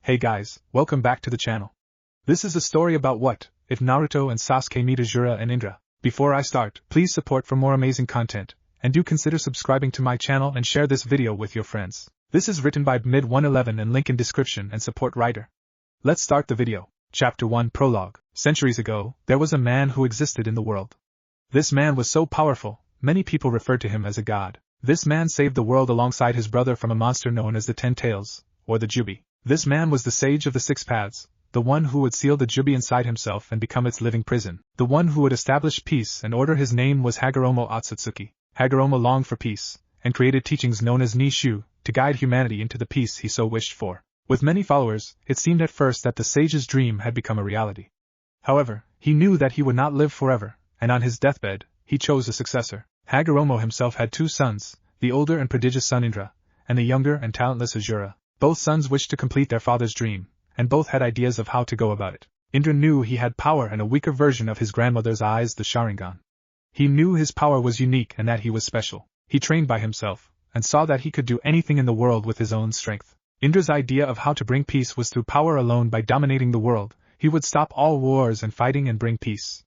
Hey guys, welcome back to the channel. This is a story about what if Naruto and Sasuke meet Asura and Indra. Before I start, please support for more amazing content, and do consider subscribing to my channel and share this video with your friends. This is written by Mid111 and link in description and support writer. Let's start the video. Chapter 1 Prologue. Centuries ago, there was a man who existed in the world. This man was so powerful, many people referred to him as a god. This man saved the world alongside his brother from a monster known as the Ten Tails, or the Jubi. This man was the sage of the Six Paths, the one who would seal the Jubi inside himself and become its living prison, the one who would establish peace and order. His name was Hashirama Otsutsuki. Hashirama longed for peace, and created teachings known as Nishu, to guide humanity into the peace he so wished for. With many followers, it seemed at first that the sage's dream had become a reality. However, he knew that he would not live forever, and on his deathbed, he chose a successor. Hashirama himself had two sons, the older and prodigious son Indra, and the younger and talentless Asura. Both sons wished to complete their father's dream, and both had ideas of how to go about it. Indra knew he had power and a weaker version of his grandmother's eyes, the Sharingan. He knew his power was unique and that he was special. He trained by himself, and saw that he could do anything in the world with his own strength. Indra's idea of how to bring peace was through power alone. By dominating the world, he would stop all wars and fighting and bring peace.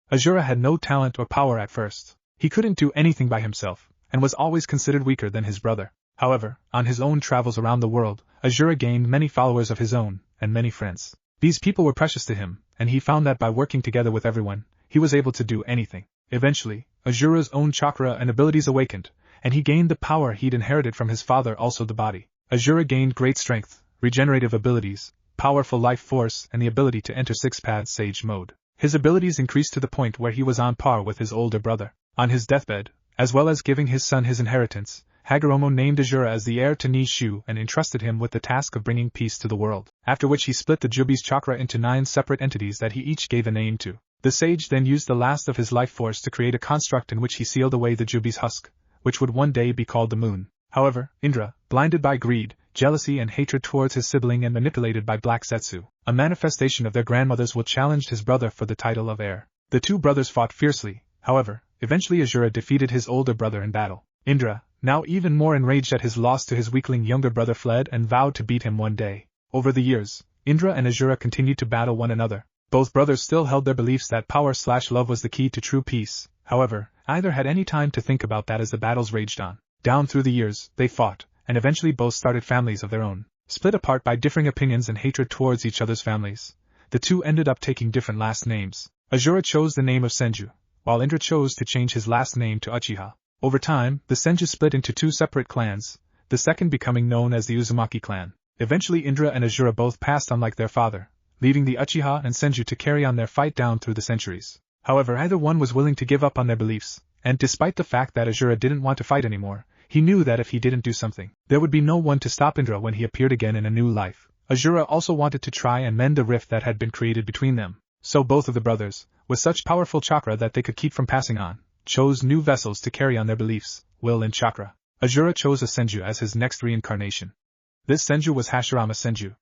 Asura had no talent or power at first. He couldn't do anything by himself, and was always considered weaker than his brother. However, on his own travels around the world, Asura gained many followers of his own, and many friends. These people were precious to him, and he found that by working together with everyone, he was able to do anything. Eventually, Asura's own chakra and abilities awakened, and he gained the power he'd inherited from his father, also the body. Asura gained great strength, regenerative abilities, powerful life force, and the ability to enter Six Paths Sage mode. His abilities increased to the point where he was on par with his older brother. On his deathbed, as well as giving his son his inheritance, Hashirama named Asura as the heir to Nishu and entrusted him with the task of bringing peace to the world, after which he split the Jubi's chakra into 9 separate entities that he each gave a name to. The sage then used the last of his life force to create a construct in which he sealed away the Jubi's husk, which would one day be called the moon. However, Indra, blinded by greed, jealousy and hatred towards his sibling and manipulated by black Zetsu, a manifestation of their grandmothers, will challenge his brother for the title of heir. The two brothers fought fiercely. However, eventually Asura defeated his older brother in battle. Indra, now even more enraged at his loss to his weakling younger brother, fled and vowed to beat him one day. Over the years, Indra and Asura continued to battle one another. Both brothers still held their beliefs that power/love was the key to true peace. However, neither had any time to think about that as the battles raged on. Down through the years, they fought, and eventually both started families of their own. Split apart by differing opinions and hatred towards each other's families, the two ended up taking different last names. Asura chose the name of Senju, while Indra chose to change his last name to Uchiha. Over time, the Senju split into 2 separate clans, the second becoming known as the Uzumaki clan. Eventually Indra and Asura both passed on like their father, leaving the Uchiha and Senju to carry on their fight down through the centuries. However, either one was willing to give up on their beliefs, and despite the fact that Asura didn't want to fight anymore, he knew that if he didn't do something, there would be no one to stop Indra when he appeared again in a new life. Asura also wanted to try and mend the rift that had been created between them. So both of the brothers, with such powerful chakra that they could keep from passing on, chose new vessels to carry on their beliefs, will and chakra. Asura chose a Senju as his next reincarnation. This Senju was Hashirama Senju.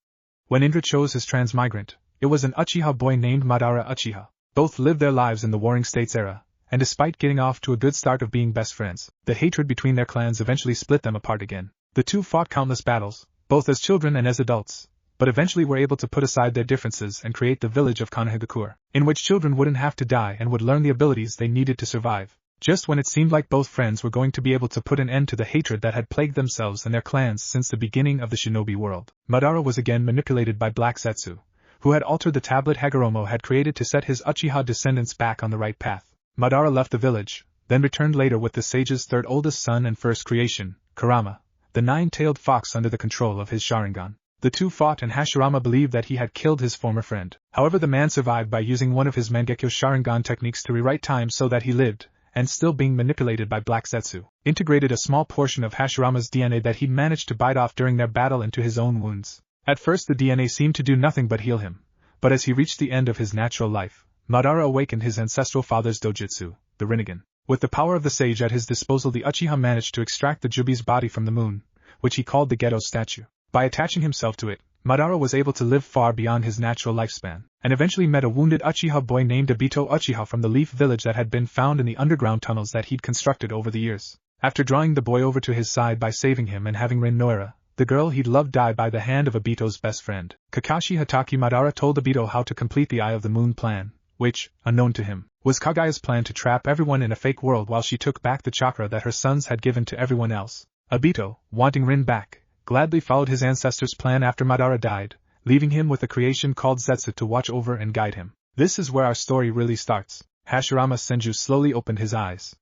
When Indra chose his transmigrant, it was an Uchiha boy named Madara Uchiha. Both lived their lives in the Warring States era, and despite getting off to a good start of being best friends, the hatred between their clans eventually split them apart again. The two fought countless battles, both as children and as adults, but eventually were able to put aside their differences and create the village of Konohagakure, in which children wouldn't have to die and would learn the abilities they needed to survive. Just when it seemed like both friends were going to be able to put an end to the hatred that had plagued themselves and their clans since the beginning of the shinobi world, Madara was again manipulated by Black Zetsu, who had altered the tablet Hashirama had created to set his Uchiha descendants back on the right path. Madara left the village, then returned later with the sage's third oldest son and first creation, Kurama, the 9-tailed fox, under the control of his Sharingan. The two fought and Hashirama believed that he had killed his former friend. However, the man survived by using one of his Mangekyo Sharingan techniques to rewrite time so that he lived, and still being manipulated by Black Zetsu, integrated a small portion of Hashirama's DNA that he'd managed to bite off during their battle into his own wounds. At first the DNA seemed to do nothing but heal him, but as he reached the end of his natural life, Madara awakened his ancestral father's dojutsu, the Rinnegan. With the power of the sage at his disposal, the Uchiha managed to extract the Jubi's body from the moon, which he called the Ghetto statue. By attaching himself to it, Madara was able to live far beyond his natural lifespan, and eventually met a wounded Uchiha boy named Obito Uchiha from the Leaf Village that had been found in the underground tunnels that he'd constructed over the years. After drawing the boy over to his side by saving him and having Rin Noira, the girl he'd loved died by the hand of Obito's best friend. Kakashi Hatake Madara told Obito how to complete the Eye of the Moon plan, which, unknown to him, was Kagaya's plan to trap everyone in a fake world while she took back the chakra that her sons had given to everyone else. Obito, wanting Rin back, gladly followed his ancestor's plan after Madara died, leaving him with a creation called Zetsu to watch over and guide him. This is where our story really starts. Hashirama Senju slowly opened his eyes.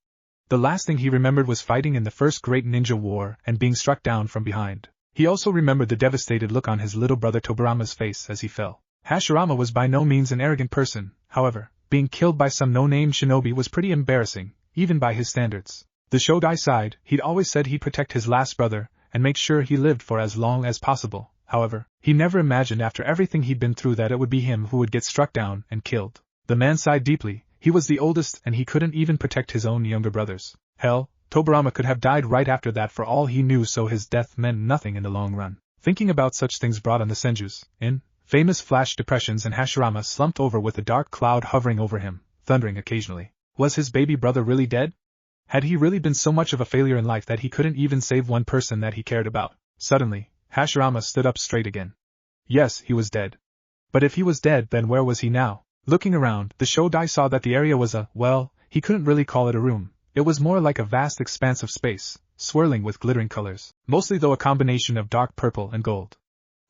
The last thing he remembered was fighting in the first great ninja war and being struck down from behind. He also remembered the devastated look on his little brother Tobirama's face as he fell. Hashirama was by no means an arrogant person, however. Being killed by some no-name shinobi was pretty embarrassing, even by his standards. The Shodai sighed. He'd always said he'd protect his last brother and make sure he lived for as long as possible. However, he never imagined after everything he'd been through that it would be him who would get struck down and killed. The man sighed deeply. He was the oldest and he couldn't even protect his own younger brothers. Hell, Tobirama could have died right after that for all he knew, so his death meant nothing in the long run. Thinking about such things brought on the Senjus, famous flash depressions, and Hashirama slumped over with a dark cloud hovering over him, thundering occasionally. Was his baby brother really dead? Had he really been so much of a failure in life that he couldn't even save one person that he cared about? Suddenly, Hashirama stood up straight again. Yes, he was dead. But if he was dead, then where was he now? Looking around, the Shodai saw that the area was he couldn't really call it a room. It was more like a vast expanse of space, swirling with glittering colors, mostly though a combination of dark purple and gold.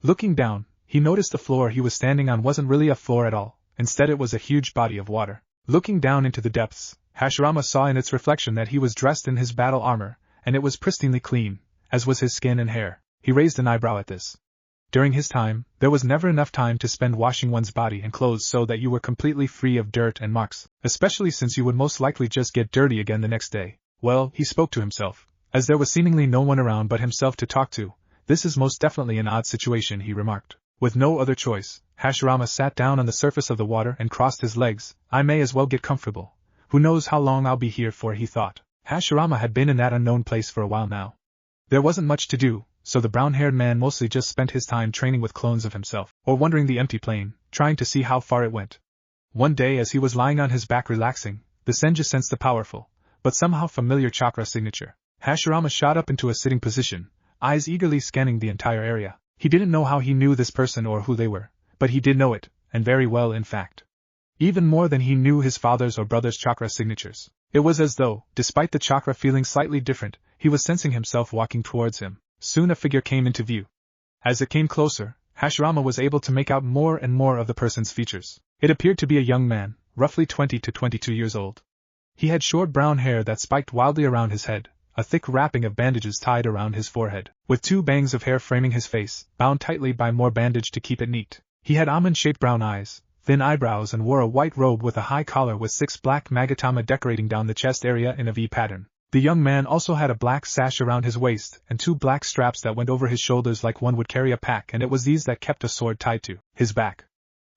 Looking down, he noticed the floor he was standing on wasn't really a floor at all, instead it was a huge body of water. Looking down into the depths, Hashirama saw in its reflection that he was dressed in his battle armor, and it was pristinely clean, as was his skin and hair. He raised an eyebrow at this. During his time, there was never enough time to spend washing one's body and clothes so that you were completely free of dirt and marks, especially since you would most likely just get dirty again the next day. Well, he spoke to himself. As there was seemingly no one around but himself to talk to, this is most definitely an odd situation, he remarked. With no other choice, Hashirama sat down on the surface of the water and crossed his legs. I may as well get comfortable. Who knows how long I'll be here for, he thought. Hashirama had been in that unknown place for a while now. There wasn't much to do, so the brown-haired man mostly just spent his time training with clones of himself, or wandering the empty plain, trying to see how far it went. One day as he was lying on his back relaxing, the Senju sensed the powerful, but somehow familiar chakra signature. Hashirama shot up into a sitting position, eyes eagerly scanning the entire area. He didn't know how he knew this person or who they were, but he did know it, and very well in fact. Even more than he knew his father's or brother's chakra signatures. It was as though, despite the chakra feeling slightly different, he was sensing himself walking towards him. Soon a figure came into view. As it came closer, Hashirama was able to make out more and more of the person's features. It appeared to be a young man, roughly 20 to 22 years old. He had short brown hair that spiked wildly around his head, a thick wrapping of bandages tied around his forehead, with two bangs of hair framing his face, bound tightly by more bandage to keep it neat. He had almond-shaped brown eyes, thin eyebrows, and wore a white robe with a high collar with 6 black magatama decorating down the chest area in a V pattern. The young man also had a black sash around his waist and 2 black straps that went over his shoulders like one would carry a pack, and it was these that kept a sword tied to his back.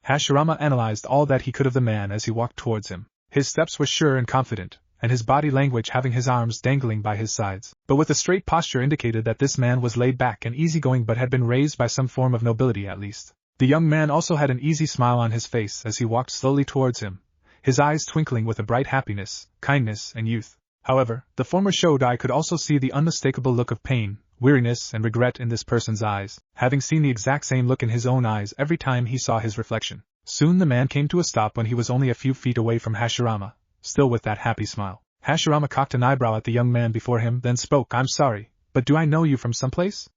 Hashirama analyzed all that he could of the man as he walked towards him. His steps were sure and confident, and his body language having his arms dangling by his sides, but with a straight posture indicated that this man was laid back and easygoing but had been raised by some form of nobility at least. The young man also had an easy smile on his face as he walked slowly towards him, his eyes twinkling with a bright happiness, kindness, and youth. However, the former Shodai could also see the unmistakable look of pain, weariness, and regret in this person's eyes, having seen the exact same look in his own eyes every time he saw his reflection. Soon the man came to a stop when he was only a few feet away from Hashirama, still with that happy smile. Hashirama cocked an eyebrow at the young man before him, then spoke. I'm sorry, but do I know you from someplace?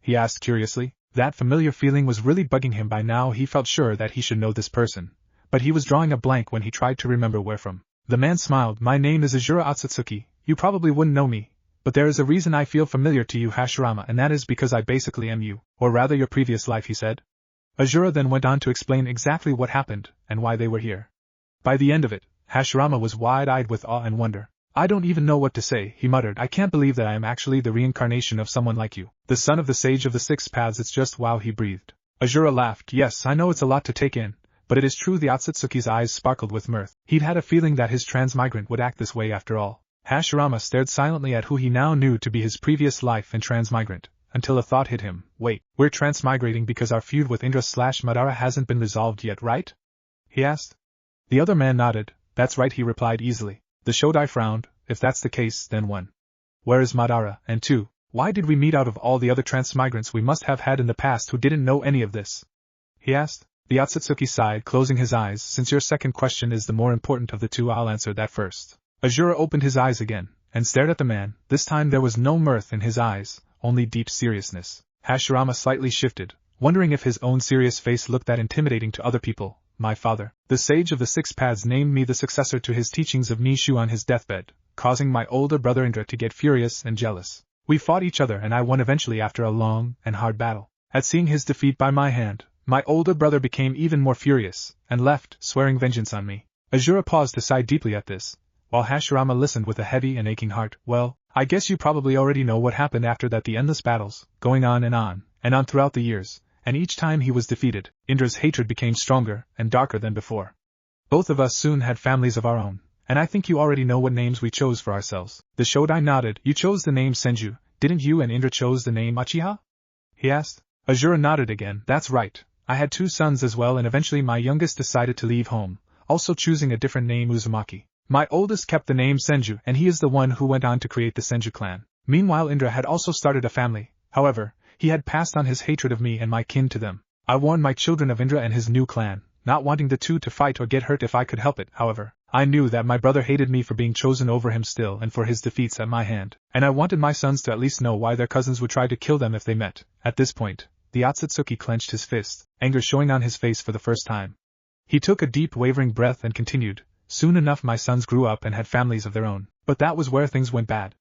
He asked curiously. That familiar feeling was really bugging him by now. He felt sure that he should know this person, but he was drawing a blank when he tried to remember where from. The man smiled. My name is Asura Otsutsuki. You probably wouldn't know me, but there is a reason I feel familiar to you, Hashirama, and that is because I basically am you, or rather your previous life, he said. Asura then went on to explain exactly what happened and why they were here. By the end of it, Hashirama was wide-eyed with awe and wonder. I don't even know what to say, he muttered. I can't believe that I am actually the reincarnation of someone like you, the son of the sage of the 6 paths. It's just wow, he breathed. Asura laughed. Yes, I know it's a lot to take in, but it is true. The Otsutsuki's eyes sparkled with mirth. He'd had a feeling that his transmigrant would act this way after all. Hashirama stared silently at who he now knew to be his previous life and transmigrant, until a thought hit him. Wait, we're transmigrating because our feud with Indra/Madara hasn't been resolved yet, right? He asked. The other man nodded. That's right, he replied easily. The Shodai frowned. If that's the case, then 1. Where is Madara, and 2. Why did we meet out of all the other transmigrants we must have had in the past who didn't know any of this? He asked. The Otsutsuki sighed, closing his eyes. Since your second question is the more important of the two, I'll answer that first. Asura opened his eyes again, and stared at the man. This time there was no mirth in his eyes, only deep seriousness. Hashirama slightly shifted, wondering if his own serious face looked that intimidating to other people. My father, the sage of the six paths, named me the successor to his teachings of Nishu on his deathbed, causing my older brother Indra to get furious and jealous. We fought each other and I won eventually after a long and hard battle. At seeing his defeat by my hand, my older brother became even more furious, and left, swearing vengeance on me. Asura paused to sigh deeply at this, while Hashirama listened with a heavy and aching heart. Well, I guess you probably already know what happened after that. The endless battles, going on and on throughout the years, and each time he was defeated, Indra's hatred became stronger and darker than before. Both of us soon had families of our own, and I think you already know what names we chose for ourselves. The Shodai nodded. You chose the name Senju, didn't you? And Indra chose the name Uchiha? He asked. Asura nodded again. That's right. I had two sons as well, and eventually my youngest decided to leave home, also choosing a different name, Uzumaki. My oldest kept the name Senju, and he is the one who went on to create the Senju clan. Meanwhile, Indra had also started a family. However, he had passed on his hatred of me and my kin to them. I warned my children of Indra and his new clan, not wanting the two to fight or get hurt if I could help it. However, I knew that my brother hated me for being chosen over him still and for his defeats at my hand, and I wanted my sons to at least know why their cousins would try to kill them if they met. At this point, the Otsutsuki clenched his fist, anger showing on his face for the first time. He took a deep, wavering breath and continued. Soon enough my sons grew up and had families of their own, but that was where things went bad.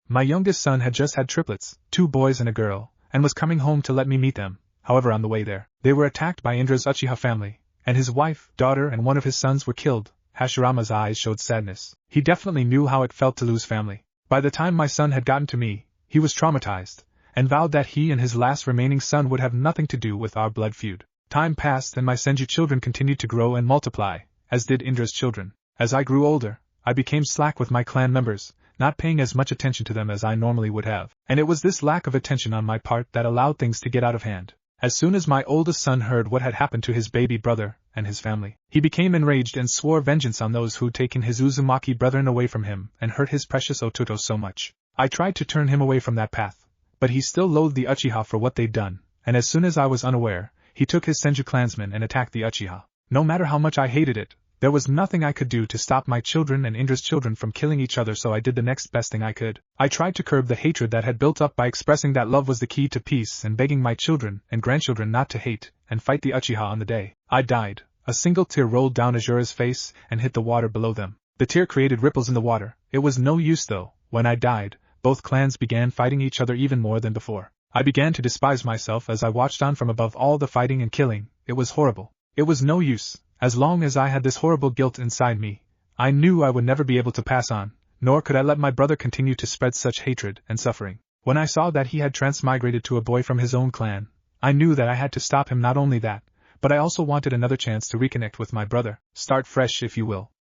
My youngest son had just had triplets, 2 boys and a girl, and was coming home to let me meet them. However, on the way there, they were attacked by Indra's Uchiha family, and his wife, daughter and one of his sons were killed. Hashirama's eyes showed sadness. He definitely knew how it felt to lose family. By the time my son had gotten to me, he was traumatized, and vowed that he and his last remaining son would have nothing to do with our blood feud. Time passed and my Senju children continued to grow and multiply, as did Indra's children. As I grew older, I became slack with my clan members, not paying as much attention to them as I normally would have, and it was this lack of attention on my part that allowed things to get out of hand. As soon as my oldest son heard what had happened to his baby brother and his family, he became enraged and swore vengeance on those who'd taken his Uzumaki brethren away from him and hurt his precious Ototo so much. I tried to turn him away from that path, but he still loathed the Uchiha for what they'd done, and as soon as I was unaware, he took his Senju clansmen and attacked the Uchiha. No matter how much I hated it, there was nothing I could do to stop my children and Indra's children from killing each other, so I did the next best thing I could. I tried to curb the hatred that had built up by expressing that love was the key to peace and begging my children and grandchildren not to hate and fight the Uchiha on the day I died. A single tear rolled down Asura's face and hit the water below them. The tear created ripples in the water. It was no use though. When I died, both clans began fighting each other even more than before. I began to despise myself as I watched on from above all the fighting and killing. It was horrible. It was no use. As long as I had this horrible guilt inside me, I knew I would never be able to pass on, nor could I let my brother continue to spread such hatred and suffering. When I saw that he had transmigrated to a boy from his own clan, I knew that I had to stop him. Not only that, but I also wanted another chance to reconnect with my brother, start fresh if you will.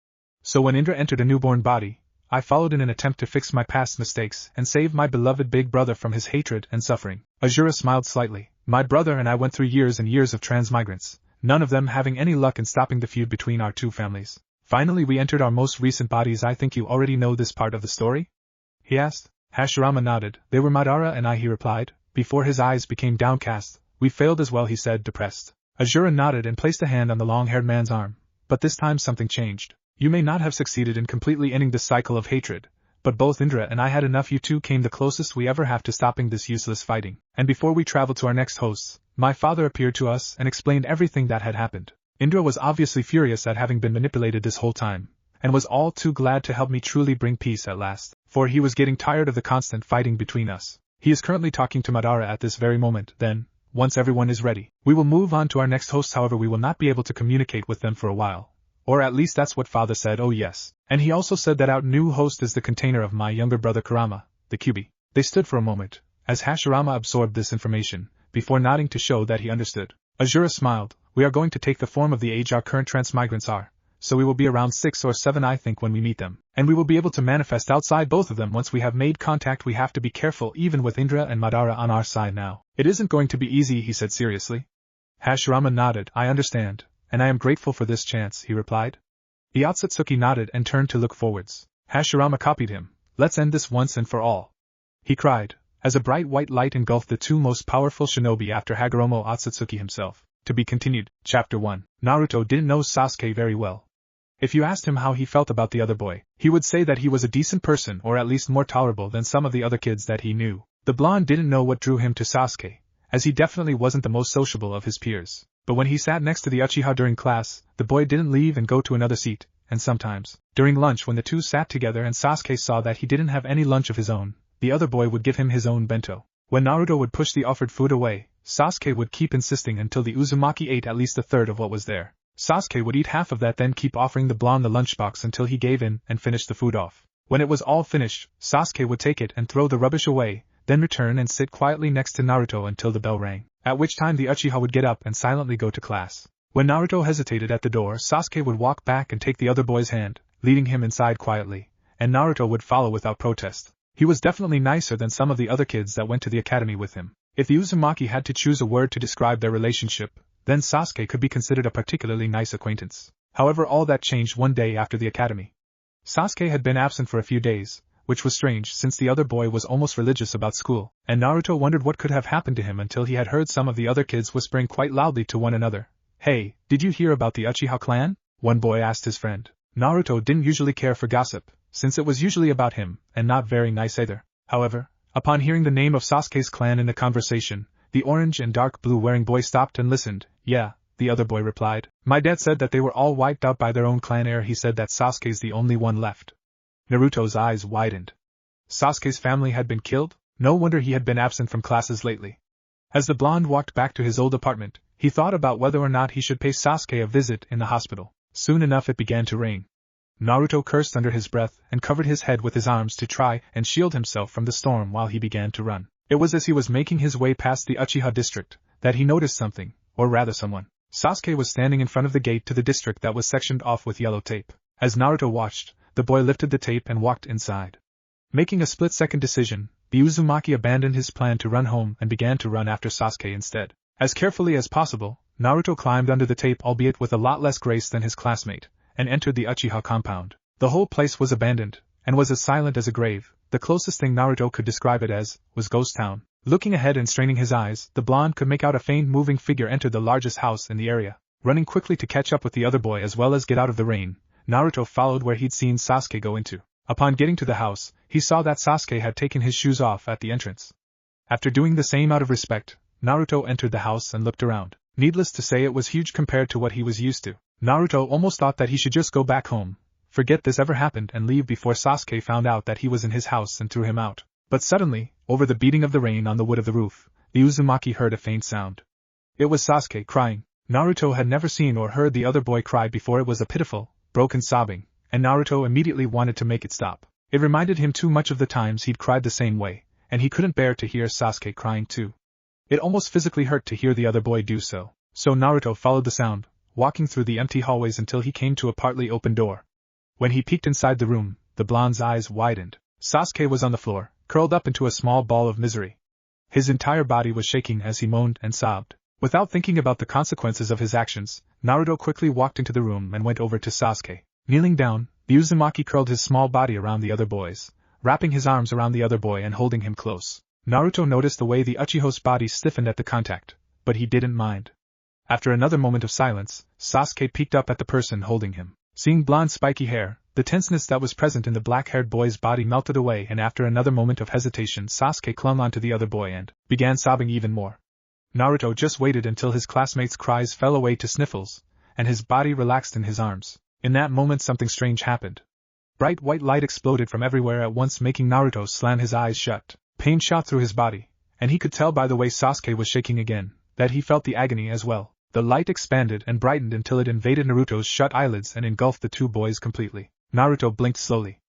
So when Indra entered a newborn body, I followed in an attempt to fix my past mistakes and save my beloved big brother from his hatred and suffering. Asura smiled slightly. My brother and I went through years and years of transmigrants, none of them having any luck in stopping the feud between our two families. Finally we entered our most recent bodies. I think you already know this part of the story? He asked. Hashirama nodded. They were Madara and I, he replied. Before his eyes became downcast. We failed as well, he said, depressed. Asura nodded and placed a hand on the long-haired man's arm. But this time something changed. You may not have succeeded in completely ending this cycle of hatred, but both Indra and I had enough. You two came the closest we ever have to stopping this useless fighting. And before we traveled to our next hosts, my father appeared to us and explained everything that had happened. Indra was obviously furious at having been manipulated this whole time, and was all too glad to help me truly bring peace at last, for he was getting tired of the constant fighting between us. He is currently talking to Madara at this very moment. Then, once everyone is ready, we will move on to our next hosts. However, we will not be able to communicate with them for a while. Or at least that's what father said. Oh yes. And he also said that our new host is the container of my younger brother Kurama, the Kyuubi. They stood for a moment, as Hashirama absorbed this information, before nodding to show that he understood. Asura smiled. We are going to take the form of the age our current transmigrants are, so we will be around 6 or 7 I think when we meet them, and we will be able to manifest outside both of them once we have made contact. We have to be careful even with Indra and Madara on our side now. It isn't going to be easy, he said seriously. Hashirama nodded. I understand, and I am grateful for this chance, he replied. The Otsutsuki nodded and turned to look forwards. Hashirama copied him. Let's end this once and for all, he cried, as a bright white light engulfed the two most powerful shinobi after Hagoromo Otsutsuki himself. To be continued. Chapter 1. Naruto didn't know Sasuke very well. If you asked him how he felt about the other boy, he would say that he was a decent person or at least more tolerable than some of the other kids that he knew. The blonde didn't know what drew him to Sasuke, as he definitely wasn't the most sociable of his peers. But when he sat next to the Uchiha during class, the boy didn't leave and go to another seat, and sometimes, during lunch when the two sat together and Sasuke saw that he didn't have any lunch of his own, the other boy would give him his own bento. When Naruto would push the offered food away, Sasuke would keep insisting until the Uzumaki ate at least a third of what was there. Sasuke would eat half of that, then keep offering the blonde the lunchbox until he gave in and finished the food off. When it was all finished, Sasuke would take it and throw the rubbish away, then return and sit quietly next to Naruto until the bell rang, at which time the Uchiha would get up and silently go to class. When Naruto hesitated at the door, Sasuke would walk back and take the other boy's hand, leading him inside quietly, and Naruto would follow without protest. He was definitely nicer than some of the other kids that went to the academy with him. If the Uzumaki had to choose a word to describe their relationship, then Sasuke could be considered a particularly nice acquaintance. However, all that changed one day after the academy. Sasuke had been absent for a few days, which was strange since the other boy was almost religious about school, and Naruto wondered what could have happened to him until he had heard some of the other kids whispering quite loudly to one another. "Hey, did you hear about the Uchiha clan?" one boy asked his friend. Naruto didn't usually care for gossip, since it was usually about him, and not very nice either. However, upon hearing the name of Sasuke's clan in the conversation, the orange and dark blue wearing boy stopped and listened. "Yeah," the other boy replied. "My dad said that they were all wiped out by their own clan heir. He said that Sasuke's the only one left." Naruto's eyes widened. Sasuke's family had been killed? No wonder he had been absent from classes lately. As the blonde walked back to his old apartment, he thought about whether or not he should pay Sasuke a visit in the hospital. Soon enough it began to rain. Naruto cursed under his breath and covered his head with his arms to try and shield himself from the storm while he began to run. It was as he was making his way past the Uchiha district that he noticed something, or rather someone. Sasuke was standing in front of the gate to the district that was sectioned off with yellow tape. As Naruto watched, the boy lifted the tape and walked inside. Making a split-second decision, the Uzumaki abandoned his plan to run home and began to run after Sasuke instead. As carefully as possible, Naruto climbed under the tape, albeit with a lot less grace than his classmate, and entered the Uchiha compound. The whole place was abandoned, and was as silent as a grave. The closest thing Naruto could describe it as was Ghost Town. Looking ahead and straining his eyes, the blonde could make out a faint moving figure enter the largest house in the area. Running quickly to catch up with the other boy as well as get out of the rain, Naruto followed where he'd seen Sasuke go into. Upon getting to the house, he saw that Sasuke had taken his shoes off at the entrance. After doing the same out of respect, Naruto entered the house and looked around. Needless to say, it was huge compared to what he was used to. Naruto almost thought that he should just go back home, forget this ever happened and leave before Sasuke found out that he was in his house and threw him out. But suddenly, over the beating of the rain on the wood of the roof, the Uzumaki heard a faint sound. It was Sasuke crying. Naruto had never seen or heard the other boy cry before. It was a pitiful, broken sobbing, and Naruto immediately wanted to make it stop. It reminded him too much of the times he'd cried the same way, and he couldn't bear to hear Sasuke crying too. It almost physically hurt to hear the other boy do so. So Naruto followed the sound, walking through the empty hallways until he came to a partly open door. When he peeked inside the room, the blonde's eyes widened. Sasuke was on the floor, curled up into a small ball of misery. His entire body was shaking as he moaned and sobbed. Without thinking about the consequences of his actions, Naruto quickly walked into the room and went over to Sasuke. Kneeling down, the Uzumaki curled his small body around the other boy's, wrapping his arms around the other boy and holding him close. Naruto noticed the way the Uchiha's body stiffened at the contact, but he didn't mind. After another moment of silence, Sasuke peeked up at the person holding him. Seeing blonde spiky hair, the tenseness that was present in the black-haired boy's body melted away, and after another moment of hesitation, Sasuke clung onto the other boy and began sobbing even more. Naruto just waited until his classmates' cries fell away to sniffles, and his body relaxed in his arms. In that moment something strange happened. Bright white light exploded from everywhere at once, making Naruto slam his eyes shut. Pain shot through his body, and he could tell by the way Sasuke was shaking again, that he felt the agony as well. The light expanded and brightened until it invaded Naruto's shut eyelids and engulfed the two boys completely. Naruto blinked slowly.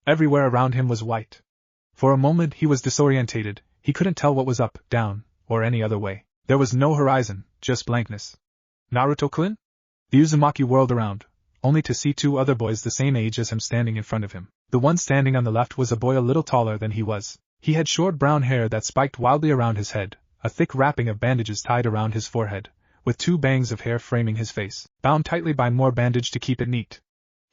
Everywhere around him was white. For a moment he was disorientated, he couldn't tell what was up, down, or any other way. There was no horizon, just blankness. Naruto-kun? The Uzumaki whirled around, only to see two other boys the same age as him standing in front of him. The one standing on the left was a boy a little taller than he was. He had short brown hair that spiked wildly around his head, a thick wrapping of bandages tied around his forehead, with two bangs of hair framing his face, bound tightly by more bandage to keep it neat.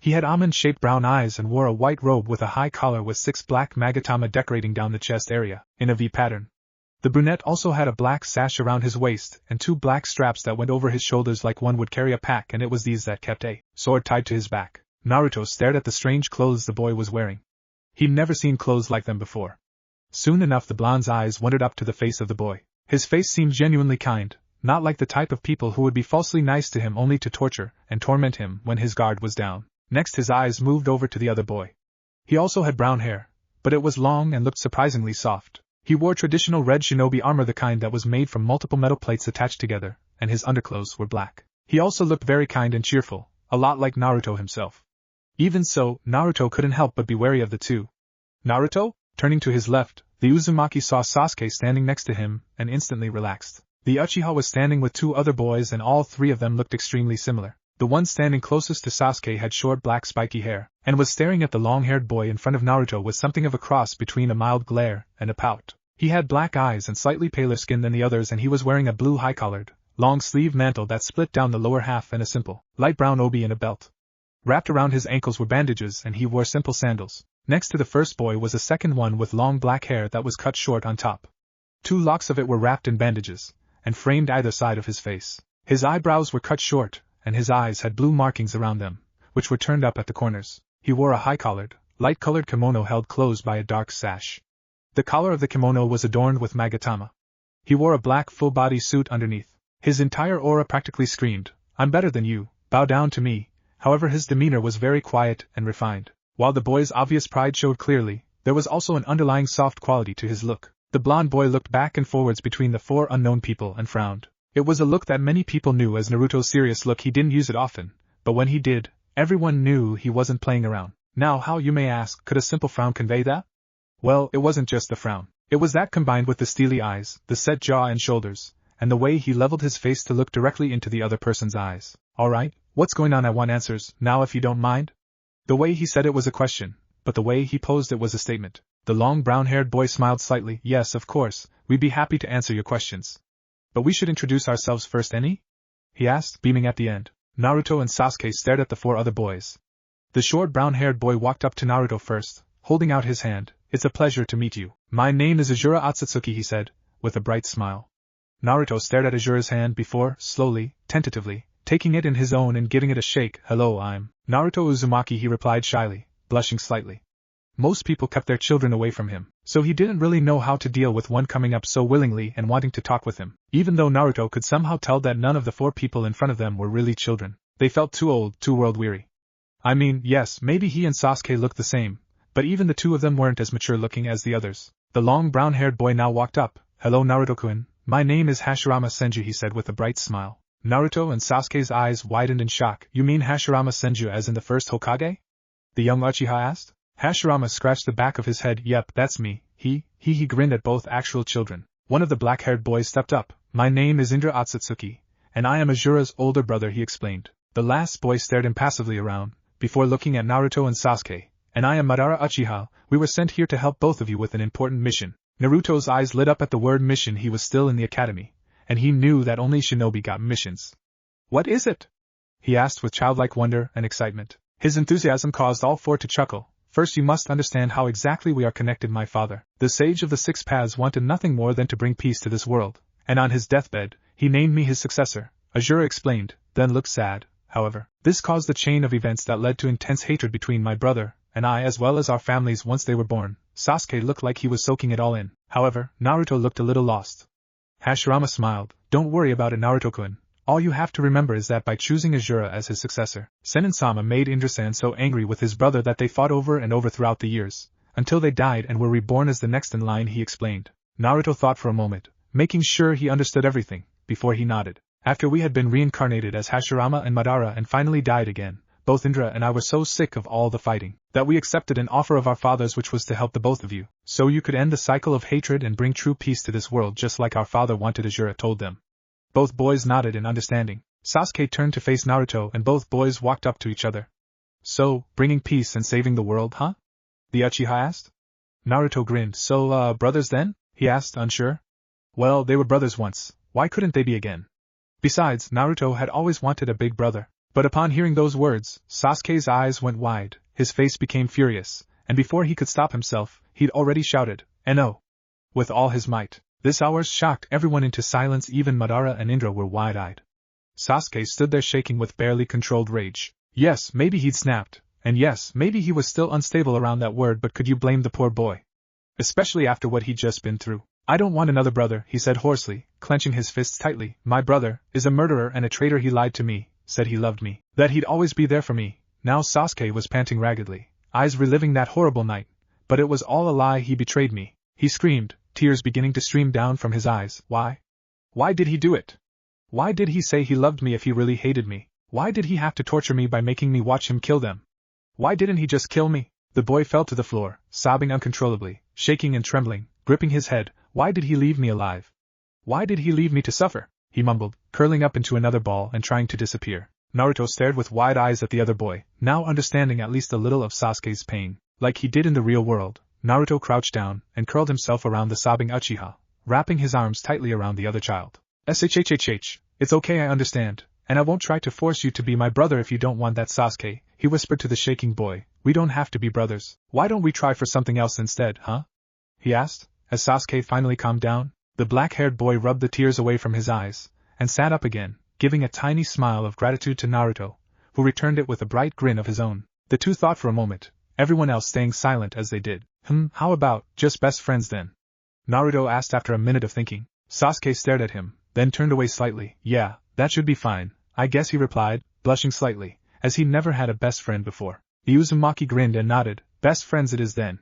He had almond-shaped brown eyes and wore a white robe with a high collar with 6 black magatama decorating down the chest area, in a V pattern. The brunette also had a black sash around his waist and 2 black straps that went over his shoulders like one would carry a pack, and it was these that kept a sword tied to his back. Naruto stared at the strange clothes the boy was wearing. He'd never seen clothes like them before. Soon enough the blonde's eyes wandered up to the face of the boy. His face seemed genuinely kind, not like the type of people who would be falsely nice to him only to torture and torment him when his guard was down. Next his eyes moved over to the other boy. He also had brown hair, but it was long and looked surprisingly soft. He wore traditional red shinobi armor, the kind that was made from multiple metal plates attached together, and his underclothes were black. He also looked very kind and cheerful, a lot like Naruto himself. Even so, Naruto couldn't help but be wary of the two. Naruto? Turning to his left, the Uzumaki saw Sasuke standing next to him, and instantly relaxed. The Uchiha was standing with 2 other boys, and all 3 of them looked extremely similar. The one standing closest to Sasuke had short black spiky hair, and was staring at the long-haired boy in front of Naruto with something of a cross between a mild glare and a pout. He had black eyes and slightly paler skin than the others, and he was wearing a blue high-collared, long-sleeved mantle that split down the lower half and a simple, light brown obi and a belt. Wrapped around his ankles were bandages, and he wore simple sandals. Next to the first boy was a second one with long black hair that was cut short on top. 2 locks of it were wrapped in bandages, and framed either side of his face. His eyebrows were cut short, and his eyes had blue markings around them, which were turned up at the corners. He wore a high-collared, light-colored kimono held closed by a dark sash. The collar of the kimono was adorned with magatama. He wore a black full-body suit underneath. His entire aura practically screamed, "I'm better than you, bow down to me." However, his demeanor was very quiet and refined. While the boy's obvious pride showed clearly, there was also an underlying soft quality to his look. The blonde boy looked back and forwards between the 4 unknown people and frowned. It was a look that many people knew as Naruto's serious look. He didn't use it often, but when he did, everyone knew he wasn't playing around. Now how, you may ask, could a simple frown convey that? Well, it wasn't just the frown. It was that combined with the steely eyes, the set jaw and shoulders, and the way he leveled his face to look directly into the other person's eyes. "Alright, what's going on? I want answers, now, if you don't mind?" The way he said it was a question, but the way he posed it was a statement. The long brown-haired boy smiled slightly. "Yes, of course, we'd be happy to answer your questions. But we should introduce ourselves first, any?" he asked, beaming at the end. Naruto and Sasuke stared at the 4 other boys. The short brown-haired boy walked up to Naruto first, holding out his hand. "It's a pleasure to meet you. My name is Asura Otsutsuki," he said, with a bright smile. Naruto stared at Asura's hand before, slowly, tentatively, taking it in his own and giving it a shake. "Hello, I'm Naruto Uzumaki," he replied shyly, blushing slightly. Most people kept their children away from him, so he didn't really know how to deal with one coming up so willingly and wanting to talk with him. Even though Naruto could somehow tell that none of the 4 people in front of them were really children. They felt too old, too world-weary. I mean, yes, maybe he and Sasuke looked the same, but even the 2 of them weren't as mature-looking as the others. The long brown-haired boy now walked up. "Hello, Naruto-kun. My name is Hashirama Senju," he said with a bright smile. Naruto and Sasuke's eyes widened in shock. "You mean Hashirama Senju as in the first Hokage?" the young Uchiha asked. Hashirama scratched the back of his head. "Yep, that's me." He grinned at both actual children. One of the black-haired boys stepped up. "My name is Indra Otsutsuki, and I am Asura's older brother," he explained. The last boy stared impassively around, before looking at Naruto and Sasuke. "And I am Madara Uchiha. We were sent here to help both of you with an important mission." Naruto's eyes lit up at the word mission. He was still in the academy, and he knew that only shinobi got missions. "What is it?" he asked with childlike wonder and excitement. His enthusiasm caused all 4 to chuckle. "First, you must understand how exactly we are connected. My father, the sage of the 6 paths, wanted nothing more than to bring peace to this world, and on his deathbed, he named me his successor," Asura explained, then looked sad. "However, this caused a chain of events that led to intense hatred between my brother and I, as well as our families once they were born." Sasuke looked like he was soaking it all in. However, Naruto looked a little lost. Hashirama smiled. "Don't worry about it, Naruto-kun. All you have to remember is that by choosing Asura as his successor, Sennin-sama made Indra-san so angry with his brother that they fought over and over throughout the years, until they died and were reborn as the next in line," he explained. Naruto thought for a moment, making sure he understood everything, before he nodded. "After we had been reincarnated as Hashirama and Madara and finally died again, both Indra and I were so sick of all the fighting, that we accepted an offer of our father's, which was to help the both of you, so you could end the cycle of hatred and bring true peace to this world just like our father wanted," Asura told them. Both boys nodded in understanding. Sasuke turned to face Naruto and both boys walked up to each other. "So, bringing peace and saving the world, huh?" the Uchiha asked. Naruto grinned. "So, brothers then?" he asked, unsure. "Well, they were brothers once, why couldn't they be again?" Besides, Naruto had always wanted a big brother. But upon hearing those words, Sasuke's eyes went wide, his face became furious, and before he could stop himself, he'd already shouted, "No!" with all his might. This outburst shocked everyone into silence. Even Madara and Indra were wide-eyed. Sasuke stood there shaking with barely controlled rage. Yes, maybe he'd snapped, and yes, maybe he was still unstable around that word, but could you blame the poor boy? Especially after what he'd just been through. "I don't want another brother," he said hoarsely, clenching his fists tightly. "My brother is a murderer and a traitor. He lied to me, said he loved me, that he'd always be there for me." Now Sasuke was panting raggedly, eyes reliving that horrible night. "But it was all a lie. He betrayed me," he screamed, tears beginning to stream down from his eyes. Why? Why did he do it? Why did he say he loved me if he really hated me? Why did he have to torture me by making me watch him kill them? Why didn't he just kill me? The boy fell to the floor, sobbing uncontrollably, shaking and trembling, gripping his head. Why did he leave me alive? Why did he leave me to suffer? He mumbled, curling up into another ball and trying to disappear. Naruto stared with wide eyes at the other boy, now understanding at least a little of Sasuke's pain. Like he did in the real world, Naruto crouched down and curled himself around the sobbing Uchiha, wrapping his arms tightly around the other child. "Shhhh, it's okay, I understand, and I won't try to force you to be my brother if you don't want that, Sasuke," he whispered to the shaking boy. "We don't have to be brothers. Why don't we try for something else instead, huh?" he asked, as Sasuke finally calmed down. The black-haired boy rubbed the tears away from his eyes, and sat up again, giving a tiny smile of gratitude to Naruto, who returned it with a bright grin of his own. The two thought for a moment, everyone else staying silent as they did. How about just best friends then?" Naruto asked after a minute of thinking. Sasuke stared at him, then turned away slightly. "Yeah, that should be fine, I guess," he replied, blushing slightly, as he never had a best friend before. The Uzumaki grinned and nodded. "Best friends it is then,"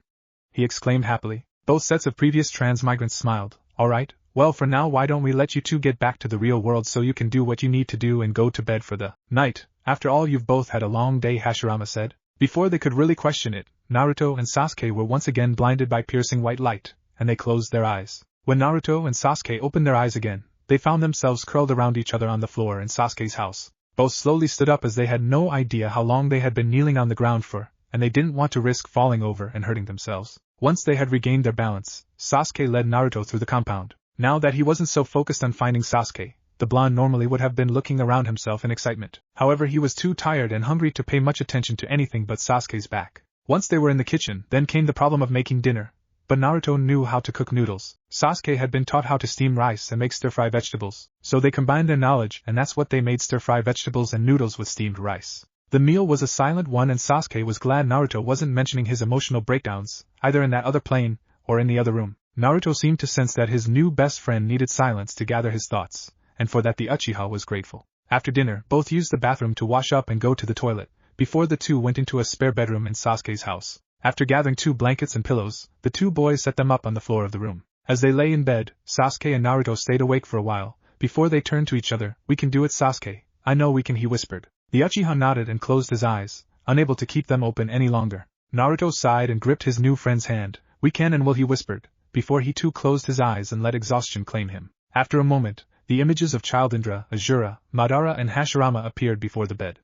he exclaimed happily. Both sets of previous transmigrants smiled. "Alright, well for now why don't we let you two get back to the real world so you can do what you need to do and go to bed for the night. After all you've both had a long day," Hashirama said. Before they could really question it, Naruto and Sasuke were once again blinded by piercing white light, and they closed their eyes. When Naruto and Sasuke opened their eyes again, they found themselves curled around each other on the floor in Sasuke's house. Both slowly stood up as they had no idea how long they had been kneeling on the ground for, and they didn't want to risk falling over and hurting themselves. Once they had regained their balance, Sasuke led Naruto through the compound. Now that he wasn't so focused on finding Sasuke, the blonde normally would have been looking around himself in excitement. However, he was too tired and hungry to pay much attention to anything but Sasuke's back. Once they were in the kitchen, then came the problem of making dinner. But Naruto knew how to cook noodles. Sasuke had been taught how to steam rice and make stir-fry vegetables, so they combined their knowledge and that's what they made, stir-fry vegetables and noodles with steamed rice. The meal was a silent one and Sasuke was glad Naruto wasn't mentioning his emotional breakdowns, either in that other plane, or in the other room. Naruto seemed to sense that his new best friend needed silence to gather his thoughts, and for that the Uchiha was grateful. After dinner, both used the bathroom to wash up and go to the toilet, before the two went into a spare bedroom in Sasuke's house. After gathering 2 blankets and pillows, the 2 boys set them up on the floor of the room. As they lay in bed, Sasuke and Naruto stayed awake for a while, before they turned to each other. "We can do it, Sasuke." "I know we can," he whispered. The Uchiha nodded and closed his eyes, unable to keep them open any longer. Naruto sighed and gripped his new friend's hand. "We can and will," he whispered, before he too closed his eyes and let exhaustion claim him. After a moment, the images of child Indra, Asura, Madara and Hashirama appeared before the bed.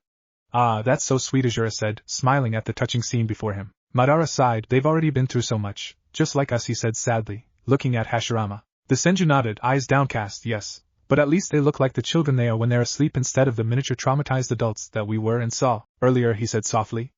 "Ah, that's so sweet," Asura said, smiling at the touching scene before him. Madara sighed. "They've already been through so much, just like us," he said sadly, looking at Hashirama. The Senju nodded, eyes downcast. "Yes, but at least they look like the children they are when they're asleep instead of the miniature traumatized adults that we were and saw earlier," he said softly.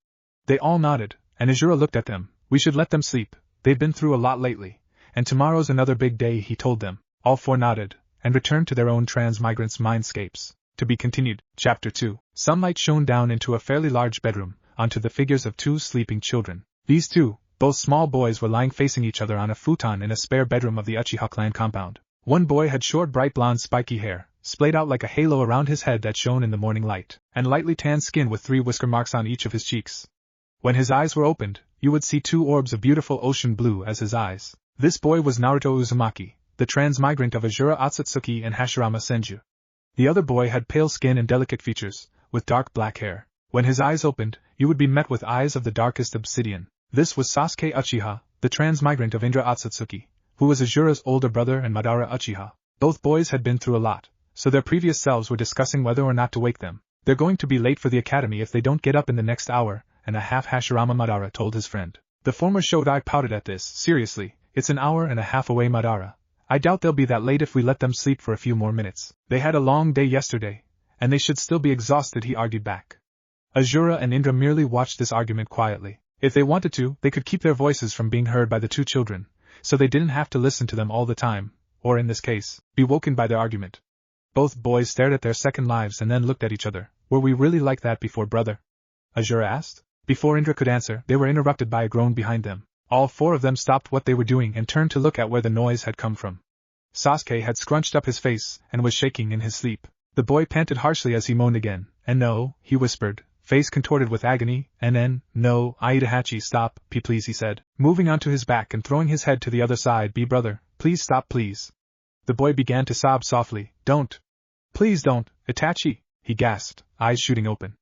They all nodded, and Asura looked at them. "We should let them sleep, they've been through a lot lately, and tomorrow's another big day," he told them. All 4 nodded, and returned to their own transmigrants' mindscapes. To be continued. Chapter 2. Sunlight shone down into a fairly large bedroom, onto the figures of 2 sleeping children. These 2, both small boys, were lying facing each other on a futon in a spare bedroom of the Uchiha clan compound. One boy had short bright blonde spiky hair, splayed out like a halo around his head that shone in the morning light, and lightly tanned skin with 3 whisker marks on each of his cheeks. When his eyes were opened, you would see 2 orbs of beautiful ocean blue as his eyes. This boy was Naruto Uzumaki, the transmigrant of Asura Otsutsuki and Hashirama Senju. The other boy had pale skin and delicate features, with dark black hair. When his eyes opened, you would be met with eyes of the darkest obsidian. This was Sasuke Uchiha, the transmigrant of Indra Otsutsuki, who was Asura's older brother, and Madara Uchiha. Both boys had been through a lot, so their previous selves were discussing whether or not to wake them. "They're going to be late for the academy if they don't get up in the next hour and a half," Hashirama Madara told his friend. The former Shodai pouted at this. "Seriously, it's an hour and a half away, Madara. I doubt they'll be that late if we let them sleep for a few more minutes. They had a long day yesterday, And they should still be exhausted, he argued back. Asura and Indra merely watched this argument quietly. If they wanted to, they could keep their voices from being heard by the two children, so they didn't have to listen to them all the time, or in this case, be woken by their argument. Both boys stared at their second lives and then looked at each other. Were we really like that before, brother? Asura asked. Before Indra could answer, they were interrupted by a groan behind them. All four of them stopped what they were doing and turned to look at where the noise had come from. Sasuke had scrunched up his face and was shaking in his sleep. The boy panted harshly as he moaned again. And no, he whispered, face contorted with agony, and no, Itahachi, stop, please, he said, moving onto his back and throwing his head to the other side. Brother, please stop, please. The boy began to sob softly. Don't. Please don't, Itachi, he gasped, eyes shooting open.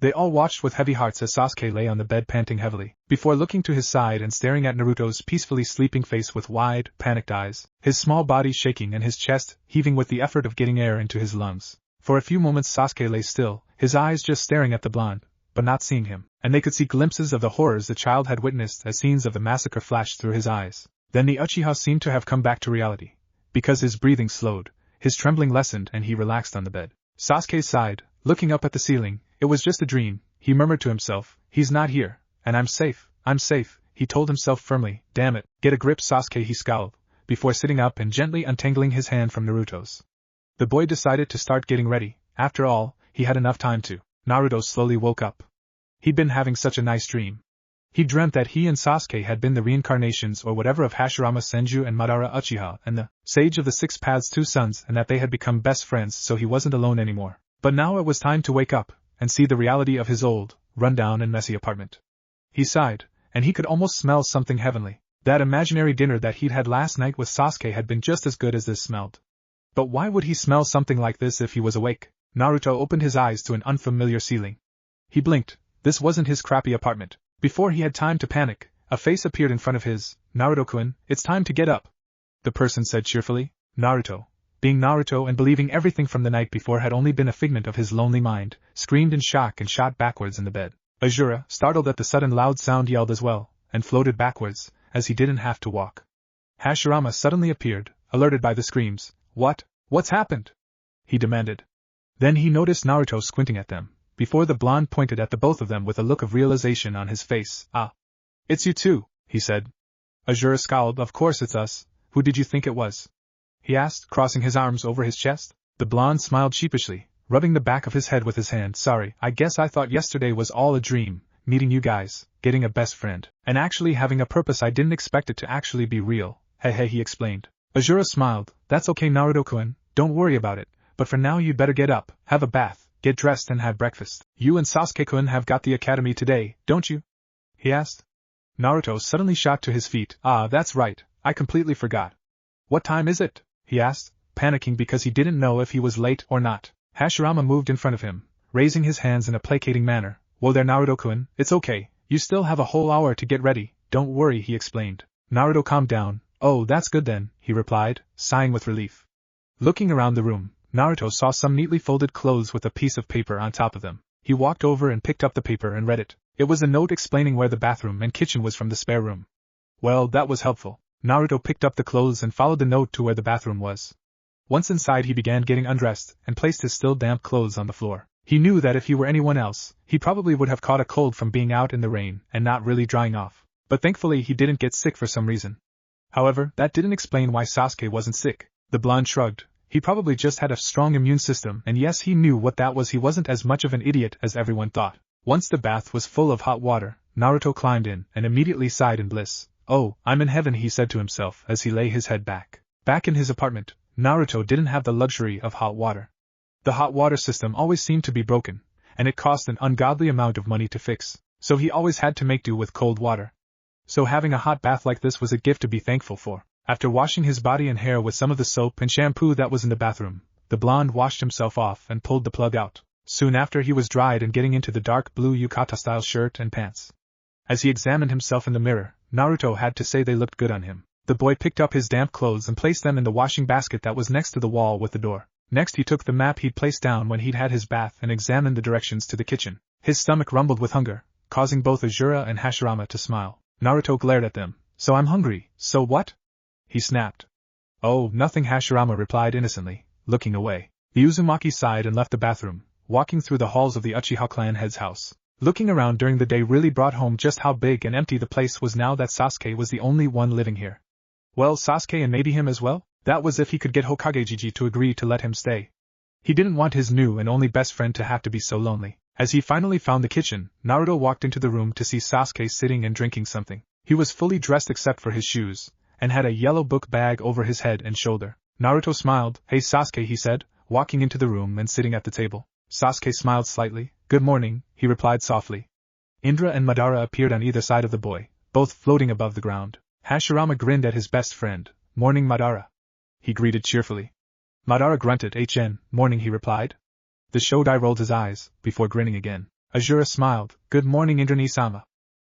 They all watched with heavy hearts as Sasuke lay on the bed panting heavily, before looking to his side and staring at Naruto's peacefully sleeping face with wide, panicked eyes, his small body shaking and his chest heaving with the effort of getting air into his lungs. For a few moments Sasuke lay still, his eyes just staring at the blonde, but not seeing him, and they could see glimpses of the horrors the child had witnessed as scenes of the massacre flashed through his eyes. Then the Uchiha seemed to have come back to reality, because his breathing slowed, his trembling lessened and he relaxed on the bed. Sasuke sighed, looking up at the ceiling. It was just a dream, he murmured to himself. He's not here, and I'm safe, he told himself firmly. Damn it, get a grip, Sasuke, he scowled, before sitting up and gently untangling his hand from Naruto's. The boy decided to start getting ready. After all, he had enough time to. Naruto slowly woke up. He'd been having such a nice dream. He dreamt that he and Sasuke had been the reincarnations or whatever of Hashirama Senju and Madara Uchiha and the Sage of the Six Paths' two sons, and that they had become best friends, so he wasn't alone anymore. But now it was time to wake up and see the reality of his old, run-down and messy apartment. He sighed, and he could almost smell something heavenly. That imaginary dinner that he'd had last night with Sasuke had been just as good as this smelled. But why would he smell something like this if he was awake? Naruto opened his eyes to an unfamiliar ceiling. He blinked. This wasn't his crappy apartment. Before he had time to panic, a face appeared in front of his. Naruto-kun, it's time to get up, the person said cheerfully. Naruto, being Naruto and believing everything from the night before had only been a figment of his lonely mind, screamed in shock and shot backwards in the bed. Asura, startled at the sudden loud sound, yelled as well, and floated backwards, as he didn't have to walk. Hashirama suddenly appeared, alerted by the screams. What's happened? He demanded. Then he noticed Naruto squinting at them, before the blonde pointed at the both of them with a look of realization on his face. Ah. It's you two, he said. Asura scowled. Of course it's us. Who did you think it was? He asked, crossing his arms over his chest. The blonde smiled sheepishly, rubbing the back of his head with his hand. Sorry, I guess I thought yesterday was all a dream, meeting you guys, getting a best friend, and actually having a purpose. I didn't expect it to actually be real. Hey, he explained. Asura smiled. That's okay, Naruto-kun, don't worry about it, but for now you'd better get up, have a bath, get dressed and have breakfast. You and Sasuke-kun have got the academy today, don't you? He asked. Naruto suddenly shot to his feet. Ah, that's right, I completely forgot. What time is it? He asked, panicking because he didn't know if he was late or not. Hashirama moved in front of him, raising his hands in a placating manner. Whoa there, Naruto-kun, it's okay, you still have a whole hour to get ready, don't worry, he explained. Naruto calmed down. Oh, that's good then, he replied, sighing with relief. Looking around the room, Naruto saw some neatly folded clothes with a piece of paper on top of them. He walked over and picked up the paper and read it. It was a note explaining where the bathroom and kitchen was from the spare room. Well, that was helpful. Naruto picked up the clothes and followed the note to where the bathroom was. Once inside, he began getting undressed and placed his still damp clothes on the floor. He knew that if he were anyone else, he probably would have caught a cold from being out in the rain and not really drying off. But thankfully he didn't get sick for some reason. However, that didn't explain why Sasuke wasn't sick. The blonde shrugged. He probably just had a strong immune system, and yes, he knew what that was. He wasn't as much of an idiot as everyone thought. Once the bath was full of hot water, Naruto climbed in and immediately sighed in bliss. Oh, I'm in heaven, he said to himself as he lay his head back. Back in his apartment, Naruto didn't have the luxury of hot water. The hot water system always seemed to be broken, and it cost an ungodly amount of money to fix, so he always had to make do with cold water. So having a hot bath like this was a gift to be thankful for. After washing his body and hair with some of the soap and shampoo that was in the bathroom, the blonde washed himself off and pulled the plug out. Soon after, he was dried and getting into the dark blue yukata-style shirt and pants. As he examined himself in the mirror, Naruto had to say they looked good on him. The boy picked up his damp clothes and placed them in the washing basket that was next to the wall with the door. Next he took the map he'd placed down when he'd had his bath and examined the directions to the kitchen. His stomach rumbled with hunger, causing both Asura and Hashirama to smile. Naruto glared at them. So I'm hungry, so what? He snapped. Oh, nothing, Hashirama replied innocently, looking away. The Uzumaki sighed and left the bathroom, walking through the halls of the Uchiha clan head's house. Looking around during the day really brought home just how big and empty the place was now that Sasuke was the only one living here. Well, Sasuke and maybe him as well? That was if he could get Hokage to agree to let him stay. He didn't want his new and only best friend to have to be so lonely. As he finally found the kitchen, Naruto walked into the room to see Sasuke sitting and drinking something. He was fully dressed except for his shoes, and had a yellow book bag over his head and shoulder. Naruto smiled. "Hey Sasuke," he said, walking into the room and sitting at the table. Sasuke smiled slightly. "Good morning," he replied softly. Indra and Madara appeared on either side of the boy, both floating above the ground. Hashirama grinned at his best friend. "Morning, Madara," he greeted cheerfully. Madara grunted. "HN, morning," he replied. The Shodai rolled his eyes, before grinning again. Asura smiled. "Good morning, Indra-ni-sama,"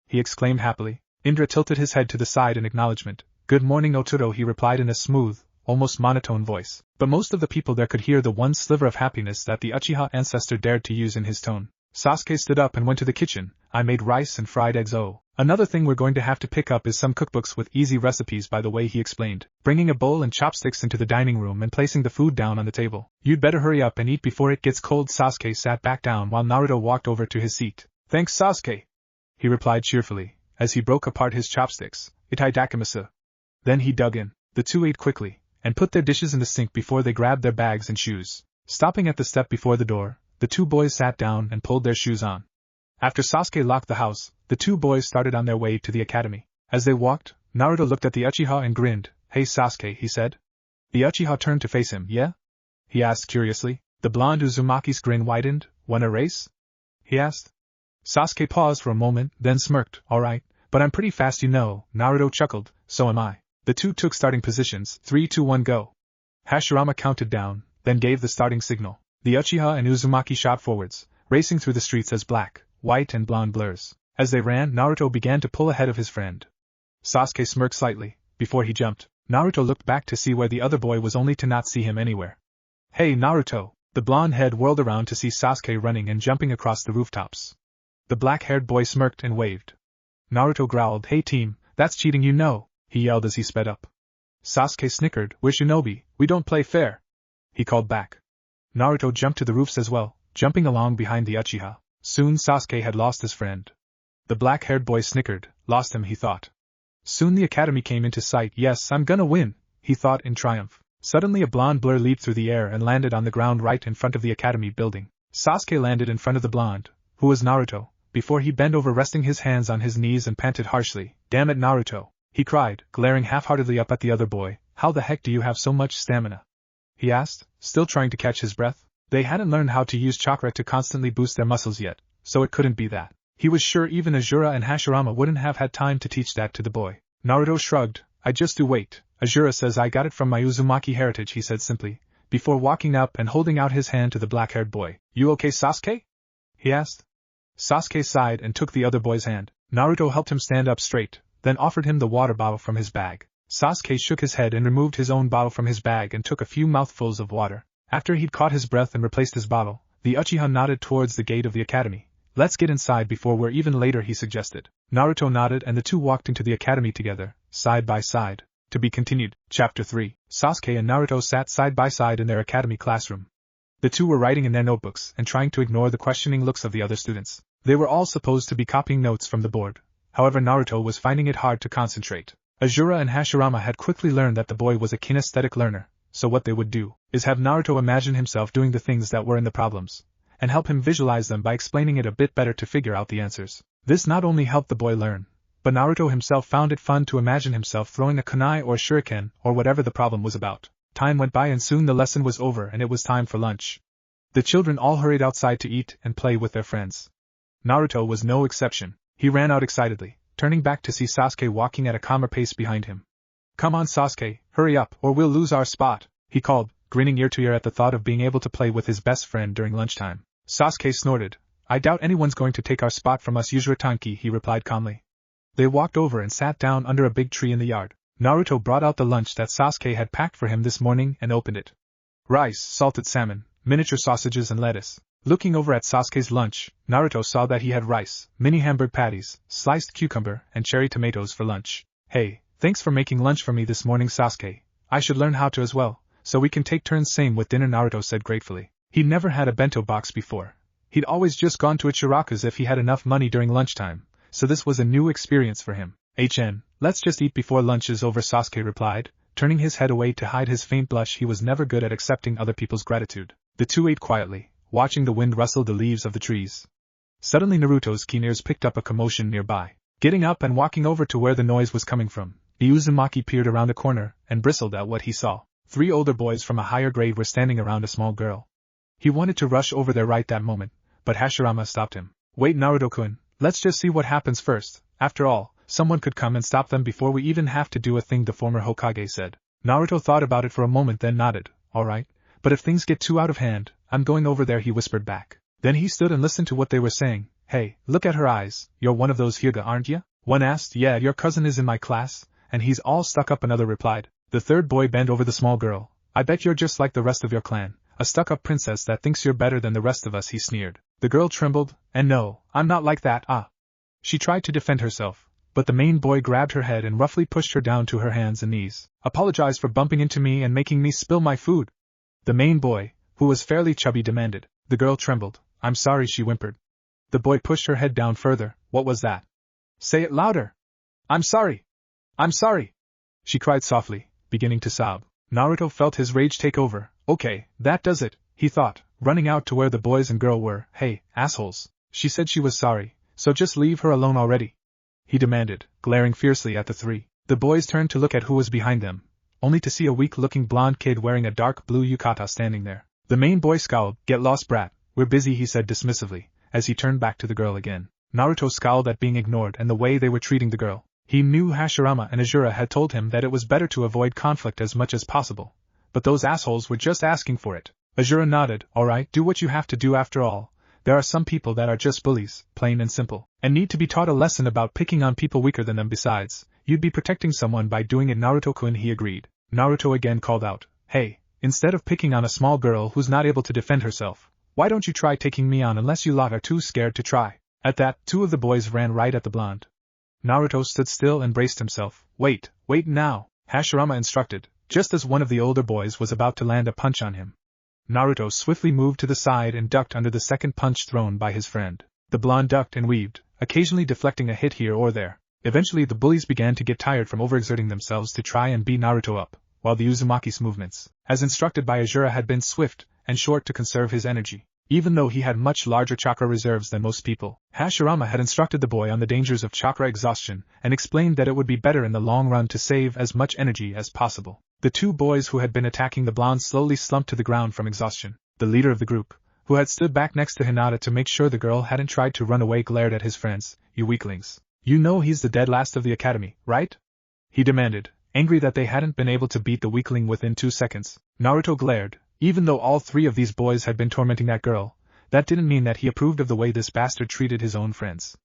he exclaimed happily. Indra tilted his head to the side in acknowledgement. "Good morning, Otoro," he replied in a smooth, almost monotone voice. But most of the people there could hear the one sliver of happiness that the Uchiha ancestor dared to use in his tone. Sasuke stood up and went to the kitchen. "I made rice and fried eggs. Oh, another thing we're going to have to pick up is some cookbooks with easy recipes, by the way," he explained, bringing a bowl and chopsticks into the dining room and placing the food down on the table. "You'd better hurry up and eat before it gets cold." Sasuke sat back down while Naruto walked over to his seat. "Thanks, Sasuke," he replied cheerfully, as he broke apart his chopsticks. "Itai dakimasu." Then he dug in. The two ate quickly, and put their dishes in the sink before they grabbed their bags and shoes. Stopping at the step before the door, the two boys sat down and pulled their shoes on. After Sasuke locked the house, the two boys started on their way to the academy. As they walked, Naruto looked at the Uchiha and grinned. "Hey Sasuke," he said. The Uchiha turned to face him. "Yeah?" he asked curiously. The blonde Uzumaki's grin widened. "Want a race?" he asked. Sasuke paused for a moment, then smirked. "Alright, but I'm pretty fast, you know." Naruto chuckled. "So am I." The two took starting positions. 3, 2, 1, go. Hashirama counted down, then gave the starting signal. The Uchiha and Uzumaki shot forwards, racing through the streets as black, white and blonde blurs. As they ran, Naruto began to pull ahead of his friend. Sasuke smirked slightly, before he jumped. Naruto looked back to see where the other boy was, only to not see him anywhere. "Hey Naruto!" The blonde head whirled around to see Sasuke running and jumping across the rooftops. The black-haired boy smirked and waved. Naruto growled. "Hey team, that's cheating, you know," he yelled as he sped up. Sasuke snickered. "We're shinobi, we don't play fair," he called back. Naruto jumped to the roofs as well, jumping along behind the Uchiha. Soon Sasuke had lost his friend. The black-haired boy snickered. Lost him, he thought. Soon the academy came into sight. "Yes, I'm gonna win," he thought in triumph. Suddenly a blonde blur leaped through the air and landed on the ground right in front of the academy building. Sasuke landed in front of the blonde, who was Naruto, before he bent over, resting his hands on his knees and panted harshly. "Damn it, Naruto," he cried, glaring half-heartedly up at the other boy. "How the heck do you have so much stamina?" he asked, still trying to catch his breath. They hadn't learned how to use chakra to constantly boost their muscles yet, so it couldn't be that. He was sure even Asura and Hashirama wouldn't have had time to teach that to the boy. Naruto shrugged. "I just do wait. Asura says I got it from my Uzumaki heritage," he said simply, before walking up and holding out his hand to the black-haired boy. "You okay, Sasuke?" he asked. Sasuke sighed and took the other boy's hand. Naruto helped him stand up straight, then offered him the water bottle from his bag. Sasuke shook his head and removed his own bottle from his bag and took a few mouthfuls of water. After he'd caught his breath and replaced his bottle, the Uchiha nodded towards the gate of the academy. "Let's get inside before we're even later," he suggested. Naruto nodded and the two walked into the academy together, side by side. To be continued. Chapter 3. Sasuke and Naruto sat side by side in their academy classroom. The two were writing in their notebooks and trying to ignore the questioning looks of the other students. They were all supposed to be copying notes from the board. However, Naruto was finding it hard to concentrate. Asura and Hashirama had quickly learned that the boy was a kinesthetic learner, so what they would do is have Naruto imagine himself doing the things that were in the problems, and help him visualize them by explaining it a bit better to figure out the answers. This not only helped the boy learn, but Naruto himself found it fun to imagine himself throwing a kunai or shuriken or whatever the problem was about. Time went by and soon the lesson was over and it was time for lunch. The children all hurried outside to eat and play with their friends. Naruto was no exception. He ran out excitedly, turning back to see Sasuke walking at a calmer pace behind him. "Come on, Sasuke, hurry up or we'll lose our spot," he called, grinning ear to ear at the thought of being able to play with his best friend during lunchtime. Sasuke snorted. "I doubt anyone's going to take our spot from us, Uzuratanki," he replied calmly. They walked over and sat down under a big tree in the yard. Naruto brought out the lunch that Sasuke had packed for him this morning and opened it. Rice, salted salmon, miniature sausages and lettuce. Looking over at Sasuke's lunch, Naruto saw that he had rice, mini hamburg patties, sliced cucumber, and cherry tomatoes for lunch. "Hey, thanks for making lunch for me this morning, Sasuke. I should learn how to as well," so we can take turns same with dinner, Naruto said gratefully. He'd never had a bento box before. He'd always just gone to Ichiraku's if he had enough money during lunchtime, so this was a new experience for him. Let's just eat before lunch is over, Sasuke replied, turning his head away to hide his faint blush. He was never good at accepting other people's gratitude. The two ate quietly, watching the wind rustle the leaves of the trees. Suddenly Naruto's keen ears picked up a commotion nearby. Getting up and walking over to where the noise was coming from, the Uzumaki peered around a corner and bristled at what he saw. 3 older boys from a higher grade were standing around a small girl. He wanted to rush over there right that moment, but Hashirama stopped him. Wait, Naruto-kun, let's just see what happens first. After all, someone could come and stop them before we even have to do a thing, the former Hokage said. Naruto thought about it for a moment, then nodded. Alright, but if things get too out of hand, I'm going over there, he whispered back. Then he stood and listened to what they were saying. Hey, look at her eyes, you're one of those Hyuga, aren't you? One asked. Yeah, your cousin is in my class, and he's all stuck up, another replied. The third boy bent over the small girl. I bet you're just like the rest of your clan, a stuck-up princess that thinks you're better than the rest of us, he sneered. The girl trembled. And no, I'm not like that, She tried to defend herself, but the main boy grabbed her head and roughly pushed her down to her hands and knees. Apologize for bumping into me and making me spill my food, the main boy, who was fairly chubby, demanded. The girl trembled. I'm sorry, she whimpered. The boy pushed her head down further. What was that? Say it louder. I'm sorry. I'm sorry, she cried softly, beginning to sob. Naruto felt his rage take over. Okay, that does it, he thought, running out to where the boys and girl were. Hey, assholes, she said she was sorry, so just leave her alone already, he demanded, glaring fiercely at the 3. The boys turned to look at who was behind them, only to see a weak-looking blonde kid wearing a dark blue yukata standing there. The main boy scowled. Get lost, brat, we're busy, he said dismissively, as he turned back to the girl again. Naruto scowled at being ignored and the way they were treating the girl. He knew Hashirama and Asura had told him that it was better to avoid conflict as much as possible, but those assholes were just asking for it. Asura nodded. Alright, do what you have to do. After all, there are some people that are just bullies, plain and simple, and need to be taught a lesson about picking on people weaker than them. Besides, you'd be protecting someone by doing it, Naruto-kun, he agreed. Naruto again called out. Hey, instead of picking on a small girl who's not able to defend herself, why don't you try taking me on, unless you lot are too scared to try? At that, 2 of the boys ran right at the blonde. Naruto stood still and braced himself. Wait now, Hashirama instructed, just as one of the older boys was about to land a punch on him. Naruto swiftly moved to the side and ducked under the second punch thrown by his friend. The blonde ducked and weaved, occasionally deflecting a hit here or there. Eventually the bullies began to get tired from overexerting themselves to try and beat Naruto up, while the Uzumaki's movements, as instructed by Asura, had been swift and short to conserve his energy. Even though he had much larger chakra reserves than most people, Hashirama had instructed the boy on the dangers of chakra exhaustion and explained that it would be better in the long run to save as much energy as possible. The 2 boys who had been attacking the blonde slowly slumped to the ground from exhaustion. The leader of the group, who had stood back next to Hinata to make sure the girl hadn't tried to run away, glared at his friends. You weaklings. You know he's the dead last of the academy, right? He demanded, angry that they hadn't been able to beat the weakling within 2 seconds. Naruto glared. Even though all 3 of these boys had been tormenting that girl, that didn't mean that he approved of the way this bastard treated his own friends.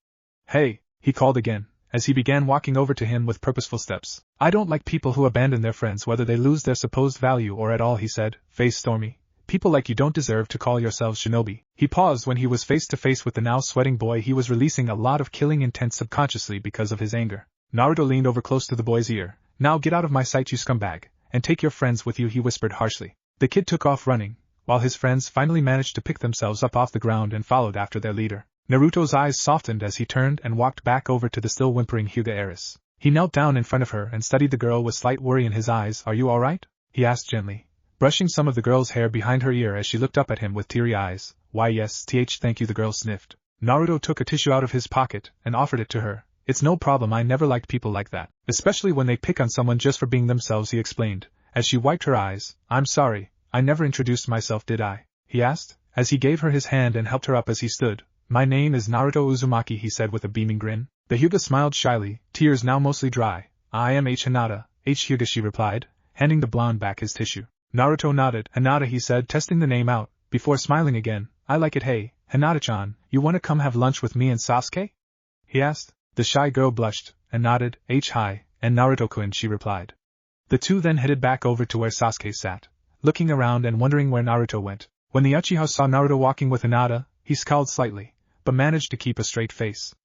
Hey, he called again, as he began walking over to him with purposeful steps. I don't like people who abandon their friends whether they lose their supposed value or at all, he said, face stormy. People like you don't deserve to call yourselves shinobi. He paused when he was face to face with the now sweating boy. He was releasing a lot of killing intent subconsciously because of his anger. Naruto leaned over close to the boy's ear. Now get out of my sight, you scumbag, and take your friends with you, he whispered harshly. The kid took off running, while his friends finally managed to pick themselves up off the ground and followed after their leader. Naruto's eyes softened as he turned and walked back over to the still whimpering Hyuga heiress. He knelt down in front of her and studied the girl with slight worry in his eyes. Are you alright? He asked gently, brushing some of the girl's hair behind her ear as she looked up at him with teary eyes. Why yes, thank you, the girl sniffed. Naruto took a tissue out of his pocket and offered it to her. It's no problem, I never liked people like that, especially when they pick on someone just for being themselves, he explained, as she wiped her eyes. I'm sorry, I never introduced myself, did I? He asked, as he gave her his hand and helped her up as he stood. My name is Naruto Uzumaki, he said with a beaming grin. The Hyuga smiled shyly, tears now mostly dry. I am Hinata, Hyuga, she replied, handing the blonde back his tissue. Naruto nodded. Hinata, he said, testing the name out, before smiling again. I like it. Hey, Hinata-chan, you want to come have lunch with me and Sasuke? He asked. The shy girl blushed, and nodded. Hi, and Naruto-kun, she replied. The 2 then headed back over to where Sasuke sat, looking around and wondering where Naruto went. When the Uchiha saw Naruto walking with Hinata, he scowled slightly, but managed to keep a straight face.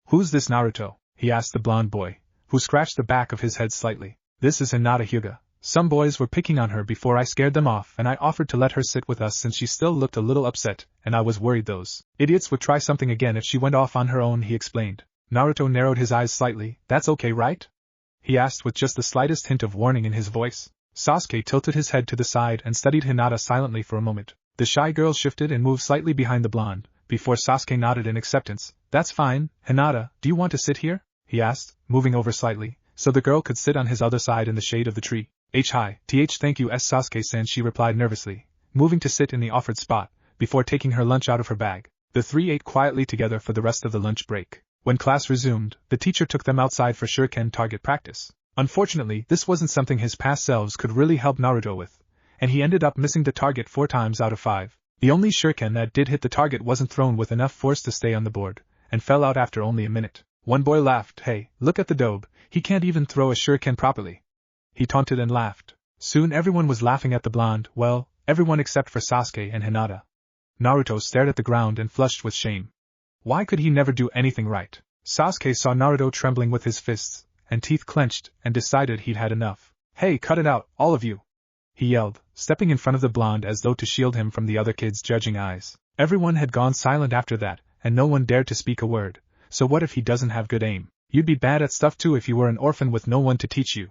Who's this Naruto? He asked the blonde boy, who scratched the back of his head slightly. This is Hinata Hyuga, Some boys were picking on her before I scared them off, and I offered to let her sit with us since she still looked a little upset, and I was worried those idiots would try something again if she went off on her own, he explained. Naruto narrowed his eyes slightly. That's okay, right? He asked with just the slightest hint of warning in his voice. Sasuke tilted his head to the side and studied Hinata silently for a moment. The shy girl shifted and moved slightly behind the blonde, before Sasuke nodded in acceptance. That's fine. Hinata, do you want to sit here? He asked, moving over slightly, so the girl could sit on his other side in the shade of the tree. Hi, thank you Sasuke-san, she replied nervously, moving to sit in the offered spot, before taking her lunch out of her bag. The three ate quietly together for the rest of the lunch break. When class resumed, the teacher took them outside for shuriken target practice. Unfortunately, this wasn't something his past selves could really help Naruto with, and he ended up missing the target 4 times out of 5. The only shuriken that did hit the target wasn't thrown with enough force to stay on the board, and fell out after only a minute. One boy laughed. Hey, look at the dobe, he can't even throw a shuriken properly. He taunted and laughed. Soon everyone was laughing at the blonde, well, everyone except for Sasuke and Hinata. Naruto stared at the ground and flushed with shame. Why could he never do anything right? Sasuke saw Naruto trembling with his fists and teeth clenched and decided he'd had enough. Hey, cut it out, all of you! He yelled, stepping in front of the blonde as though to shield him from the other kids' judging eyes. Everyone had gone silent after that, and no one dared to speak a word. So what if he doesn't have good aim? You'd be bad at stuff too if you were an orphan with no one to teach you,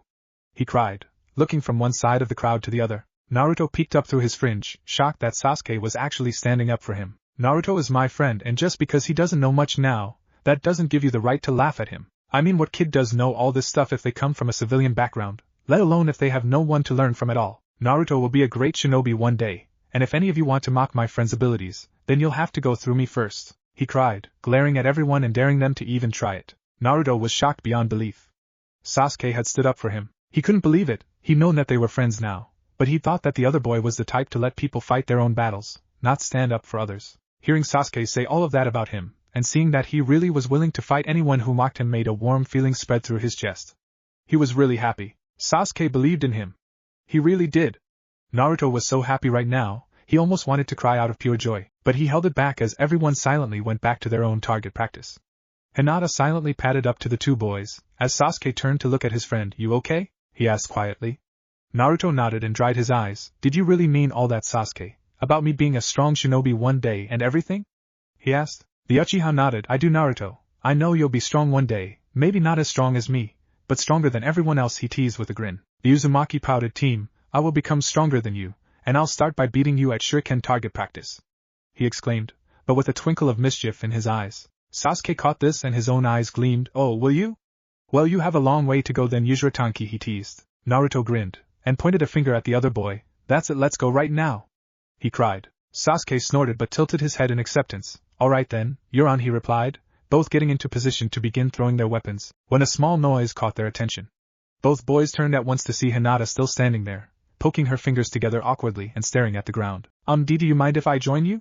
he cried, looking from one side of the crowd to the other. Naruto peeked up through his fringe, shocked that Sasuke was actually standing up for him. Naruto is my friend, and just because he doesn't know much now, that doesn't give you the right to laugh at him. I mean, what kid does know all this stuff if they come from a civilian background, let alone if they have no one to learn from at all? Naruto will be a great shinobi one day, and if any of you want to mock my friend's abilities, then you'll have to go through me first, he cried, glaring at everyone and daring them to even try it. Naruto was shocked beyond belief. Sasuke had stood up for him. He couldn't believe it. He'd known that they were friends now, but he thought that the other boy was the type to let people fight their own battles, not stand up for others. Hearing Sasuke say all of that about him, and seeing that he really was willing to fight anyone who mocked him, made a warm feeling spread through his chest. He was really happy. Sasuke believed in him. He really did. Naruto was so happy right now, he almost wanted to cry out of pure joy, but he held it back as everyone silently went back to their own target practice. Hinata silently padded up to the two boys, as Sasuke turned to look at his friend. You okay? He asked quietly. Naruto nodded and dried his eyes. Did you really mean all that, Sasuke, about me being a strong shinobi one day and everything? He asked. The Uchiha nodded. I do, Naruto. I know you'll be strong one day, maybe not as strong as me, but stronger than everyone else, he teased with a grin. The Uzumaki pouted. Team, I will become stronger than you, and I'll start by beating you at shuriken target practice, he exclaimed, but with a twinkle of mischief in his eyes. Sasuke caught this and his own eyes gleamed. Oh, will you? Well, you have a long way to go then, Uzuratanki, he teased. Naruto grinned, and pointed a finger at the other boy. That's it, let's go right now, he cried. Sasuke snorted but tilted his head in acceptance. Alright then, you're on, he replied, both getting into position to begin throwing their weapons, when a small noise caught their attention. Both boys turned at once to see Hinata still standing there, poking her fingers together awkwardly and staring at the ground. Do you mind if I join you?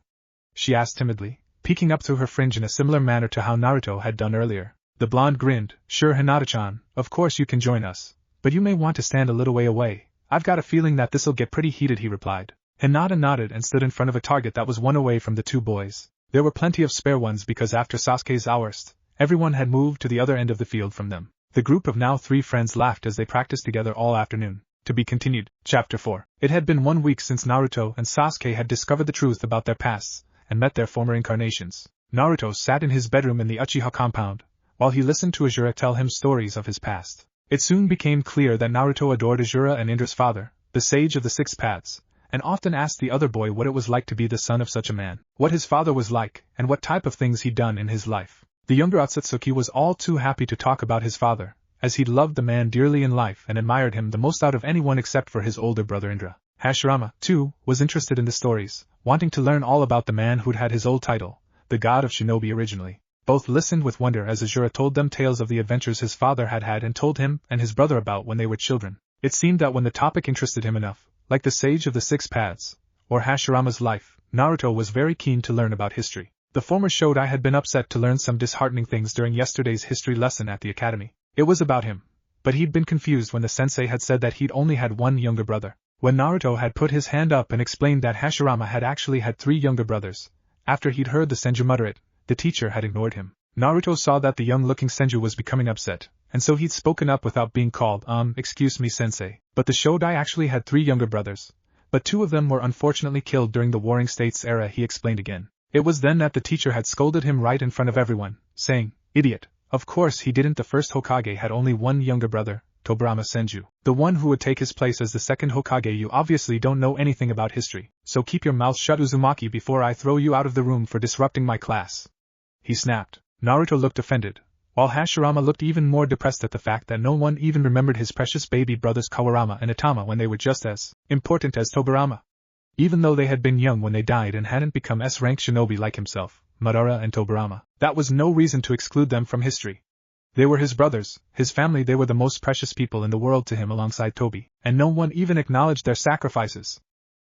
She asked timidly, peeking up through her fringe in a similar manner to how Naruto had done earlier. The blonde grinned. Sure, Hinata-chan, of course you can join us, but you may want to stand a little way away. I've got a feeling that this'll get pretty heated, he replied. Hinata nodded and stood in front of a target that was one away from the two boys. There were plenty of spare ones because after Sasuke's oust, everyone had moved to the other end of the field from them. The group of now 3 friends laughed as they practiced together all afternoon. To be continued. Chapter 4. It had been 1 week since Naruto and Sasuke had discovered the truth about their pasts and met their former incarnations. Naruto sat in his bedroom in the Uchiha compound, while he listened to Asura tell him stories of his past. It soon became clear that Naruto adored Asura and Indra's father, the sage of the 6 paths, and often asked the other boy what it was like to be the son of such a man, what his father was like, and what type of things he'd done in his life. The younger Otsutsuki was all too happy to talk about his father, as he'd loved the man dearly in life and admired him the most out of anyone except for his older brother Indra. Hashirama, too, was interested in the stories, wanting to learn all about the man who'd had his old title, the god of shinobi originally. Both listened with wonder as Asura told them tales of the adventures his father had had and told him and his brother about when they were children. It seemed that when the topic interested him enough, like the sage of the 6 paths, or Hashirama's life, Naruto was very keen to learn about history. The former showed I had been upset to learn some disheartening things during yesterday's history lesson at the academy. It was about him, but he'd been confused when the sensei had said that he'd only had 1 younger brother. When Naruto had put his hand up and explained that Hashirama had actually had 3 younger brothers, after he'd heard the Senju mutter it, the teacher had ignored him. Naruto saw that the young-looking Senju was becoming upset, and so he'd spoken up without being called, excuse me sensei, but the Shodai actually had 3 younger brothers. But 2 of them were unfortunately killed during the Warring States era, he explained again. It was then that the teacher had scolded him right in front of everyone, saying, "Idiot, of course he didn't. The first Hokage had only 1 younger brother, Tobirama Senju, the one who would take his place as the second Hokage. You obviously don't know anything about history, so keep your mouth shut, Uzumaki, before I throw you out of the room for disrupting my class," he snapped. Naruto looked offended, while Hashirama looked even more depressed at the fact that no one even remembered his precious baby brothers Kawurama and Itama when they were just as important as Tobirama. Even though they had been young when they died and hadn't become S-rank shinobi like himself, Madara and Tobirama, that was no reason to exclude them from history. They were his brothers, his family. They were the most precious people in the world to him alongside Tobi, and no one even acknowledged their sacrifices.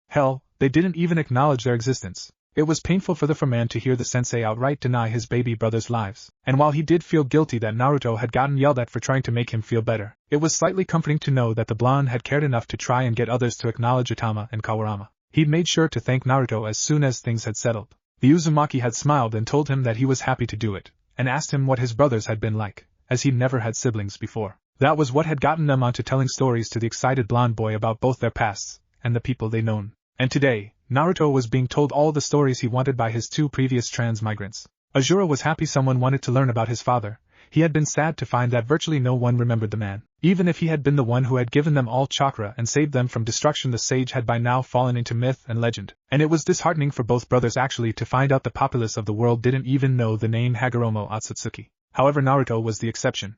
Hell, they didn't even acknowledge their existence. It was painful for the man to hear the sensei outright deny his baby brothers' lives, and while he did feel guilty that Naruto had gotten yelled at for trying to make him feel better, it was slightly comforting to know that the blonde had cared enough to try and get others to acknowledge Itama and Kawurama. He'd made sure to thank Naruto as soon as things had settled. The Uzumaki had smiled and told him that he was happy to do it, and asked him what his brothers had been like, as he'd never had siblings before. That was what had gotten them onto telling stories to the excited blonde boy about both their pasts, and the people they'd known. And today, Naruto was being told all the stories he wanted by his 2 previous trans migrants. Asura was happy someone wanted to learn about his father. He had been sad to find that virtually no one remembered the man. Even if he had been the one who had given them all chakra and saved them from destruction, the sage had by now fallen into myth and legend. And it was disheartening for both brothers actually to find out the populace of the world didn't even know the name Hagoromo Otsutsuki. However, Naruto was the exception.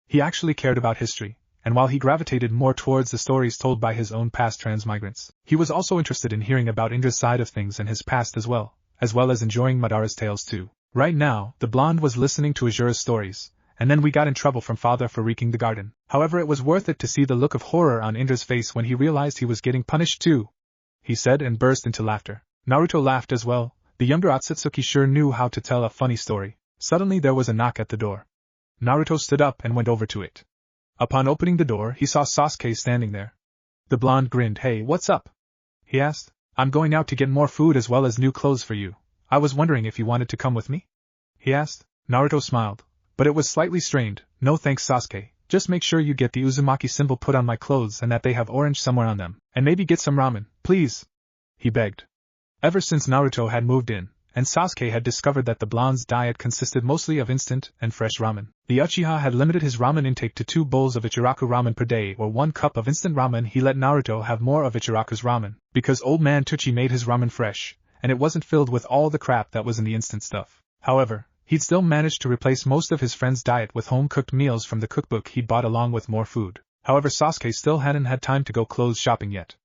He actually cared about history, and while he gravitated more towards the stories told by his own past transmigrants, he was also interested in hearing about Indra's side of things and his past as well as enjoying Madara's tales too. Right now, the blonde was listening to Asura's stories, and then we got in trouble from father for wreaking the garden. However, it was worth it to see the look of horror on Indra's face when he realized he was getting punished too, he said, and burst into laughter. Naruto laughed as well. The younger Otsutsuki sure knew how to tell a funny story. Suddenly there was a knock at the door. Naruto stood up and went over to it. Upon opening the door, he saw Sasuke standing there. The blonde grinned. "Hey, what's up?" he asked. "I'm going out to get more food as well as new clothes for you. I was wondering if you wanted to come with me?" he asked. Naruto smiled, but it was slightly strained. "No thanks, Sasuke. Just make sure you get the Uzumaki symbol put on my clothes and that they have orange somewhere on them, and maybe get some ramen, please," he begged. Ever since Naruto had moved in, and Sasuke had discovered that the blonde's diet consisted mostly of instant and fresh ramen, the Uchiha had limited his ramen intake to 2 bowls of Ichiraku ramen per day or 1 cup of instant ramen. He let Naruto have more of Ichiraku's ramen, because old man Tuchi made his ramen fresh, and it wasn't filled with all the crap that was in the instant stuff. However, he'd still managed to replace most of his friend's diet with home-cooked meals from the cookbook he'd bought along with more food. However, Sasuke still hadn't had time to go clothes shopping yet.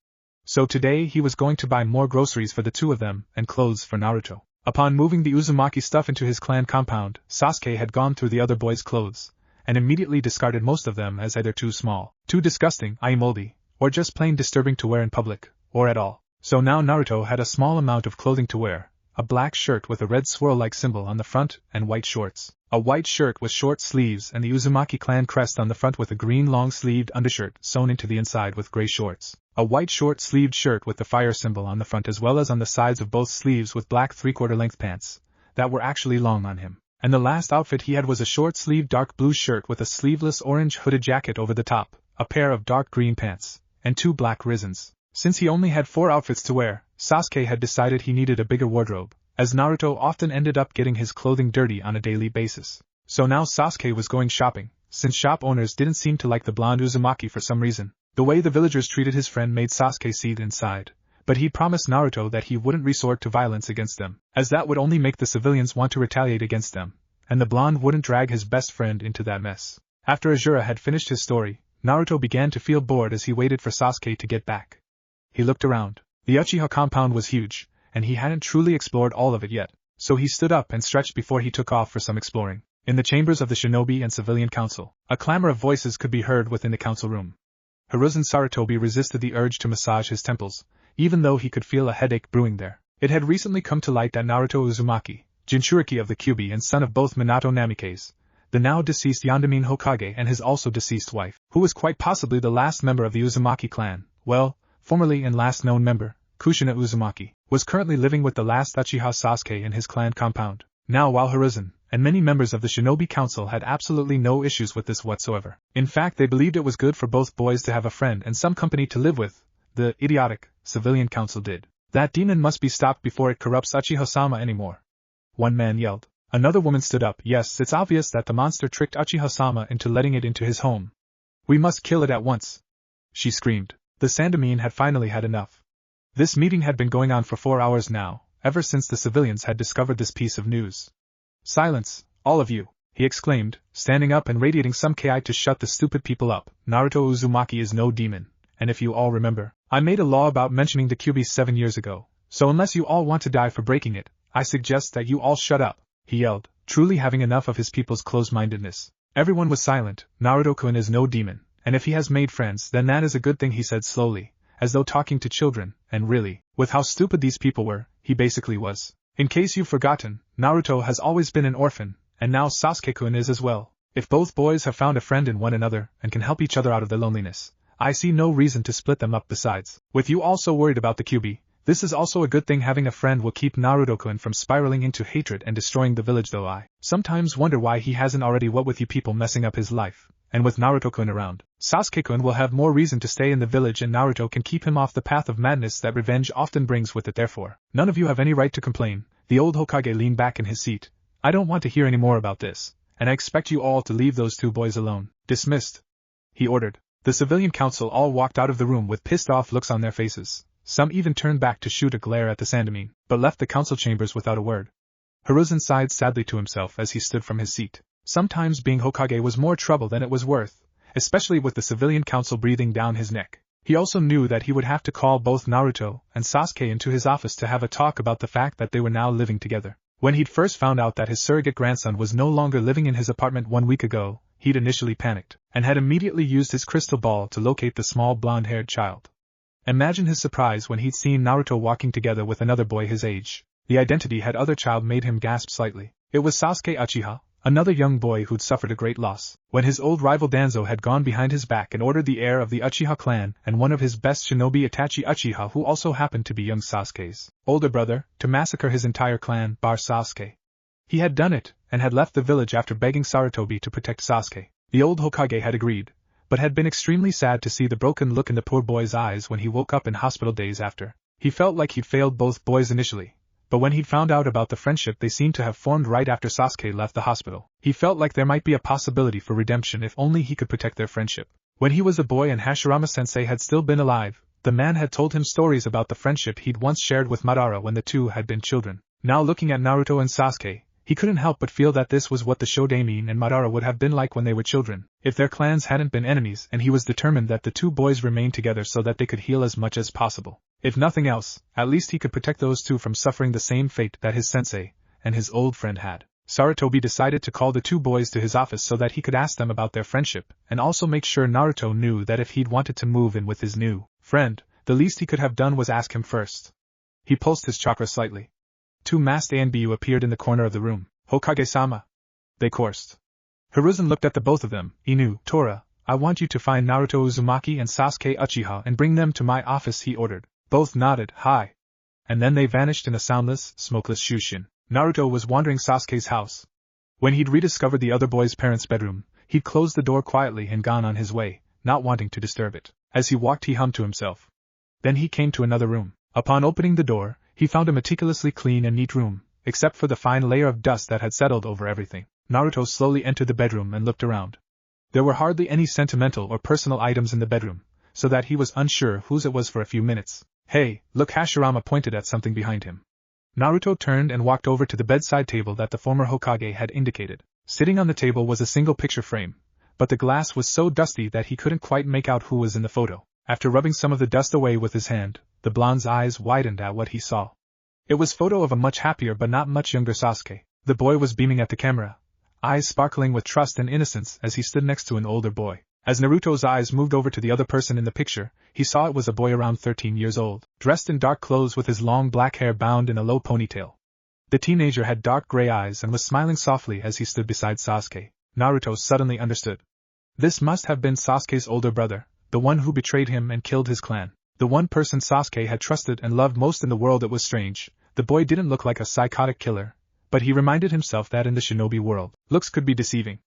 So today he was going to buy more groceries for the 2 of them, and clothes for Naruto. Upon moving the Uzumaki stuff into his clan compound, Sasuke had gone through the other boys' clothes, and immediately discarded most of them as either too small, too disgusting, moldy, or just plain disturbing to wear in public, or at all. So now Naruto had a small amount of clothing to wear: a black shirt with a red swirl-like symbol on the front, and white shorts. A white shirt with short sleeves and the Uzumaki clan crest on the front with a green long-sleeved undershirt sewn into the inside with gray shorts. A white short-sleeved shirt with the fire symbol on the front as well as on the sides of both sleeves with black 3/4 length pants that were actually long on him. And the last outfit he had was a short-sleeved dark blue shirt with a sleeveless orange hooded jacket over the top, a pair of dark green pants, and 2 black rizzans. Since he only had 4 outfits to wear, Sasuke had decided he needed a bigger wardrobe, as Naruto often ended up getting his clothing dirty on a daily basis. So now Sasuke was going shopping, since shop owners didn't seem to like the blonde Uzumaki for some reason. The way the villagers treated his friend made Sasuke seethe inside, but he promised Naruto that he wouldn't resort to violence against them, as that would only make the civilians want to retaliate against them, and the blonde wouldn't drag his best friend into that mess. After Asura had finished his story, Naruto began to feel bored as he waited for Sasuke to get back. He looked around. The Uchiha compound was huge, and he hadn't truly explored all of it yet, so he stood up and stretched before he took off for some exploring. In the chambers of the Shinobi and Civilian Council, a clamor of voices could be heard within the council room. Hiruzen Sarutobi resisted the urge to massage his temples, even though he could feel a headache brewing there. It had recently come to light that Naruto Uzumaki, Jinchuriki of the Kyuubi and son of both Minato Namikaze, the now deceased Yondamin Hokage and his also deceased wife, who was quite possibly the last member of the Uzumaki clan, formerly and last known member, Kushina Uzumaki, was currently living with the last Uchiha Sasuke in his clan compound. Now while Hiruzen, and many members of the Shinobi Council had absolutely no issues with this whatsoever. In fact, they believed it was good for both boys to have a friend and some company to live with. The idiotic civilian council did. That demon must be stopped before it corrupts Uchiha-sama anymore. One man yelled. Another woman stood up. Yes, it's obvious that the monster tricked Uchiha-sama into letting it into his home. We must kill it at once, she screamed. The Sandamine had finally had enough. This meeting had been going on for 4 hours now, ever since the civilians had discovered this piece of news. Silence, all of you, he exclaimed, standing up and radiating some ki to shut the stupid people up. Naruto Uzumaki is no demon, and if you all remember, I made a law about mentioning the Kyuubi 7 years ago, so unless you all want to die for breaking it, I suggest that you all shut up, he yelled, truly having enough of his people's close-mindedness. Everyone was silent. Naruto-kun is no demon, and if he has made friends then that is a good thing, he said slowly, as though talking to children, and really, with how stupid these people were, he basically was. In case you've forgotten, Naruto has always been an orphan, and now Sasuke-kun is as well. If both boys have found a friend in one another and can help each other out of their loneliness, I see no reason to split them up. Besides, with you also worried about the Kyuubi, this is also a good thing. Having a friend will keep Naruto-kun from spiraling into hatred and destroying the village, though I sometimes wonder why he hasn't already. What with you people messing up his life, and with Naruto-kun around, Sasuke-kun will have more reason to stay in the village and Naruto can keep him off the path of madness that revenge often brings with it. Therefore, none of you have any right to complain. The old Hokage leaned back in his seat. I don't want to hear any more about this, and I expect you all to leave those 2 boys alone. Dismissed, he ordered. The civilian council all walked out of the room with pissed-off looks on their faces. Some even turned back to shoot a glare at the Sandamine, but left the council chambers without a word. Hiruzen sighed sadly to himself as he stood from his seat. Sometimes being Hokage was more trouble than it was worth, especially with the civilian council breathing down his neck. He also knew that he would have to call both Naruto and Sasuke into his office to have a talk about the fact that they were now living together. When he'd first found out that his surrogate grandson was no longer living in his apartment 1 week ago, he'd initially panicked, and had immediately used his crystal ball to locate the small blonde-haired child. Imagine his surprise when he'd seen Naruto walking together with another boy his age. The identity had other child made him gasp slightly. It was Sasuke Uchiha, another young boy who'd suffered a great loss, when his old rival Danzo had gone behind his back and ordered the heir of the Uchiha clan and one of his best shinobi Itachi Uchiha, who also happened to be young Sasuke's older brother, to massacre his entire clan, bar Sasuke. He had done it, and had left the village after begging Sarutobi to protect Sasuke. The old Hokage had agreed, but had been extremely sad to see the broken look in the poor boy's eyes when he woke up in hospital days after. He felt like he'd failed both boys initially, but when he'd found out about the friendship they seemed to have formed right after Sasuke left the hospital, he felt like there might be a possibility for redemption if only he could protect their friendship. When he was a boy and Hashirama-sensei had still been alive, the man had told him stories about the friendship he'd once shared with Madara when the two had been children. Now looking at Naruto and Sasuke, he couldn't help but feel that this was what the Shodaimon and Madara would have been like when they were children, if their clans hadn't been enemies, and he was determined that the 2 boys remain together so that they could heal as much as possible. If nothing else, at least he could protect those 2 from suffering the same fate that his sensei and his old friend had. Sarutobi decided to call the 2 boys to his office so that he could ask them about their friendship, and also make sure Naruto knew that if he'd wanted to move in with his new friend, the least he could have done was ask him first. He pulsed his chakra slightly. 2 masked Anbu appeared in the corner of the room. Hokage-sama, they chorused. Hiruzen looked at the both of them. Inu, Tora, I want you to find Naruto Uzumaki and Sasuke Uchiha and bring them to my office, he ordered. Both nodded, hi. And then they vanished in a soundless, smokeless shushin. Naruto was wandering Sasuke's house. When he'd rediscovered the other boy's parents' bedroom, he'd closed the door quietly and gone on his way, not wanting to disturb it. As he walked he hummed to himself. Then he came to another room. Upon opening the door, he found a meticulously clean and neat room, except for the fine layer of dust that had settled over everything. Naruto slowly entered the bedroom and looked around. There were hardly any sentimental or personal items in the bedroom, so that he was unsure whose it was for a few minutes. Hey, look! Hashirama pointed at something behind him. Naruto turned and walked over to the bedside table that the former Hokage had indicated. Sitting on the table was a single picture frame, but the glass was so dusty that he couldn't quite make out who was in the photo. After rubbing some of the dust away with his hand, the blonde's eyes widened at what he saw. It was a photo of a much happier but not much younger Sasuke. The boy was beaming at the camera, eyes sparkling with trust and innocence as he stood next to an older boy. As Naruto's eyes moved over to the other person in the picture, he saw it was a boy around 13 years old, dressed in dark clothes with his long black hair bound in a low ponytail. The teenager had dark gray eyes and was smiling softly as he stood beside Sasuke. Naruto suddenly understood. This must have been Sasuke's older brother, the one who betrayed him and killed his clan. The one person Sasuke had trusted and loved most in the world. It was strange. The boy didn't look like a psychotic killer, But he reminded himself that in the shinobi world, looks could be deceiving.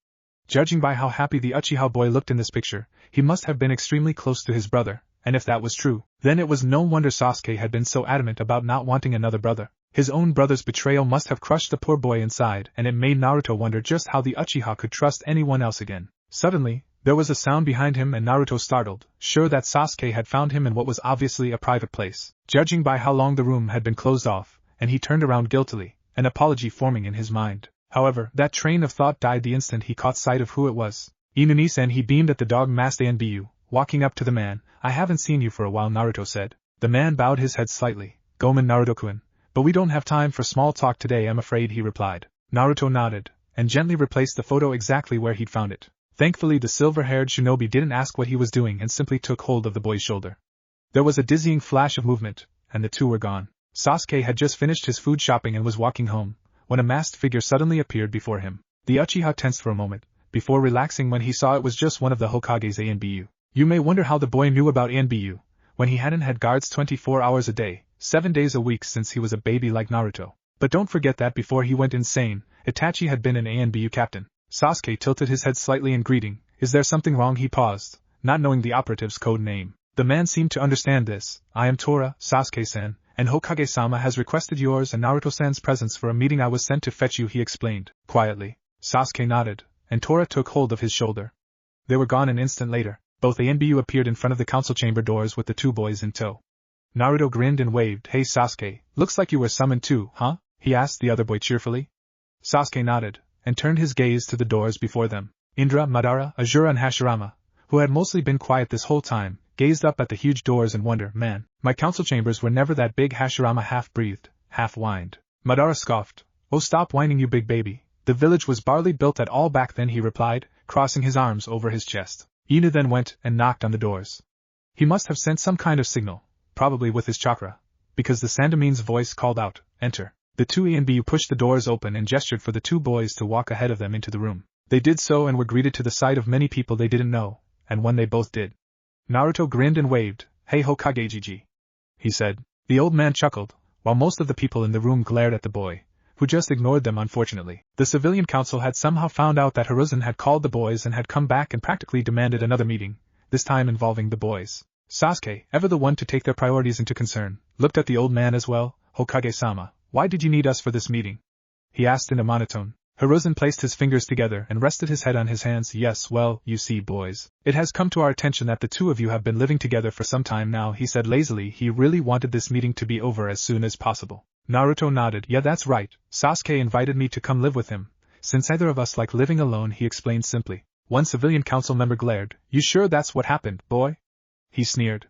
Judging by how happy the Uchiha boy looked in this picture, he must have been extremely close to his brother, and if that was true, then it was no wonder Sasuke had been so adamant about not wanting another brother. His own brother's betrayal must have crushed the poor boy inside, and it made Naruto wonder just how the Uchiha could trust anyone else again. Suddenly, there was a sound behind him and Naruto startled, sure that Sasuke had found him in what was obviously a private place. Judging by how long the room had been closed off, and he turned around guiltily, an apology forming in his mind. However, that train of thought died the instant he caught sight of who it was. Inunise-san, he beamed at the dog-masked Anbu, walking up to the man. I haven't seen you for a while, Naruto said. The man bowed his head slightly. Gomen Naruto-kun. But we don't have time for small talk today, I'm afraid, he replied. Naruto nodded, and gently replaced the photo exactly where he'd found it. Thankfully the silver-haired shinobi didn't ask what he was doing and simply took hold of the boy's shoulder. There was a dizzying flash of movement, and the two were gone. Sasuke had just finished his food shopping and was walking home, when a masked figure suddenly appeared before him. The Uchiha tensed for a moment, before relaxing when he saw it was just one of the Hokage's Anbu. You may wonder how the boy knew about Anbu, when he hadn't had guards 24 hours a day, 7 days a week since he was a baby like Naruto. But don't forget that before he went insane, Itachi had been an Anbu captain. Sasuke tilted his head slightly in greeting. Is there something wrong? He paused, not knowing the operative's code name. The man seemed to understand this. I am Tora, Sasuke-san, and Hokage-sama has requested yours and Naruto-san's presence for a meeting. I was sent to fetch you, he explained, quietly. Sasuke nodded, and Tora took hold of his shoulder. They were gone an instant later. Both Anbu appeared in front of the council chamber doors with the two boys in tow. Naruto grinned and waved. Hey Sasuke, looks like you were summoned too, huh? He asked the other boy cheerfully. Sasuke nodded, and turned his gaze to the doors before them. Indra, Madara, Asura and Hashirama, who had mostly been quiet this whole time, gazed up at the huge doors in wonder. Man, my council chambers were never that big. Hashirama half-breathed, half-whined. Madara scoffed. Oh, stop whining, you big baby. The village was barely built at all back then, he replied, crossing his arms over his chest. Inu then went and knocked on the doors. He must have sent some kind of signal, probably with his chakra, because the Sandamine's voice called out, enter. The two Anbu pushed the doors open and gestured for the two boys to walk ahead of them into the room. They did so and were greeted to the sight of many people they didn't know, and when they both did, Naruto grinned and waved. Hey Hokage Gigi, he said. The old man chuckled, while most of the people in the room glared at the boy, who just ignored them. Unfortunately, the civilian council had somehow found out that Hiruzen had called the boys and had come back and practically demanded another meeting, this time involving the boys. Sasuke, ever the one to take their priorities into concern, looked at the old man as well. Hokage-sama, why did you need us for this meeting? He asked in a monotone. Hiruzen placed his fingers together and rested his head on his hands. Yes, well, you see, boys, it has come to our attention that the two of you have been living together for some time now, he said lazily. He really wanted this meeting to be over as soon as possible. Naruto nodded. Yeah, that's right. Sasuke invited me to come live with him, since neither of us like living alone, he explained simply. One civilian council member glared. You sure that's what happened, boy? He sneered.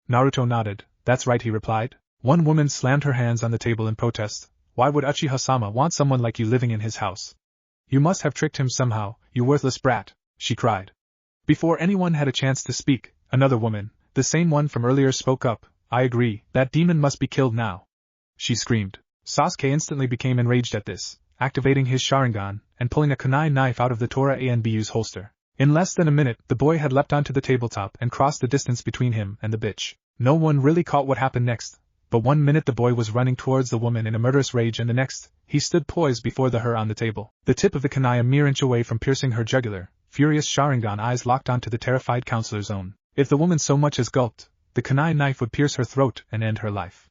Naruto nodded. That's right, he replied. One woman slammed her hands on the table in protest. Why would Uchiha-sama want someone like you living in his house? You must have tricked him somehow, you worthless brat, she cried. Before anyone had a chance to speak, another woman, the same one from earlier, spoke up. I agree, that demon must be killed now, she screamed. Sasuke instantly became enraged at this, activating his Sharingan and pulling a kunai knife out of the Tora Anbu's holster. In less than a minute, the boy had leapt onto the tabletop and crossed the distance between him and the bitch. No one really caught what happened next. But 1 minute the boy was running towards the woman in a murderous rage, and the next, he stood poised before her on the table, the tip of the kunai a mere inch away from piercing her jugular. Furious Sharingan eyes locked onto the terrified counselor's own. If the woman so much as gulped, the kunai knife would pierce her throat and end her life.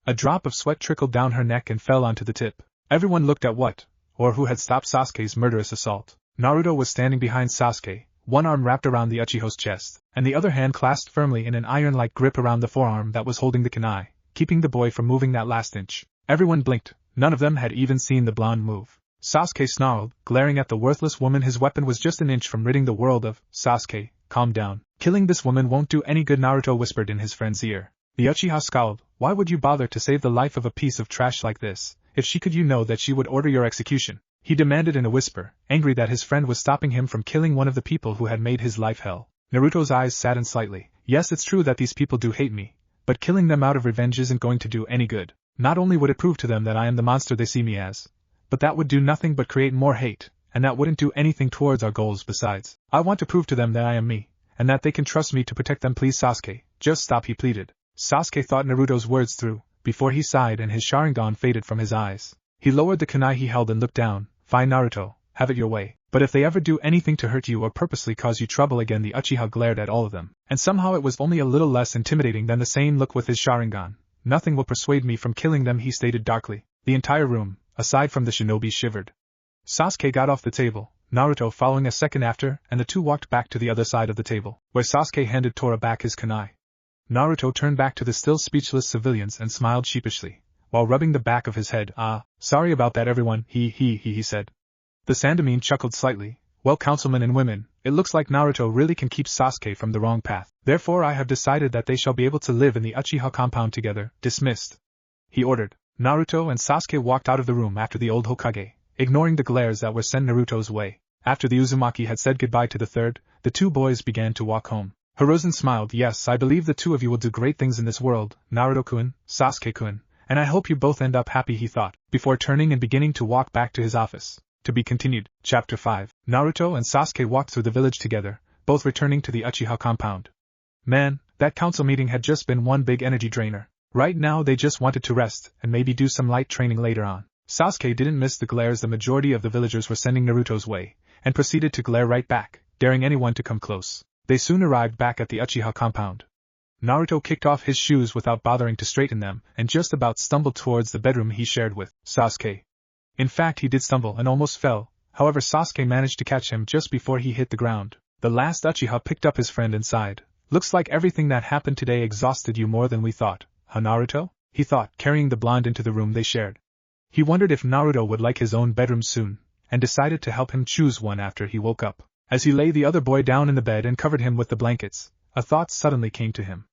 A drop of sweat trickled down her neck and fell onto the tip. Everyone looked at what, or who had stopped Sasuke's murderous assault. Naruto was standing behind Sasuke, one arm wrapped around the Uchiha's chest, and the other hand clasped firmly in an iron-like grip around the forearm that was holding the kunai, keeping the boy from moving that last inch. Everyone blinked. None of them had even seen the blonde move. Sasuke snarled, glaring at the worthless woman. His weapon was just an inch from ridding the world of. Sasuke, calm down. Killing this woman won't do any good, Naruto whispered in his friend's ear. The Uchiha scowled. Why would you bother to save the life of a piece of trash like this? If she could, you know that she would order your execution, he demanded in a whisper, angry that his friend was stopping him from killing one of the people who had made his life hell. Naruto's eyes saddened slightly. Yes, it's true that these people do hate me, but killing them out of revenge isn't going to do any good. Not only would it prove to them that I am the monster they see me as, but that would do nothing but create more hate, and that wouldn't do anything towards our goals. Besides, I want to prove to them that I am me, and that they can trust me to protect them. Please, Sasuke, just stop, he pleaded. Sasuke thought Naruto's words through, before he sighed and his Sharingan faded from his eyes. He lowered the kunai he held and looked down. Fine Naruto, have it your way. But if they ever do anything to hurt you or purposely cause you trouble again, the Uchiha glared at all of them. And somehow it was only a little less intimidating than the same look with his Sharingan. Nothing will persuade me from killing them, he stated darkly. The entire room, aside from the shinobi, shivered. Sasuke got off the table, Naruto following a second after, and the two walked back to the other side of the table, where Sasuke handed Tora back his kunai. Naruto turned back to the still speechless civilians and smiled sheepishly, while rubbing the back of his head. Sorry about that everyone, he said. The Sandamine chuckled slightly. Well, councilmen and women, it looks like Naruto really can keep Sasuke from the wrong path. Therefore I have decided that they shall be able to live in the Uchiha compound together. Dismissed, he ordered. Naruto and Sasuke walked out of the room after the old Hokage, ignoring the glares that were sent Naruto's way. After the Uzumaki had said goodbye to the third, the two boys began to walk home. Hiruzen smiled. Yes, I believe the two of you will do great things in this world, Naruto-kun, Sasuke-kun, and I hope you both end up happy, he thought, before turning and beginning to walk back to his office. To be continued. Chapter 5. Naruto and Sasuke walked through the village together, both returning to the Uchiha compound. Man, that council meeting had just been one big energy drainer. Right now they just wanted to rest, and maybe do some light training later on. Sasuke didn't miss the glares the majority of the villagers were sending Naruto's way, and proceeded to glare right back, daring anyone to come close. They soon arrived back at the Uchiha compound. Naruto kicked off his shoes without bothering to straighten them, and just about stumbled towards the bedroom he shared with Sasuke. In fact, he did stumble and almost fell, however Sasuke managed to catch him just before he hit the ground. The last Uchiha picked up his friend and sighed. Looks like everything that happened today exhausted you more than we thought, huh Naruto? He thought, carrying the blonde into the room they shared. He wondered if Naruto would like his own bedroom soon, and decided to help him choose one after he woke up. As he lay the other boy down in the bed and covered him with the blankets, a thought suddenly came to him.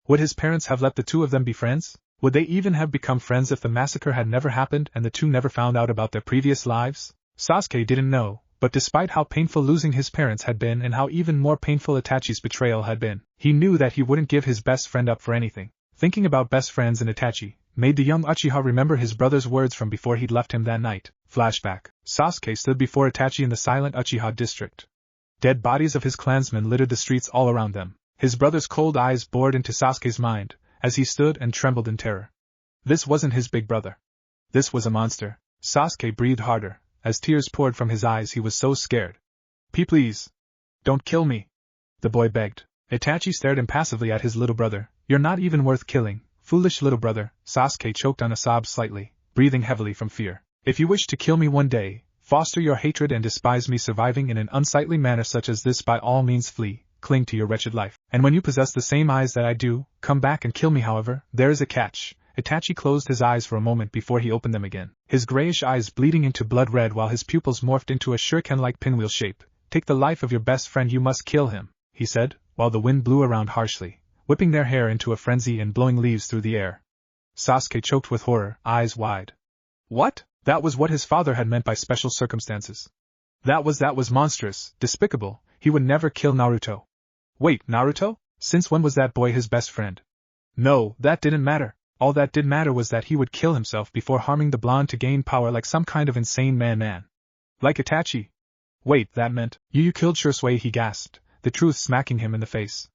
Would his parents have let the two of them be friends? Would they even have become friends if the massacre had never happened and the two never found out about their previous lives? Sasuke didn't know, but despite how painful losing his parents had been and how even more painful Itachi's betrayal had been, he knew that he wouldn't give his best friend up for anything. Thinking about best friends and Itachi made the young Uchiha remember his brother's words from before he'd left him that night. Flashback. Sasuke stood before Itachi in the silent Uchiha district. Dead bodies of his clansmen littered the streets all around them. His brother's cold eyes bored into Sasuke's mind, as he stood and trembled in terror. This wasn't his big brother. This was a monster. Sasuke breathed harder, as tears poured from his eyes. He was so scared. Please. Don't kill me, the boy begged. Itachi stared impassively at his little brother. You're not even worth killing, foolish little brother. Sasuke choked on a sob slightly, breathing heavily from fear. If you wish to kill me one day, foster your hatred and despise me surviving in an unsightly manner such as this, by all means flee. Cling to your wretched life. And when you possess the same eyes that I do, come back and kill me. However, there is a catch. Itachi closed his eyes for a moment before he opened them again, his grayish eyes bleeding into blood red while his pupils morphed into a shuriken-like pinwheel shape. Take the life of your best friend, you must kill him, he said, while the wind blew around harshly, whipping their hair into a frenzy and blowing leaves through the air. Sasuke choked with horror, eyes wide. What? That was what his father had meant by special circumstances. That was monstrous, despicable. He would never kill Naruto. Wait, Naruto? Since when was that boy his best friend? No, that didn't matter. All that did matter was that he would kill himself before harming the blonde to gain power like some kind of insane man. Like Itachi. Wait, that meant, you killed Shursui, he gasped, the truth smacking him in the face.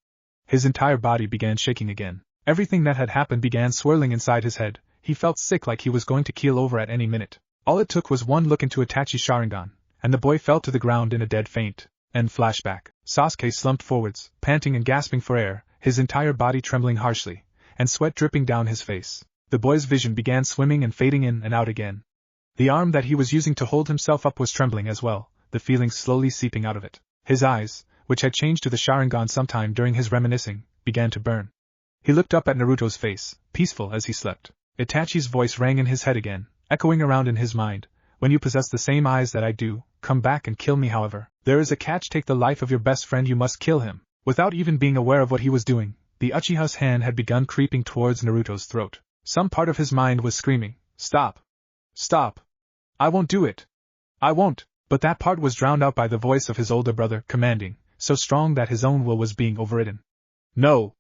His entire body began shaking again. Everything that had happened began swirling inside his head. He felt sick, like he was going to keel over at any minute. All it took was one look into Itachi's Sharingan, and the boy fell to the ground in a dead faint. End flashback. Sasuke slumped forwards, panting and gasping for air, his entire body trembling harshly, and sweat dripping down his face. The boy's vision began swimming and fading in and out again. The arm that he was using to hold himself up was trembling as well, the feelings slowly seeping out of it. His eyes, which had changed to the Sharingan sometime during his reminiscing, began to burn. He looked up at Naruto's face, peaceful as he slept. Itachi's voice rang in his head again, echoing around in his mind. When you possess the same eyes that I do, come back and kill me. However, there is a catch. Take the life of your best friend, you must kill him. Without even being aware of what he was doing, the Uchiha's hand had begun creeping towards Naruto's throat. Some part of his mind was screaming, Stop! Stop! I won't do it! I won't! But that part was drowned out by the voice of his older brother, commanding, so strong that his own will was being overridden. No!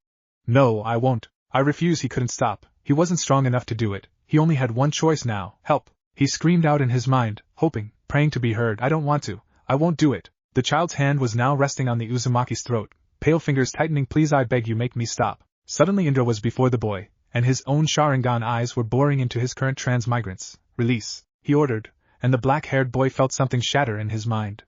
No, I won't! I refuse. He couldn't stop. He wasn't strong enough to do it. He only had one choice now, help! He screamed out in his mind, hoping, praying to be heard. I don't want to. I won't do it. The child's hand was now resting on the Uzumaki's throat, pale fingers tightening. Please, I beg you, make me stop. Suddenly Indra was before the boy, and his own Sharingan eyes were boring into his current transmigrants. Release. he ordered, and the black-haired boy felt something shatter in his mind.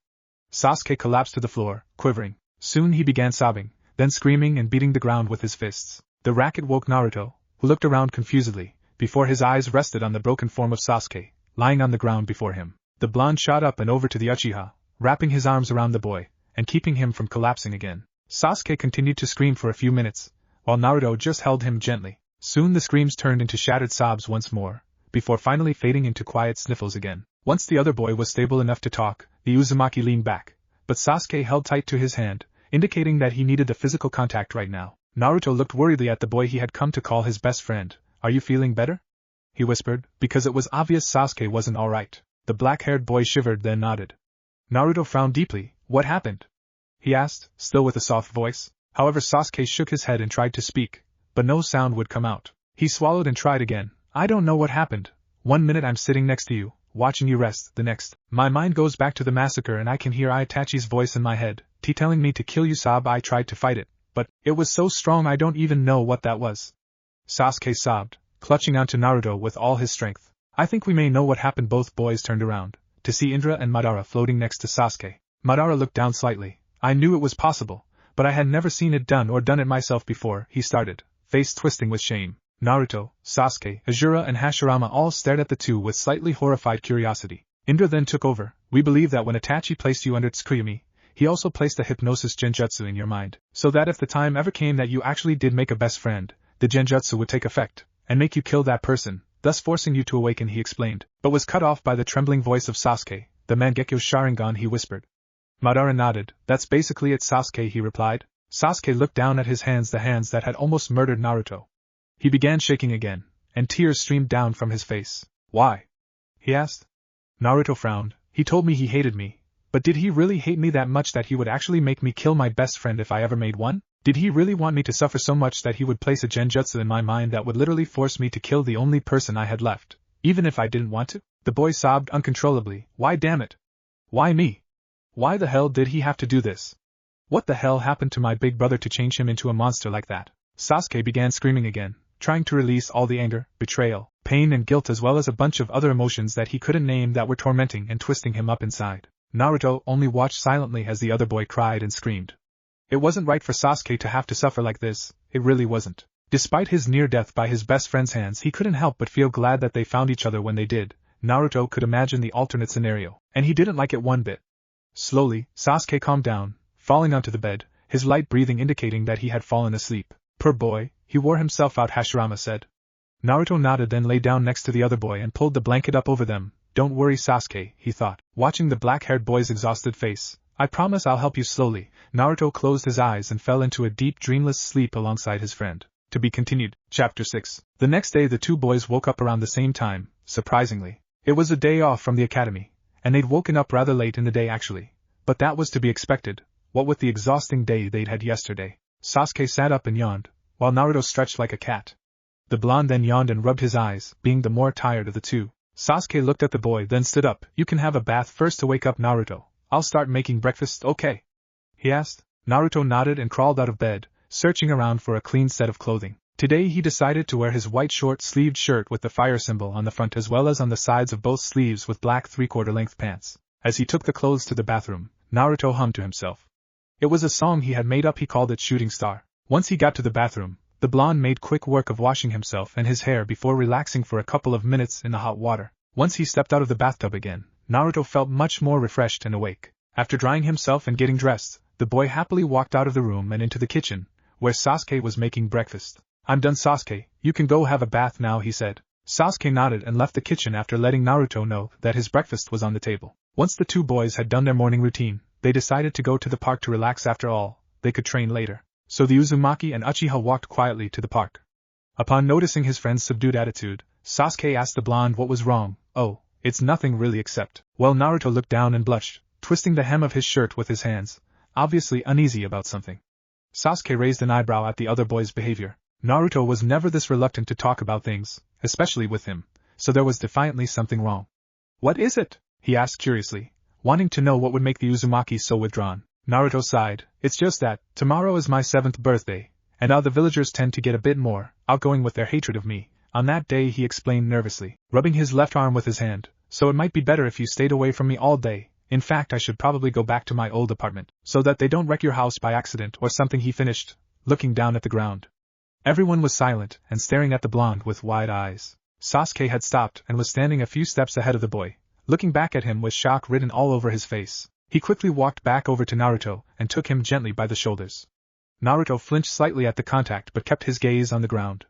Sasuke collapsed to the floor, quivering. Soon he began sobbing, then screaming and beating the ground with his fists. The racket woke Naruto, who looked around confusedly, before his eyes rested on the broken form of Sasuke, lying on the ground before him. The blonde shot up and over to the Uchiha, wrapping his arms around the boy, and keeping him from collapsing again. Sasuke continued to scream for a few minutes, while Naruto just held him gently. Soon the screams turned into shattered sobs once more, before finally fading into quiet sniffles again. Once the other boy was stable enough to talk, the Uzumaki leaned back, but Sasuke held tight to his hand, indicating that he needed the physical contact right now. Naruto looked worriedly at the boy he had come to call his best friend. "Are you feeling better?" he whispered, because it was obvious Sasuke wasn't alright. The black-haired boy shivered then nodded. Naruto frowned deeply. "What happened?" he asked, still with a soft voice. However, Sasuke shook his head and tried to speak, but no sound would come out. He swallowed and tried again. "I don't know what happened. 1 minute I'm sitting next to you, watching you rest, the next, my mind goes back to the massacre and I can hear Itachi's voice in my head, telling me to kill you. I tried to fight it, but it was so strong I don't even know what that was." Sasuke sobbed, clutching onto Naruto with all his strength. "I think we may know what happened." Both boys turned around, to see Indra and Madara floating next to Sasuke. Madara looked down slightly. "I knew it was possible, but I had never seen it done or done it myself before," he started, face twisting with shame. Naruto, Sasuke, Asura and Hashirama all stared at the two with slightly horrified curiosity. Indra then took over. "We believe that when Itachi placed you under Tsukuyomi, he also placed a hypnosis genjutsu in your mind, so that if the time ever came that you actually did make a best friend, the genjutsu would take effect, and make you kill that person, thus forcing you to awaken," he explained, but was cut off by the trembling voice of Sasuke. "The Mangekyo Sharingan," he whispered. Madara nodded. "That's basically it, Sasuke," he replied. Sasuke looked down at his hands, the hands that had almost murdered Naruto. He began shaking again, and tears streamed down from his face. "Why?" he asked. Naruto frowned. "He told me he hated me, but did he really hate me that much that he would actually make me kill my best friend if I ever made one? Did he really want me to suffer so much that he would place a genjutsu in my mind that would literally force me to kill the only person I had left, even if I didn't want to?" The boy sobbed uncontrollably. "Why, damn it? Why me? Why the hell did he have to do this? What the hell happened to my big brother to change him into a monster like that?" Sasuke began screaming again, trying to release all the anger, betrayal, pain and guilt as well as a bunch of other emotions that he couldn't name that were tormenting and twisting him up inside. Naruto only watched silently as the other boy cried and screamed. It wasn't right for Sasuke to have to suffer like this, it really wasn't. Despite his near death by his best friend's hands, he couldn't help but feel glad that they found each other when they did. Naruto could imagine the alternate scenario, and he didn't like it one bit. Slowly, Sasuke calmed down, falling onto the bed, his light breathing indicating that he had fallen asleep. "Poor boy, he wore himself out," Hashirama said. Naruto nodded, then lay down next to the other boy and pulled the blanket up over them. "Don't worry, Sasuke," he thought, watching the black-haired boy's exhausted face. "I promise I'll help you slowly." Naruto closed his eyes and fell into a deep dreamless sleep alongside his friend. To be continued. Chapter 6. The next day the two boys woke up around the same time, surprisingly. It was a day off from the academy, and they'd woken up rather late in the day actually. But that was to be expected, what with the exhausting day they'd had yesterday. Sasuke sat up and yawned, while Naruto stretched like a cat. The blonde then yawned and rubbed his eyes, being the more tired of the two. Sasuke looked at the boy then stood up. "You can have a bath first to wake up, Naruto. I'll start making breakfast, okay?" he asked. Naruto nodded and crawled out of bed, searching around for a clean set of clothing. Today he decided to wear his white short-sleeved shirt with the fire symbol on the front as well as on the sides of both sleeves with black three-quarter-length pants. As he took the clothes to the bathroom, Naruto hummed to himself. It was a song he had made up. He called it Shooting Star. Once he got to the bathroom, the blonde made quick work of washing himself and his hair before relaxing for a couple of minutes in the hot water. Once he stepped out of the bathtub again, Naruto felt much more refreshed and awake. After drying himself and getting dressed, the boy happily walked out of the room and into the kitchen, where Sasuke was making breakfast. "I'm done, Sasuke, you can go have a bath now," he said. Sasuke nodded and left the kitchen after letting Naruto know that his breakfast was on the table. Once the two boys had done their morning routine, they decided to go to the park to relax. After all, they could train later. So the Uzumaki and Uchiha walked quietly to the park. Upon noticing his friend's subdued attitude, Sasuke asked the blonde what was wrong. "Oh, it's nothing really except..." Well, Naruto looked down and blushed, twisting the hem of his shirt with his hands, obviously uneasy about something. Sasuke raised an eyebrow at the other boy's behavior. Naruto was never this reluctant to talk about things, especially with him, so there was defiantly something wrong. "What is it?" he asked curiously, wanting to know what would make the Uzumaki so withdrawn. Naruto sighed. "It's just that, tomorrow is my 7th birthday, and how the villagers tend to get a bit more outgoing with their hatred of me. On that day," he explained nervously, rubbing his left arm with his hand, so it might be better if you stayed away from me all day. In fact, I should probably go back to my old apartment, so that they don't wreck your house by accident or something," he finished, looking down at the ground. Everyone was silent and staring at the blonde with wide eyes. Sasuke had stopped and was standing a few steps ahead of the boy, looking back at him with shock written all over his face. He quickly walked back over to Naruto and took him gently by the shoulders. Naruto flinched slightly at the contact but kept his gaze on the ground.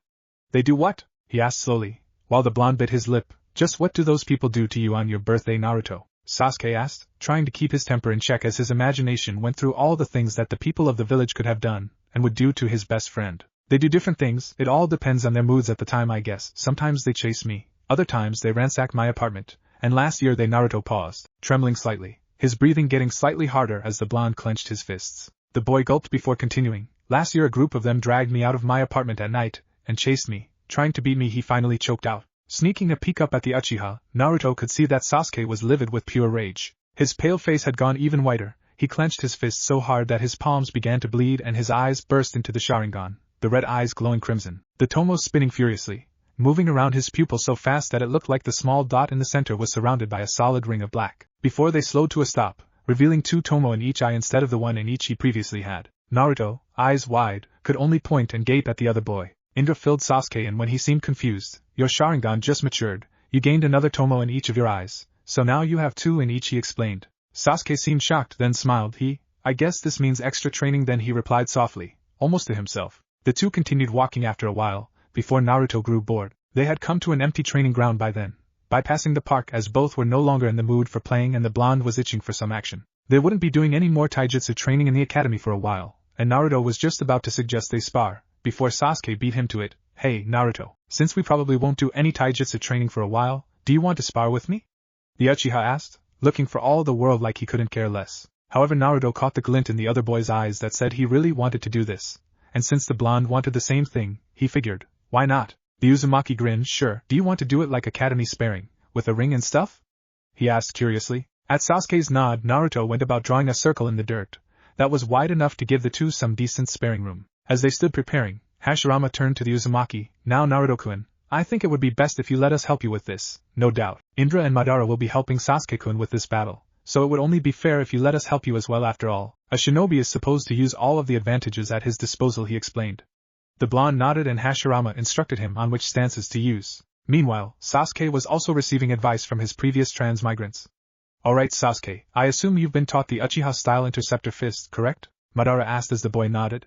"They do what?" he asked slowly, while the blonde bit his lip. "Just what do those people do to you on your birthday, Naruto?" Sasuke asked, trying to keep his temper in check as his imagination went through all the things that the people of the village could have done and would do to his best friend. "They do different things, it all depends on their moods at the time, I guess. Sometimes they chase me, other times they ransack my apartment, and last year they..." Naruto paused, trembling slightly, his breathing getting slightly harder as the blonde clenched his fists. The boy gulped before continuing. "Last year a group of them dragged me out of my apartment at night and chased me, trying to beat me," he finally choked out. Sneaking a peek up at the Uchiha, Naruto could see that Sasuke was livid with pure rage. His pale face had gone even whiter, he clenched his fists so hard that his palms began to bleed and his eyes burst into the Sharingan, the red eyes glowing crimson, the tomos spinning furiously, moving around his pupil so fast that it looked like the small dot in the center was surrounded by a solid ring of black. Before they slowed to a stop, revealing 2 tomo in each eye instead of the 1 in each he previously had, Naruto, eyes wide, could only point and gape at the other boy. Indra filled Sasuke in when he seemed confused. "Your Sharingan just matured, you gained another tomo in each of your eyes, so now you have 2 in each," he explained. Sasuke seemed shocked then smiled. "I guess this means extra training then," he replied softly, almost to himself. The two continued walking after a while, before Naruto grew bored. They had come to an empty training ground by then, bypassing the park as both were no longer in the mood for playing and the blonde was itching for some action. They wouldn't be doing any more taijutsu training in the academy for a while, and Naruto was just about to suggest they spar, before Sasuke beat him to it. "Hey, Naruto, since we probably won't do any taijutsu training for a while, do you want to spar with me?" the Uchiha asked, looking for all the world like he couldn't care less. However, Naruto caught the glint in the other boy's eyes that said he really wanted to do this, and since the blonde wanted the same thing, he figured, why not? The Uzumaki grinned. "Sure, do you want to do it like academy sparring, with a ring and stuff?" he asked curiously. At Sasuke's nod, Naruto went about drawing a circle in the dirt that was wide enough to give the two some decent sparring room. As they stood preparing, Hashirama turned to the Uzumaki. "Now Naruto-kun, I think it would be best if you let us help you with this." "No doubt. Indra and Madara will be helping Sasuke-kun with this battle, so it would only be fair if you let us help you as well. After all, a shinobi is supposed to use all of the advantages at his disposal," he explained. The blonde nodded and Hashirama instructed him on which stances to use. Meanwhile, Sasuke was also receiving advice from his previous transmigrants. "Alright Sasuke, I assume you've been taught the Uchiha-style interceptor fist, correct?" Madara asked as the boy nodded.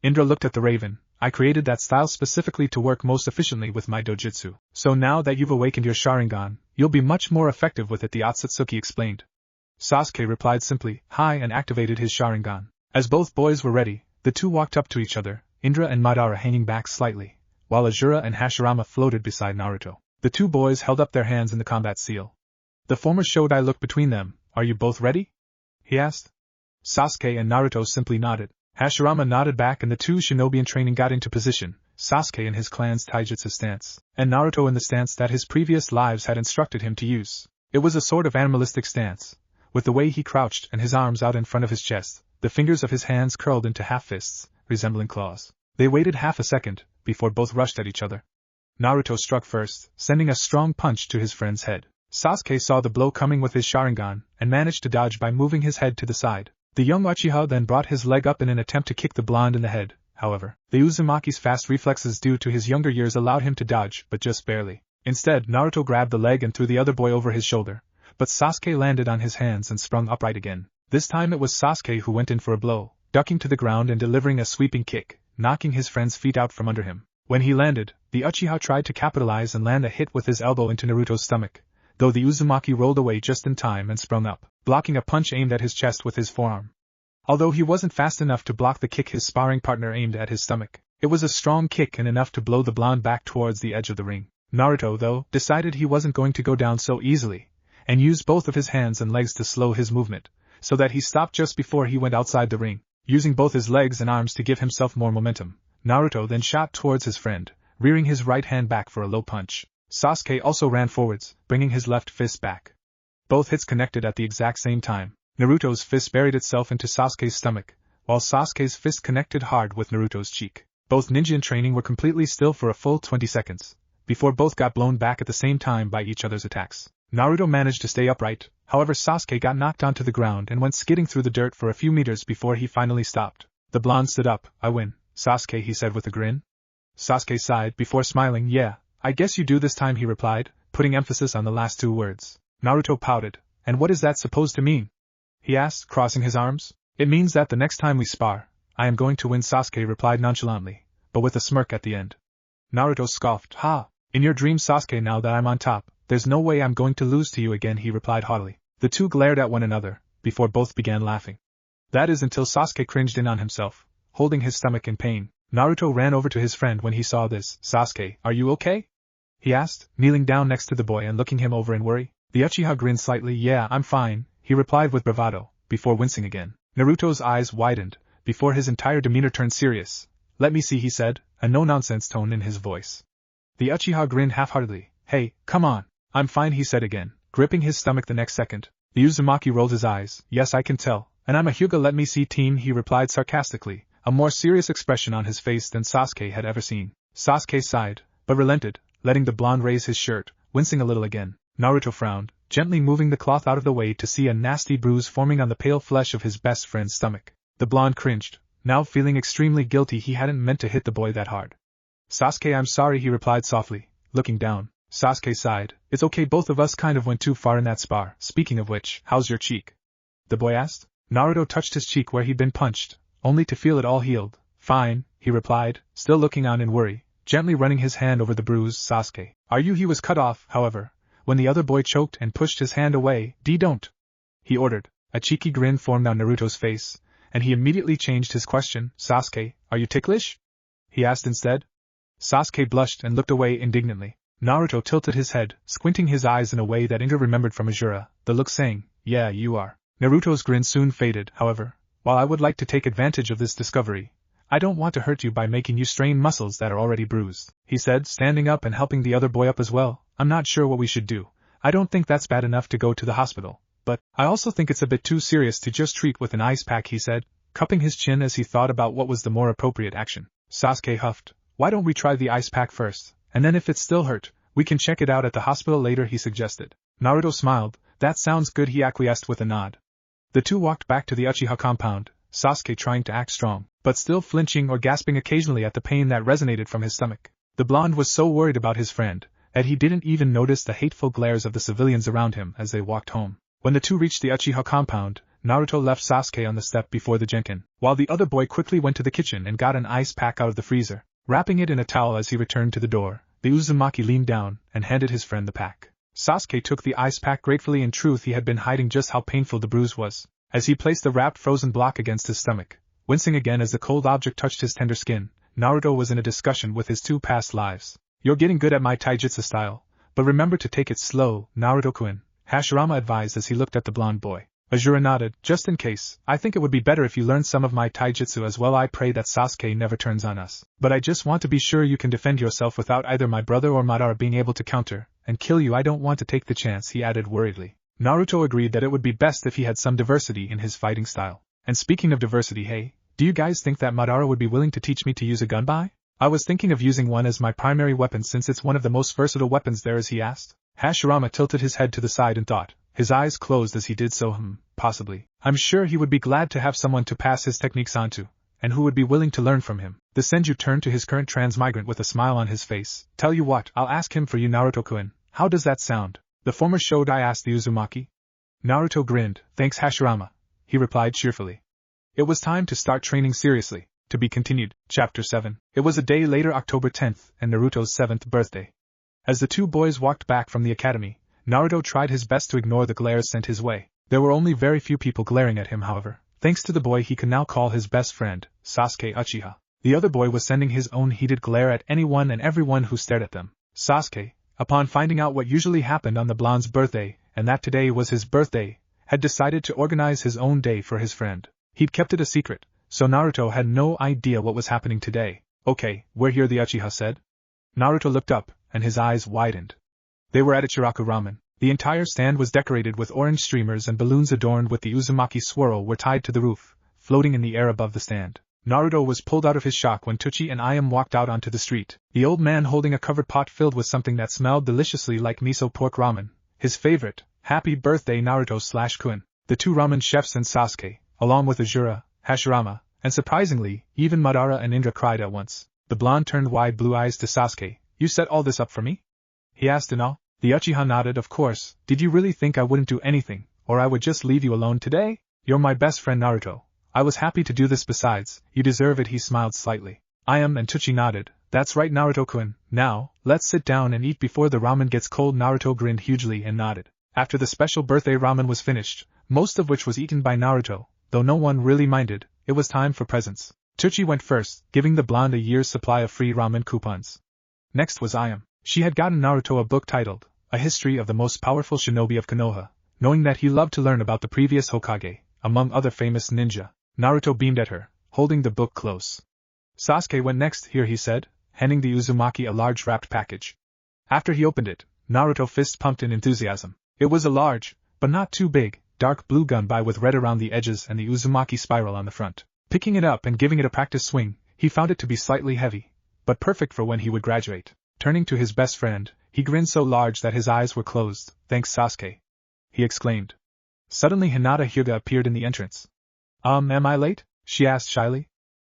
Indra looked at the raven. "I created that style specifically to work most efficiently with my dojutsu. So now that you've awakened your Sharingan, you'll be much more effective with it," the Otsutsuki explained. Sasuke replied simply, "Hi," and activated his Sharingan. As both boys were ready, the two walked up to each other, Indra and Madara hanging back slightly, while Asura and Hashirama floated beside Naruto. The two boys held up their hands in the combat seal. The former showed eye look between them. "Are you both ready?" he asked. Sasuke and Naruto simply nodded. Hashirama nodded back and the two shinobi in training got into position, Sasuke in his clan's taijutsu stance, and Naruto in the stance that his previous lives had instructed him to use. It was a sort of animalistic stance, with the way he crouched and his arms out in front of his chest, the fingers of his hands curled into half-fists, resembling claws. They waited half a second, before both rushed at each other. Naruto struck first, sending a strong punch to his friend's head. Sasuke saw the blow coming with his Sharingan, and managed to dodge by moving his head to the side. The young Uchiha then brought his leg up in an attempt to kick the blonde in the head. However, the Uzumaki's fast reflexes due to his younger years allowed him to dodge, but just barely. Instead, Naruto grabbed the leg and threw the other boy over his shoulder, but Sasuke landed on his hands and sprung upright again. This time it was Sasuke who went in for a blow, ducking to the ground and delivering a sweeping kick, knocking his friend's feet out from under him. When he landed, the Uchiha tried to capitalize and land a hit with his elbow into Naruto's stomach, though the Uzumaki rolled away just in time and sprung up, blocking a punch aimed at his chest with his forearm. Although he wasn't fast enough to block the kick his sparring partner aimed at his stomach, it was a strong kick and enough to blow the blonde back towards the edge of the ring. Naruto, though, decided he wasn't going to go down so easily, and used both of his hands and legs to slow his movement, so that he stopped just before he went outside the ring. Using both his legs and arms to give himself more momentum, Naruto then shot towards his friend, rearing his right hand back for a low punch. Sasuke also ran forwards, bringing his left fist back. Both hits connected at the exact same time. Naruto's fist buried itself into Sasuke's stomach, while Sasuke's fist connected hard with Naruto's cheek. Both ninja in training were completely still for a full 20 seconds, before both got blown back at the same time by each other's attacks. Naruto managed to stay upright, however Sasuke got knocked onto the ground and went skidding through the dirt for a few meters before he finally stopped. The blonde stood up. I win, Sasuke, he said with a grin. Sasuke sighed before smiling. Yeah, I guess you do this time, he replied, putting emphasis on the last two words. Naruto pouted. And what is that supposed to mean? He asked, crossing his arms. It means that the next time we spar, I am going to win, Sasuke replied nonchalantly, but with a smirk at the end. Naruto scoffed. Ha! In your dreams, Sasuke, now that I'm on top, there's no way I'm going to lose to you again, he replied haughtily. The two glared at one another, before both began laughing. That is until Sasuke cringed in on himself, holding his stomach in pain. Naruto ran over to his friend when he saw this. Sasuke, are you okay? He asked, kneeling down next to the boy and looking him over in worry. The Uchiha grinned slightly. Yeah, I'm fine, he replied with bravado, before wincing again. Naruto's eyes widened, before his entire demeanor turned serious. Let me see, he said, a no-nonsense tone in his voice. The Uchiha grinned half-heartedly. Hey, come on. I'm fine, he said again, gripping his stomach the next second. The Uzumaki rolled his eyes. Yes, I can tell. And I'm a Hyuga, let me see, team, he replied sarcastically, a more serious expression on his face than Sasuke had ever seen. Sasuke sighed, but relented, letting the blonde raise his shirt, wincing a little again. Naruto frowned, gently moving the cloth out of the way to see a nasty bruise forming on the pale flesh of his best friend's stomach. The blonde cringed, now feeling extremely guilty he hadn't meant to hit the boy that hard. Sasuke, I'm sorry, he replied softly, looking down. Sasuke sighed. It's okay, both of us kind of went too far in that spar. Speaking of which, how's your cheek? The boy asked. Naruto touched his cheek where he'd been punched, only to feel it all healed. Fine, he replied, still looking on in worry, gently running his hand over the bruise. Sasuke, are you? He was cut off, however, when the other boy choked and pushed his hand away. Don't, he ordered. A cheeky grin formed on Naruto's face, and he immediately changed his question. Sasuke, are you ticklish? He asked instead. Sasuke blushed and looked away indignantly. Naruto tilted his head, squinting his eyes in a way that Indra remembered from Asura, the look saying, yeah, you are. Naruto's grin soon faded, however. While I would like to take advantage of this discovery, I don't want to hurt you by making you strain muscles that are already bruised, he said, standing up and helping the other boy up as well. I'm not sure what we should do. I don't think that's bad enough to go to the hospital, but I also think it's a bit too serious to just treat with an ice pack, he said, cupping his chin as he thought about what was the more appropriate action. Sasuke huffed. Why don't we try the ice pack first, and then if it's still hurt, we can check it out at the hospital later, he suggested. Naruto smiled. That sounds good, he acquiesced with a nod. The two walked back to the Uchiha compound, Sasuke trying to act strong, but still flinching or gasping occasionally at the pain that resonated from his stomach. The blonde was so worried about his friend that he didn't even notice the hateful glares of the civilians around him as they walked home. When the two reached the Uchiha compound, Naruto left Sasuke on the step before the Genkin, while the other boy quickly went to the kitchen and got an ice pack out of the freezer. Wrapping it in a towel as he returned to the door, the Uzumaki leaned down and handed his friend the pack. Sasuke took the ice pack gratefully. In truth, he had been hiding just how painful the bruise was, as he placed the wrapped frozen block against his stomach. Wincing again as the cold object touched his tender skin, Naruto was in a discussion with his two past lives. You're getting good at my taijutsu style, but remember to take it slow, Naruto-kun, Hashirama advised as he looked at the blonde boy. Asura nodded. Just in case, I think it would be better if you learned some of my taijutsu as well. I pray that Sasuke never turns on us. But I just want to be sure you can defend yourself without either my brother or Madara being able to counter and kill you. I don't want to take the chance, he added worriedly. Naruto agreed that it would be best if he had some diversity in his fighting style. And speaking of diversity, hey, do you guys think that Madara would be willing to teach me to use a gunbai? I was thinking of using one as my primary weapon since it's one of the most versatile weapons there is, he asked. Hashirama tilted his head to the side and thought. His eyes closed as he did so. Possibly. I'm sure he would be glad to have someone to pass his techniques on to, and who would be willing to learn from him. The Senju turned to his current transmigrant with a smile on his face. Tell you what, I'll ask him for you, Naruto-kun. How does that sound? The former Shodai asked the Uzumaki. Naruto grinned. Thanks, Hashirama, he replied cheerfully. It was time to start training seriously. To be continued. Chapter 7. It was a day later, October 10th, and Naruto's 7th birthday. As the two boys walked back from the academy, Naruto tried his best to ignore the glares sent his way. There were only very few people glaring at him, however. Thanks to the boy he could now call his best friend, Sasuke Uchiha. The other boy was sending his own heated glare at anyone and everyone who stared at them. Sasuke, upon finding out what usually happened on the blonde's birthday, and that today was his birthday, had decided to organize his own day for his friend. He'd kept it a secret, so Naruto had no idea what was happening today. Okay, we're here, the Uchiha said. Naruto looked up, and his eyes widened. They were at Ichiraku Ramen. The entire stand was decorated with orange streamers, and balloons adorned with the Uzumaki swirl were tied to the roof, floating in the air above the stand. Naruto was pulled out of his shock when Tuchi and Ayam walked out onto the street, the old man holding a covered pot filled with something that smelled deliciously like miso pork ramen, his favorite, Happy Birthday Naruto/Kun, the two ramen chefs and Sasuke, along with Asura, Hashirama, and surprisingly, even Madara and Indra cried at once. The blonde turned wide blue eyes to Sasuke. You set all this up for me? He asked in awe. The Uchiha nodded. Of course. Did you really think I wouldn't do anything, or I would just leave you alone today? You're my best friend Naruto. I was happy to do this. Besides, you deserve it. He smiled slightly. I am, and Tsuchi nodded. That's right Naruto-kun. Now, let's sit down and eat before the ramen gets cold. Naruto grinned hugely and nodded. After the special birthday ramen was finished, most of which was eaten by Naruto, though no one really minded, it was time for presents. Tsuchi went first, giving the blonde a year's supply of free ramen coupons. Next was Ayam. She had gotten Naruto a book titled, A History of the Most Powerful Shinobi of Konoha, knowing that he loved to learn about the previous Hokage, among other famous ninja. Naruto beamed at her, holding the book close. Sasuke went next. Here he said, handing the Uzumaki a large wrapped package. After he opened it, Naruto fist pumped in enthusiasm. It was a large, but not too big, dark blue gun with red around the edges and the Uzumaki spiral on the front. Picking it up and giving it a practice swing, he found it to be slightly heavy, but perfect for when he would graduate. Turning to his best friend, he grinned so large that his eyes were closed. Thanks Sasuke, he exclaimed. Suddenly Hinata Hyuga appeared in the entrance. Am I late? She asked shyly.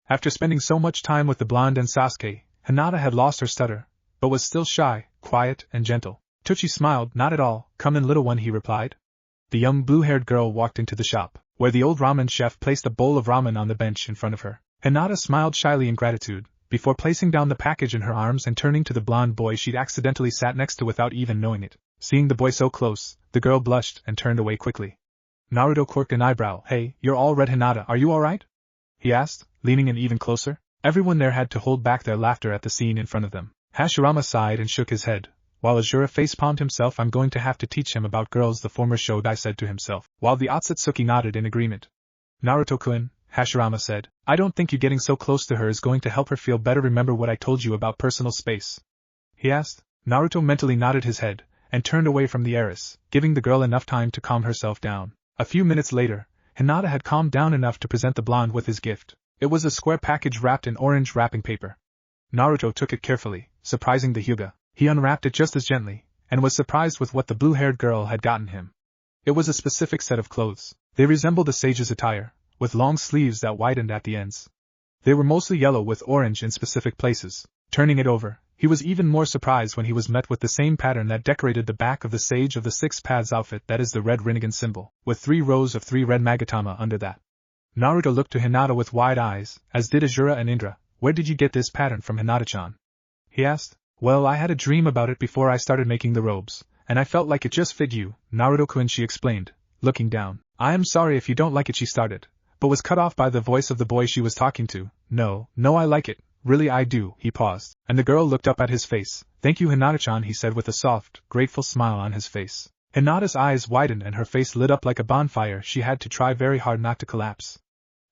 After spending so much time with the blonde and Sasuke, Hinata had lost her stutter, but was still shy, quiet, and gentle. Tsuchi smiled. Not at all. Come in little one, he replied. The young blue-haired girl walked into the shop, where the old ramen chef placed a bowl of ramen on the bench in front of her. Hinata smiled shyly in gratitude, before placing down the package in her arms and turning to the blonde boy she'd accidentally sat next to without even knowing it. Seeing the boy so close, the girl blushed and turned away quickly. Naruto quirked an eyebrow. Hey, you're all red. Hinata, are you alright? He asked, leaning in even closer. Everyone there had to hold back their laughter at the scene in front of them. Hashirama sighed and shook his head, while Asura facepalmed himself. I'm going to have to teach him about girls, the former Shogai said to himself, while the Otsutsuki nodded in agreement. Naruto-kun, Hashirama said, I don't think you getting so close to her is going to help her feel better. Remember what I told you about personal space? He asked. Naruto mentally nodded his head, and turned away from the heiress, giving the girl enough time to calm herself down. A few minutes later, Hinata had calmed down enough to present the blonde with his gift. It was a square package wrapped in orange wrapping paper. Naruto took it carefully, surprising the Hyuga. He unwrapped it just as gently, and was surprised with what the blue-haired girl had gotten him. It was a specific set of clothes. They resembled a sage's attire, with long sleeves that widened at the ends. They were mostly yellow with orange in specific places. Turning it over, he was even more surprised when he was met with the same pattern that decorated the back of the Sage of the Six Paths outfit, that is the red Rinnegan symbol, with 3 rows of 3 red Magatama under that. Naruto looked to Hinata with wide eyes, as did Asura and Indra. Where did you get this pattern from, Hinata-chan? He asked. Well, I had a dream about it before I started making the robes, and I felt like it just fit you, Naruto-kun, she explained, looking down. I am sorry if you don't like it, she started, but was cut off by the voice of the boy she was talking to. No, I like it. Really I do, he paused, and the girl looked up at his face. Thank you Hinata-chan, he said with a soft, grateful smile on his face. Hinata's eyes widened and her face lit up like a bonfire. She had to try very hard not to collapse.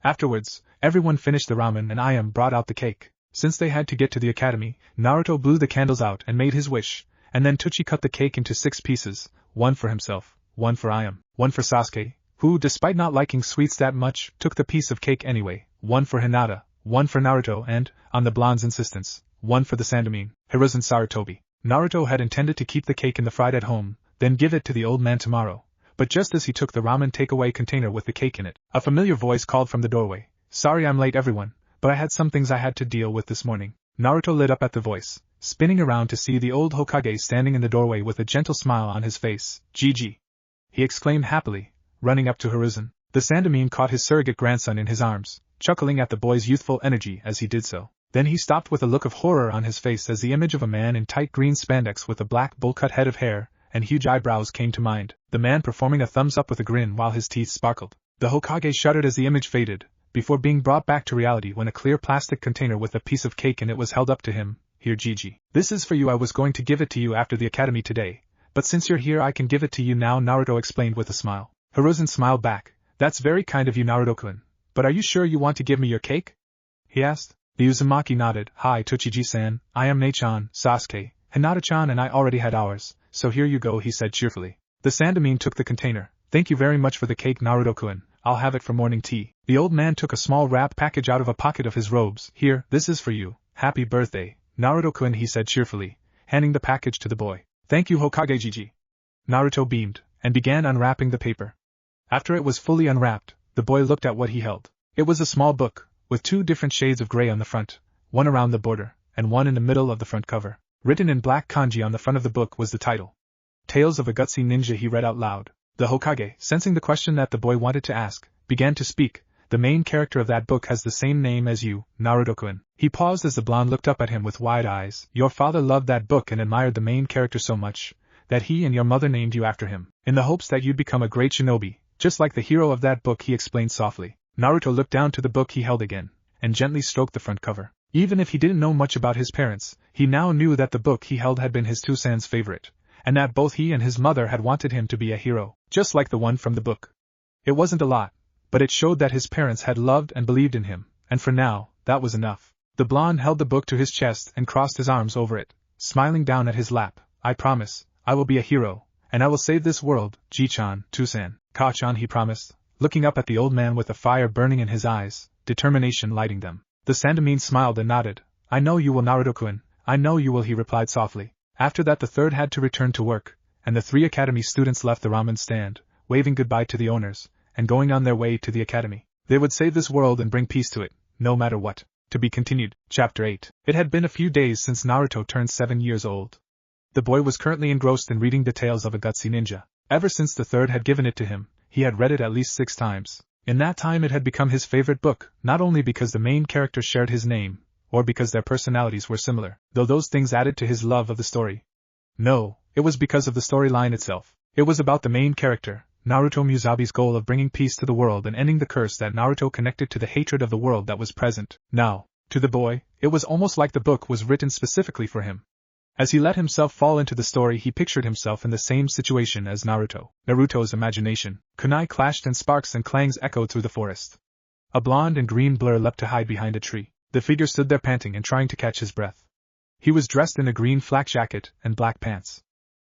Afterwards, everyone finished the ramen and Ayam brought out the cake. Since they had to get to the academy, Naruto blew the candles out and made his wish, and then Tsuchi cut the cake into 6 pieces, 1 for himself, 1 for Ayam, 1 for Sasuke, who, despite not liking sweets that much, took the piece of cake anyway, 1 for Hinata, 1 for Naruto and, on the blonde's insistence, 1 for the Sandaime, Hiruzen Sarutobi. Naruto had intended to keep the cake in the fridge at home, then give it to the old man tomorrow, but just as he took the ramen takeaway container with the cake in it, a familiar voice called from the doorway. Sorry I'm late everyone, but I had some things I had to deal with this morning. Naruto lit up at the voice, spinning around to see the old Hokage standing in the doorway with a gentle smile on his face. GG! He exclaimed happily, running up to Hiruzen. The Sandaime caught his surrogate grandson in his arms, chuckling at the boy's youthful energy as he did so. Then he stopped with a look of horror on his face as the image of a man in tight green spandex with a black bowl-cut head of hair and huge eyebrows came to mind, the man performing a thumbs-up with a grin while his teeth sparkled. The Hokage shuddered as the image faded, before being brought back to reality when a clear plastic container with a piece of cake in it was held up to him. Here Gigi. This is for you. I was going to give it to you after the academy today, but since you're here I can give it to you now, Naruto explained with a smile. Hiruzen smiled back. That's very kind of you, Naruto-kun, but are you sure you want to give me your cake? He asked. The Uzumaki nodded. Hi Tochiji-san, I am Nei-chan, Sasuke, Hinata-chan and I already had ours, so here you go, he said cheerfully. The Sandaime took the container. Thank you very much for the cake, Naruto-kun. I'll have it for morning tea. The old man took a small wrapped package out of a pocket of his robes. Here, this is for you. Happy birthday, Naruto-kun, he said cheerfully, handing the package to the boy. Thank you Hokage Gigi. Naruto beamed, and began unwrapping the paper. After it was fully unwrapped, the boy looked at what he held. It was a small book, with 2 different shades of gray on the front, one around the border, and one in the middle of the front cover. Written in black kanji on the front of the book was the title. Tales of a Gutsy Ninja, he read out loud. The Hokage, sensing the question that the boy wanted to ask, began to speak. The main character of that book has the same name as you, Naruto-kun. He paused as the blonde looked up at him with wide eyes. Your father loved that book and admired the main character so much, that he and your mother named you after him, in the hopes that you'd become a great shinobi, just like the hero of that book, he explained softly. Naruto looked down to the book he held again, and gently stroked the front cover. Even if he didn't know much about his parents, he now knew that the book he held had been his Tusan's favorite, and that both he and his mother had wanted him to be a hero, just like the one from the book. It wasn't a lot, but it showed that his parents had loved and believed in him, and for now, that was enough. The blonde held the book to his chest and crossed his arms over it, smiling down at his lap. I promise, I will be a hero, and I will save this world, Ji-chan, Tusan, Ka-chan, he promised, looking up at the old man with a fire burning in his eyes, determination lighting them. The Sandamin smiled and nodded. I know you will, Naruto-kun, I know you will, he replied softly. After that the third had to return to work, and the 3 academy students left the ramen stand, waving goodbye to the owners, and going on their way to the academy. They would save this world and bring peace to it, no matter what. To be continued. Chapter 8. It had been a few days since Naruto turned 7 years old. The boy was currently engrossed in reading the Tales of a Gutsy Ninja. Ever since the third had given it to him, he had read it at least 6 times. In that time it had become his favorite book, not only because the main characters shared his name, or because their personalities were similar, though those things added to his love of the story. No, it was because of the storyline itself. It was about the main character, Naruto Musabi's goal of bringing peace to the world and ending the curse that Naruto connected to the hatred of the world that was present. Now, to the boy, it was almost like the book was written specifically for him. As he let himself fall into the story, he pictured himself in the same situation as Naruto. Naruto's imagination. Kunai clashed and sparks and clangs echoed through the forest. A blonde and green blur leapt to hide behind a tree. The figure stood there panting and trying to catch his breath. He was dressed in a green flak jacket and black pants.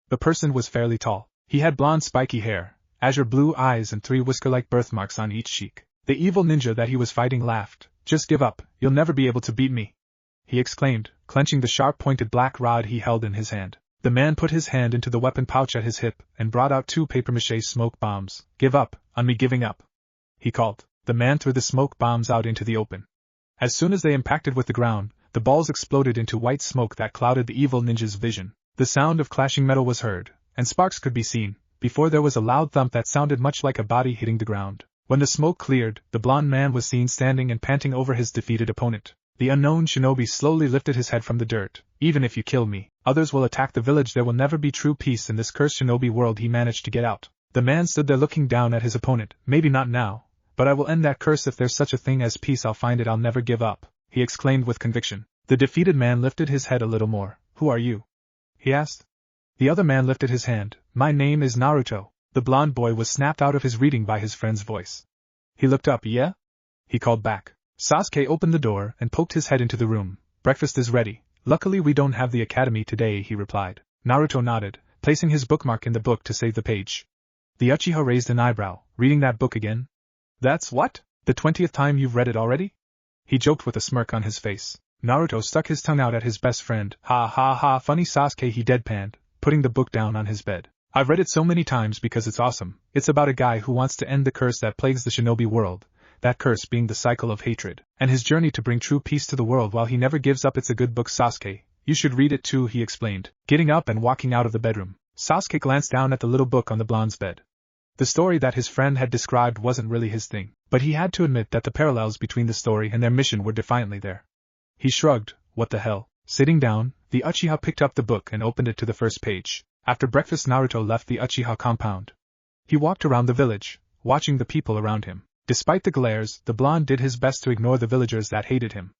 The person was fairly tall. He had blonde spiky hair, azure blue eyes and 3 whisker-like birthmarks on each cheek. The evil ninja that he was fighting laughed. Just give up, you'll never be able to beat me, he exclaimed, clenching the sharp-pointed black rod he held in his hand. The man put his hand into the weapon pouch at his hip and brought out 2 papier-mâché smoke bombs. Give up, on me giving up, he called. The man threw the smoke bombs out into the open. As soon as they impacted with the ground, the balls exploded into white smoke that clouded the evil ninja's vision. The sound of clashing metal was heard, and sparks could be seen, before there was a loud thump that sounded much like a body hitting the ground. When the smoke cleared, the blonde man was seen standing and panting over his defeated opponent. The unknown shinobi slowly lifted his head from the dirt. Even if you kill me, others will attack the village. There will never be true peace in this cursed shinobi world. He managed to get out. The man stood there looking down at his opponent. Maybe not now, but I will end that curse. If there's such a thing as peace, I'll find it. I'll never give up, he exclaimed with conviction. The defeated man lifted his head a little more. Who are you? He asked. The other man lifted his hand. My name is Naruto. The blonde boy was snapped out of his reading by his friend's voice. He looked up. Yeah? He called back. Sasuke opened the door and poked his head into the room. Breakfast is ready. Luckily we don't have the academy today, he replied. Naruto nodded, placing his bookmark in the book to save the page. The Uchiha raised an eyebrow. Reading that book again? That's what? The 20th time you've read it already? He joked with a smirk on his face. Naruto stuck his tongue out at his best friend. Ha ha ha, funny Sasuke, he deadpanned, putting the book down on his bed. I've read it so many times because it's awesome. It's about a guy who wants to end the curse that plagues the shinobi world, that curse being the cycle of hatred, and his journey to bring true peace to the world while he never gives up. It's a good book, Sasuke. You should read it too, he explained, getting up and walking out of the bedroom. Sasuke glanced down at the little book on the blonde's bed. The story that his friend had described wasn't really his thing, but he had to admit that the parallels between the story and their mission were defiantly there. He shrugged. What the hell? Sitting down, the Uchiha picked up the book and opened it to the first page. After breakfast, Naruto left the Uchiha compound. He walked around the village, watching the people around him. Despite the glares, the blonde did his best to ignore the villagers that hated him.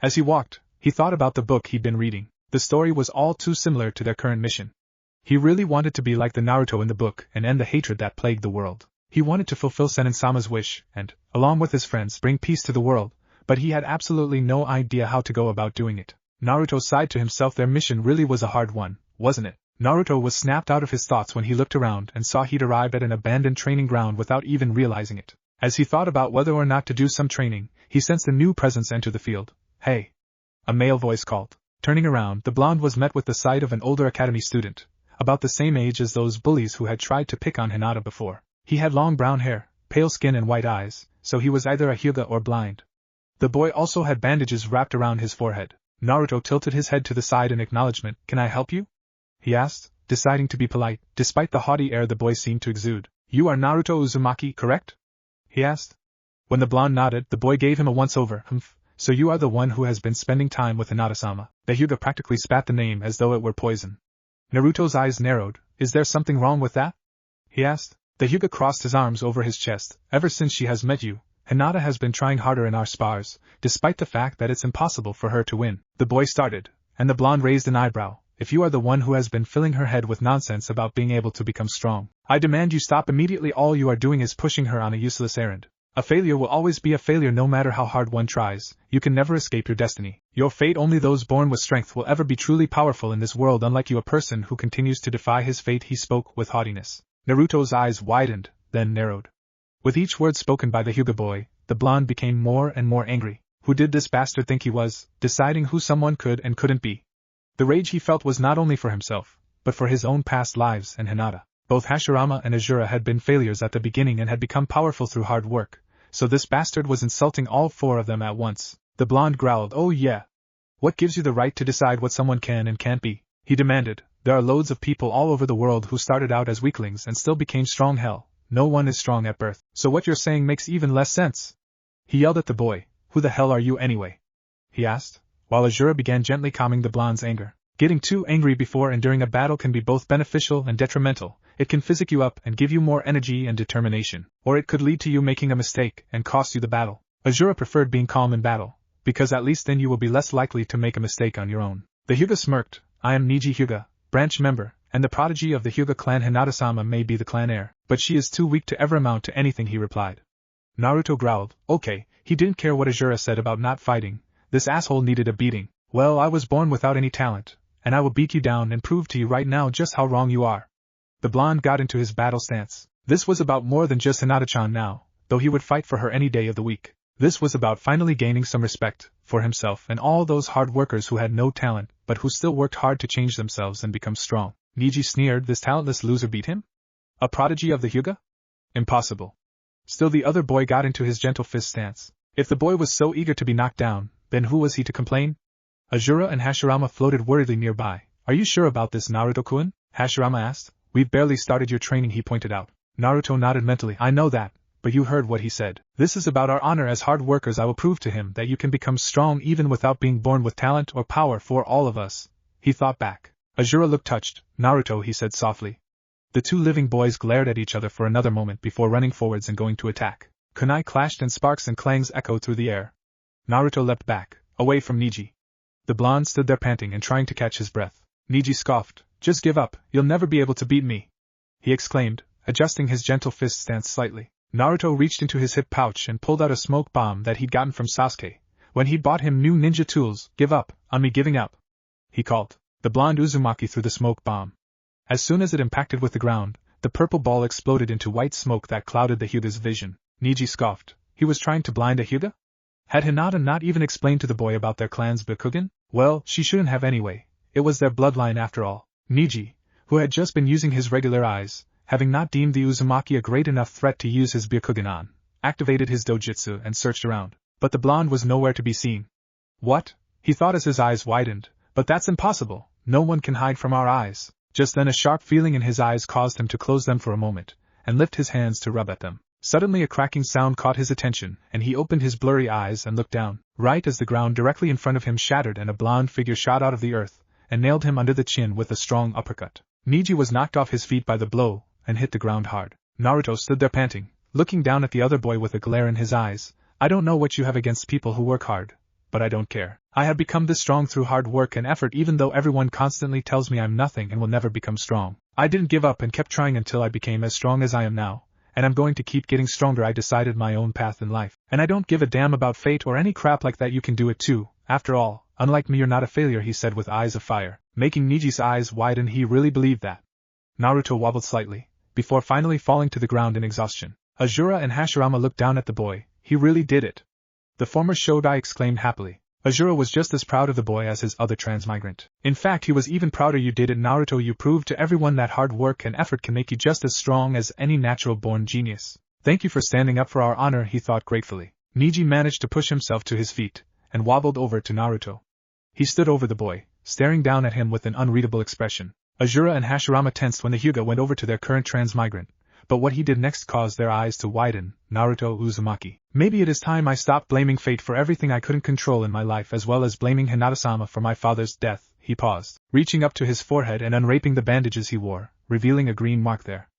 As he walked, he thought about the book he'd been reading. The story was all too similar to their current mission. He really wanted to be like the Naruto in the book and end the hatred that plagued the world. He wanted to fulfill Senin-sama's wish and, along with his friends, bring peace to the world, but he had absolutely no idea how to go about doing it. Naruto sighed to himself. Their mission really was a hard one, wasn't it? Naruto was snapped out of his thoughts when he looked around and saw he'd arrived at an abandoned training ground without even realizing it. As he thought about whether or not to do some training, he sensed a new presence enter the field. Hey! A male voice called. Turning around, the blonde was met with the sight of an older academy student, about the same age as those bullies who had tried to pick on Hinata before. He had long brown hair, pale skin and white eyes, so he was either a hyuga or blind. The boy also had bandages wrapped around his forehead. Naruto tilted his head to the side in acknowledgement. "Can I help you?" he asked, deciding to be polite, despite the haughty air the boy seemed to exude. "You are Naruto Uzumaki, correct?" he asked. When the blonde nodded, the boy gave him a once-over, "Humph, so you are the one who has been spending time with Hinata-sama." The hyuga practically spat the name as though it were poison. Naruto's eyes narrowed. "Is there something wrong with that?" he asked. The hyuga crossed his arms over his chest. "Ever since she has met you, Hinata has been trying harder in our spars, despite the fact that it's impossible for her to win." The boy started, and the blonde raised an eyebrow. "If you are the one who has been filling her head with nonsense about being able to become strong, I demand you stop immediately. All you are doing is pushing her on a useless errand. A failure will always be a failure no matter how hard one tries. You can never escape your destiny. Your fate. Only those born with strength will ever be truly powerful in this world. Unlike you, a person who continues to defy his fate." He spoke with haughtiness. Naruto's eyes widened, then narrowed. With each word spoken by the hyuga boy, the blonde became more and more angry. Who did this bastard think he was, deciding who someone could and couldn't be? The rage he felt was not only for himself, but for his own past lives and Hinata. Both Hashirama and Asura had been failures at the beginning and had become powerful through hard work, so this bastard was insulting all four of them at once. The blonde growled. "Oh yeah. What gives you the right to decide what someone can and can't be?" he demanded. "There are loads of people all over the world who started out as weaklings and still became strong. Hell, no one is strong at birth, so what you're saying makes even less sense." He yelled at the boy. "Who the hell are you anyway?" he asked, while Asura began gently calming the blonde's anger. Getting too angry before and during a battle can be both beneficial and detrimental. It can physic you up and give you more energy and determination, or it could lead to you making a mistake and cost you the battle. Asura preferred being calm in battle, because at least then you will be less likely to make a mistake on your own. The hyuga smirked. "I am Niji Hyuga, branch member, and the prodigy of the Hyuga clan. Hinata-sama may be the clan heir, but she is too weak to ever amount to anything," he replied. Naruto growled. Okay, he didn't care what Asura said about not fighting. This asshole needed a beating. "Well, I was born without any talent, and I will beat you down and prove to you right now just how wrong you are." The blonde got into his battle stance. This was about more than just Hinata-chan now, though he would fight for her any day of the week. This was about finally gaining some respect for himself and all those hard workers who had no talent but who still worked hard to change themselves and become strong. Niji sneered. This talentless loser beat him? A prodigy of the Hyuga? Impossible. Still the other boy got into his gentle fist stance. If the boy was so eager to be knocked down, then who was he to complain? Asura and Hashirama floated worriedly nearby. "Are you sure about this, Naruto-kun?" Hashirama asked. "We've barely started your training," he pointed out. Naruto nodded mentally. "I know that, but you heard what he said. This is about our honor as hard workers. I will prove to him that you can become strong even without being born with talent or power for all of us." He thought back. Asura looked touched. "Naruto," he said softly. The two living boys glared at each other for another moment before running forwards and going to attack. Kunai clashed and sparks and clangs echoed through the air. Naruto leapt back, away from Niji. The blonde stood there panting and trying to catch his breath. Niji scoffed. "Just give up, you'll never be able to beat me," he exclaimed, adjusting his gentle fist stance slightly. Naruto reached into his hip pouch and pulled out a smoke bomb that he'd gotten from Sasuke when he'd bought him new ninja tools. "Give up, on me giving up," he called. The blonde Uzumaki threw the smoke bomb. As soon as it impacted with the ground, the purple ball exploded into white smoke that clouded the Hyuga's vision. Niji scoffed. He was trying to blind a Hyuga? Had Hinata not even explained to the boy about their clan's Byakugan? Well, she shouldn't have anyway. It was their bloodline after all. Niji, who had just been using his regular eyes, having not deemed the Uzumaki a great enough threat to use his Byakugan on, activated his dojutsu and searched around. But the blonde was nowhere to be seen. "What?" he thought as his eyes widened. "But that's impossible. No one can hide from our eyes." Just then a sharp feeling in his eyes caused him to close them for a moment, and lift his hands to rub at them. Suddenly a cracking sound caught his attention, and he opened his blurry eyes and looked down, right as the ground directly in front of him shattered and a blonde figure shot out of the earth, and nailed him under the chin with a strong uppercut. Niji was knocked off his feet by the blow, and hit the ground hard. Naruto stood there panting, looking down at the other boy with a glare in his eyes. "I don't know what you have against people who work hard, but I don't care. I have become this strong through hard work and effort even though everyone constantly tells me I'm nothing and will never become strong. I didn't give up and kept trying until I became as strong as I am now, and I'm going to keep getting stronger. I decided my own path in life, and I don't give a damn about fate or any crap like that. You can do it too. After all, unlike me, you're not a failure," he said with eyes of fire, making Niji's eyes widen. He really believed that. Naruto wobbled slightly, before finally falling to the ground in exhaustion. Asura and Hashirama looked down at the boy. "He really did it." The former Shodai exclaimed happily. Asura was just as proud of the boy as his other transmigrant. In fact, he was even prouder. You did it, Naruto. You proved to everyone that hard work and effort can make you just as strong as any natural-born genius. Thank you for standing up for our honor, he thought gratefully. Neji managed to push himself to his feet, and wobbled over to Naruto. He stood over the boy, staring down at him with an unreadable expression. Asura and Hashirama tensed when the Hyuga went over to their current transmigrant, but what he did next caused their eyes to widen. Naruto Uzumaki. Maybe it is time I stopped blaming fate for everything I couldn't control in my life, as well as blaming Hinata-sama for my father's death. He paused, reaching up to his forehead and unwrapping the bandages he wore, revealing a green mark there.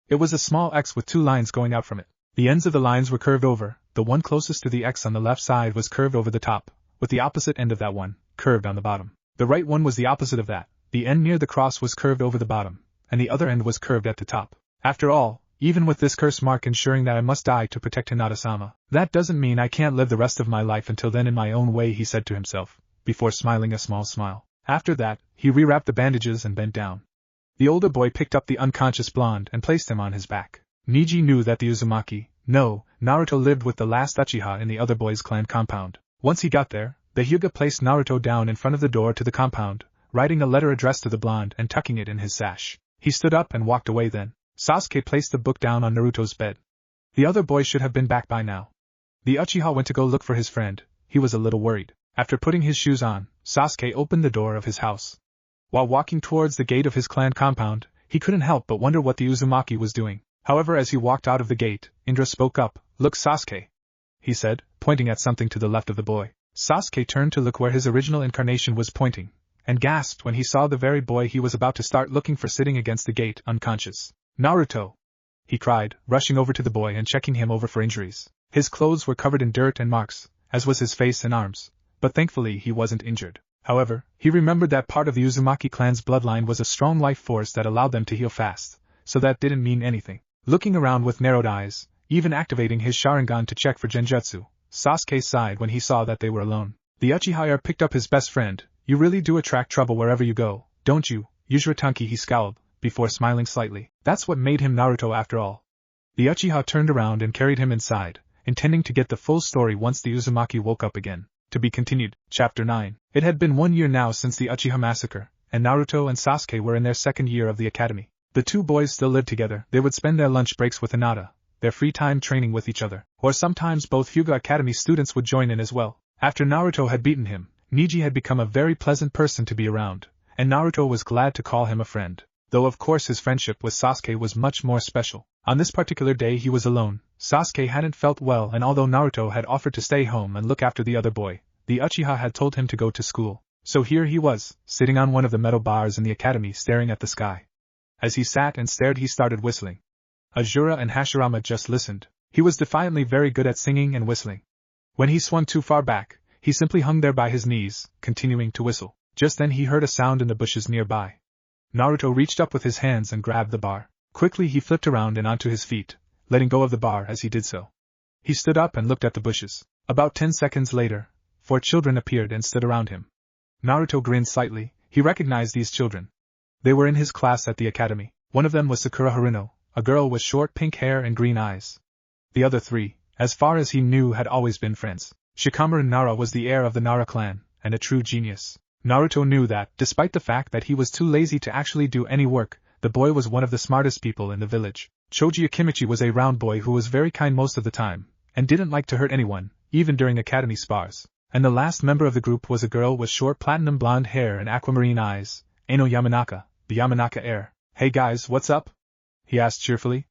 It was a small X with 2 lines going out from it. The ends of the lines were curved over, the one closest to the X on the left side was curved over the top, with the opposite end of that one curved on the bottom. The right one was the opposite of that. The end near the cross was curved over the bottom, and the other end was curved at the top. After all, even with this curse mark ensuring that I must die to protect Hinata-sama, that doesn't mean I can't live the rest of my life until then in my own way, he said to himself, before smiling a small smile. After that, he rewrapped the bandages and bent down. The older boy picked up the unconscious blonde and placed him on his back. Neji knew that the Uzumaki, no, Naruto lived with the last Uchiha in the other boy's clan compound. Once he got there, the Hyuga placed Naruto down in front of the door to the compound, writing a letter addressed to the blonde and tucking it in his sash. He stood up and walked away then. Sasuke placed the book down on Naruto's bed. The other boy should have been back by now. The Uchiha went to go look for his friend. He was a little worried. After putting his shoes on, Sasuke opened the door of his house. While walking towards the gate of his clan compound, he couldn't help but wonder what the Uzumaki was doing. However, as he walked out of the gate, Indra spoke up. Look, Sasuke, he said, pointing at something to the left of the boy. Sasuke turned to look where his original incarnation was pointing, and gasped when he saw the very boy he was about to start looking for sitting against the gate, unconscious. Naruto! He cried, rushing over to the boy and checking him over for injuries. His clothes were covered in dirt and marks, as was his face and arms, but thankfully he wasn't injured. However, he remembered that part of the Uzumaki clan's bloodline was a strong life force that allowed them to heal fast, so that didn't mean anything. Looking around with narrowed eyes, even activating his Sharingan to check for genjutsu, Sasuke sighed when he saw that they were alone. The Uchiha picked up his best friend. You really do attract trouble wherever you go, don't you, Uzumaki? He scowled, before smiling slightly. That's what made him Naruto after all. The Uchiha turned around and carried him inside, intending to get the full story once the Uzumaki woke up again. To be continued. Chapter 9. It had been 1 year now since the Uchiha massacre, and Naruto and Sasuke were in their second year of the academy. The two boys still lived together. They would spend their lunch breaks with Hinata, their free time training with each other, or sometimes both Hyuga Academy students would join in as well. After Naruto had beaten him, Neji had become a very pleasant person to be around, and Naruto was glad to call him a friend, though of course his friendship with Sasuke was much more special. On this particular day he was alone. Sasuke hadn't felt well, and although Naruto had offered to stay home and look after the other boy, the Uchiha had told him to go to school. So here he was, sitting on one of the metal bars in the academy staring at the sky. As he sat and stared he started whistling. Asura and Hashirama just listened. He was defiantly very good at singing and whistling. When he swung too far back, he simply hung there by his knees, continuing to whistle. Just then he heard a sound in the bushes nearby. Naruto reached up with his hands and grabbed the bar. Quickly he flipped around and onto his feet, letting go of the bar as he did so. He stood up and looked at the bushes. About 10 seconds later, 4 children appeared and stood around him. Naruto grinned slightly. He recognized these children. They were in his class at the academy. One of them was Sakura Haruno, a girl with short pink hair and green eyes. The other 3, as far as he knew, had always been friends. Shikamaru Nara was the heir of the Nara clan, and a true genius. Naruto knew that, despite the fact that he was too lazy to actually do any work, the boy was one of the smartest people in the village. Choji Akimichi was a round boy who was very kind most of the time, and didn't like to hurt anyone, even during academy spars. And the last member of the group was a girl with short platinum blonde hair and aquamarine eyes, Aino Yamanaka, the Yamanaka heir. Hey guys, what's up? He asked cheerfully.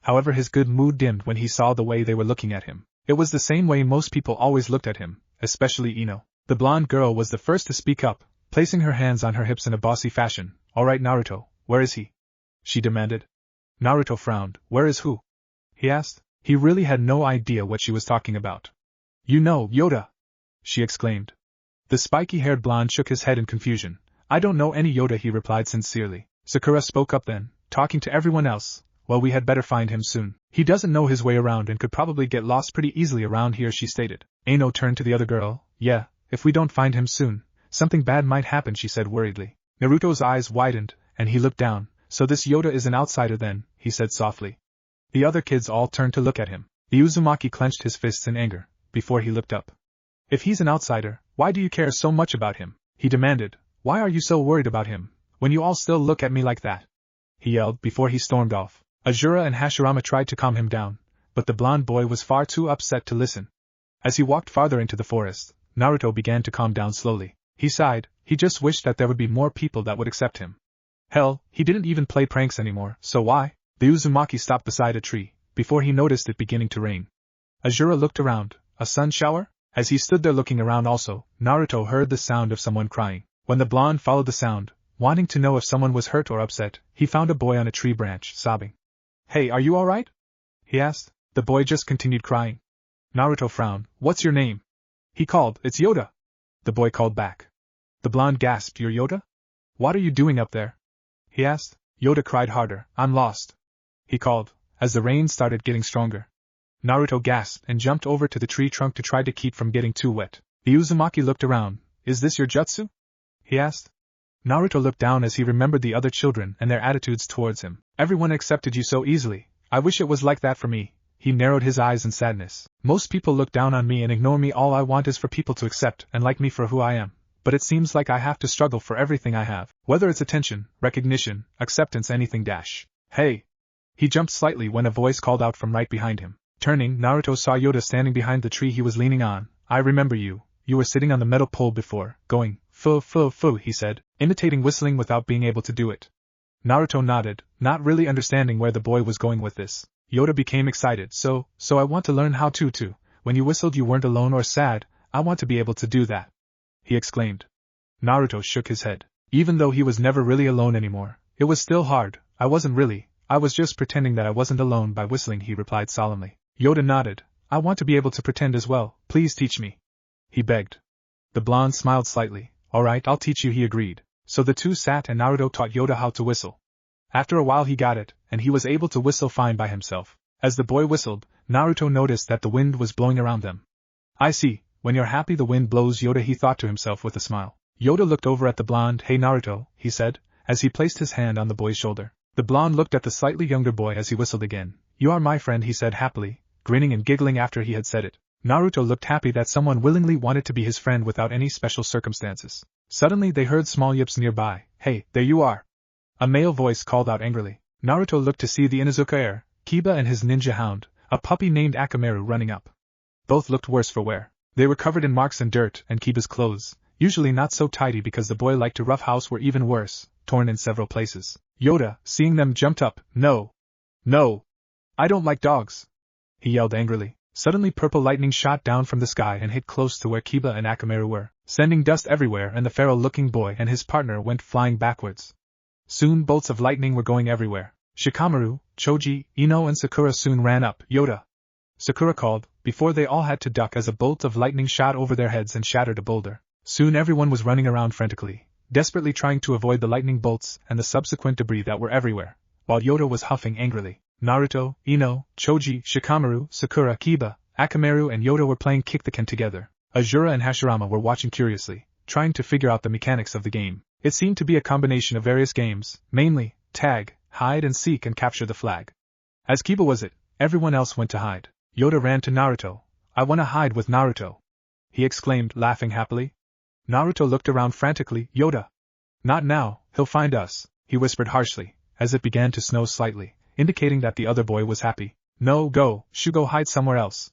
However, his good mood dimmed when he saw the way they were looking at him. It was the same way most people always looked at him, especially Ino. The blonde girl was the first to speak up, placing her hands on her hips in a bossy fashion. Alright Naruto, where is he? She demanded. Naruto frowned. Where is who? He asked. He really had no idea what she was talking about. You know, Yoda! She exclaimed. The spiky-haired blonde shook his head in confusion. I don't know any Yoda, he replied sincerely. Sakura spoke up then, talking to everyone else. Well, we had better find him soon. He doesn't know his way around and could probably get lost pretty easily around here, she stated. Aino turned to the other girl. Yeah, if we don't find him soon, something bad might happen, she said worriedly. Naruto's eyes widened, and he looked down. So this Yoda is an outsider then, he said softly. The other kids all turned to look at him. The Uzumaki clenched his fists in anger, before he looked up. If he's an outsider, why do you care so much about him? He demanded. Why are you so worried about him, when you all still look at me like that? He yelled before he stormed off. Asura and Hashirama tried to calm him down, but the blonde boy was far too upset to listen. As he walked farther into the forest, Naruto began to calm down slowly. He sighed, he just wished that there would be more people that would accept him. Hell, he didn't even play pranks anymore, so why? The Uzumaki stopped beside a tree, before he noticed it beginning to rain. Asura looked around. A sun shower? As he stood there looking around also, Naruto heard the sound of someone crying. When the blonde followed the sound, wanting to know if someone was hurt or upset, he found a boy on a tree branch, sobbing. Hey, are you alright? He asked. The boy just continued crying. Naruto frowned. What's your name? He called. It's Yoda. The boy called back. The blonde gasped. You're Yoda? What are you doing up there? He asked. Yoda cried harder. I'm lost. He called, as the rain started getting stronger. Naruto gasped and jumped over to the tree trunk to try to keep from getting too wet. The Uzumaki looked around. Is this your jutsu? He asked. Naruto looked down as he remembered the other children and their attitudes towards him. Everyone accepted you so easily. I wish it was like that for me. He narrowed his eyes in sadness. Most people look down on me and ignore me. All I want is for people to accept and like me for who I am. But it seems like I have to struggle for everything I have. Whether it's attention, recognition, acceptance, anything dash. Hey! He jumped slightly when a voice called out from right behind him. Turning, Naruto saw Yoda standing behind the tree he was leaning on. I remember you. You were sitting on the metal pole before, going, fu fu fu, he said, imitating whistling without being able to do it. Naruto nodded, not really understanding where the boy was going with this. Yoda became excited. So I want to learn how to. When you whistled you weren't alone or sad, I want to be able to do that. He exclaimed. Naruto shook his head. Even though he was never really alone anymore, it was still hard. I wasn't really. I was just pretending that I wasn't alone by whistling, he replied solemnly. Yoda nodded. I want to be able to pretend as well. Please teach me. He begged. The blonde smiled slightly. Alright, I'll teach you, he agreed. So the two sat and Naruto taught Yoda how to whistle. After a while he got it, and he was able to whistle fine by himself. As the boy whistled, Naruto noticed that the wind was blowing around them. I see, when you're happy the wind blows, Yoda, he thought to himself with a smile. Yoda looked over at the blonde. Hey Naruto, he said, as he placed his hand on the boy's shoulder. The blonde looked at the slightly younger boy as he whistled again. You are my friend, he said happily, grinning and giggling after he had said it. Naruto looked happy that someone willingly wanted to be his friend without any special circumstances. Suddenly they heard small yips nearby. Hey, there you are! A male voice called out angrily. Naruto looked to see the Inuzuka heir, Kiba, and his ninja hound, a puppy named Akamaru, running up. Both looked worse for wear. They were covered in marks and dirt, and Kiba's clothes, usually not so tidy because the boy liked to roughhouse, were even worse, torn in several places. Yoda, seeing them, jumped up. No! No! I don't like dogs! He yelled angrily. Suddenly purple lightning shot down from the sky and hit close to where Kiba and Akamaru were, sending dust everywhere, and the feral-looking boy and his partner went flying backwards. Soon bolts of lightning were going everywhere. Shikamaru, Choji, Ino and Sakura soon ran up. Yoda! Sakura called, before they all had to duck as a bolt of lightning shot over their heads and shattered a boulder. Soon everyone was running around frantically, desperately trying to avoid the lightning bolts and the subsequent debris that were everywhere, while Yoda was huffing angrily. Naruto, Ino, Choji, Shikamaru, Sakura, Kiba, Akamaru and Yoda were playing Kick the Can together. Asura and Hashirama were watching curiously, trying to figure out the mechanics of the game. It seemed to be a combination of various games, mainly tag, hide and seek, and capture the flag. As Kiba was it, everyone else went to hide. Yoda ran to Naruto. I want to hide with Naruto, he exclaimed, laughing happily. Naruto looked around frantically. Yoda! Not now, he'll find us, he whispered harshly, as it began to snow slightly, indicating that the other boy was happy. No, go, Shugo, hide somewhere else,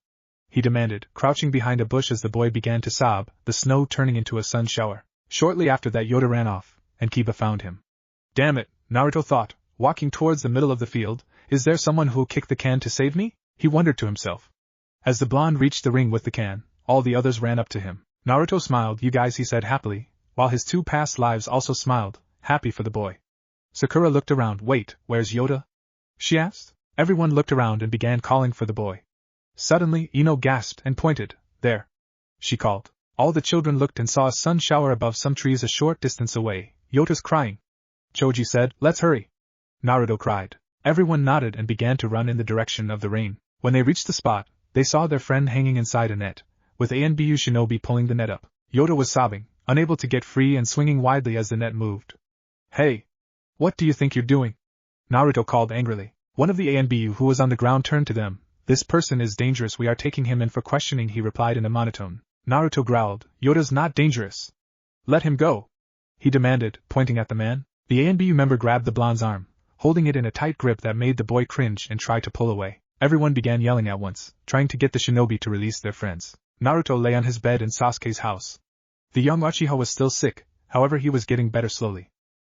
he demanded, crouching behind a bush as the boy began to sob, the snow turning into a sun shower. Shortly after that Yoda ran off, and Kiba found him. Damn it, Naruto thought, walking towards the middle of the field, is there someone who'll kick the can to save me? He wondered to himself. As the blonde reached the ring with the can, all the others ran up to him. Naruto smiled. You guys, he said happily, while his two past lives also smiled, happy for the boy. Sakura looked around. Wait, where's Yoda? She asked. Everyone looked around and began calling for the boy. Suddenly, Ino gasped and pointed. There! She called. All the children looked and saw a sun shower above some trees a short distance away. Yota's crying. Choji said, let's hurry. Naruto cried. Everyone nodded and began to run in the direction of the rain. When they reached the spot, they saw their friend hanging inside a net, with Anbu Shinobi pulling the net up. Yoda was sobbing, unable to get free and swinging widely as the net moved. Hey! What do you think you're doing? Naruto called angrily. One of the Anbu who was on the ground turned to them. This person is dangerous, we are taking him in for questioning, he replied in a monotone. Naruto growled, Yoda's not dangerous. Let him go, he demanded, pointing at the man. The ANBU member grabbed the blonde's arm, holding it in a tight grip that made the boy cringe and try to pull away. Everyone began yelling at once, trying to get the shinobi to release their friends. Naruto lay on his bed in Sasuke's house. The young Uchiha was still sick, however he was getting better slowly.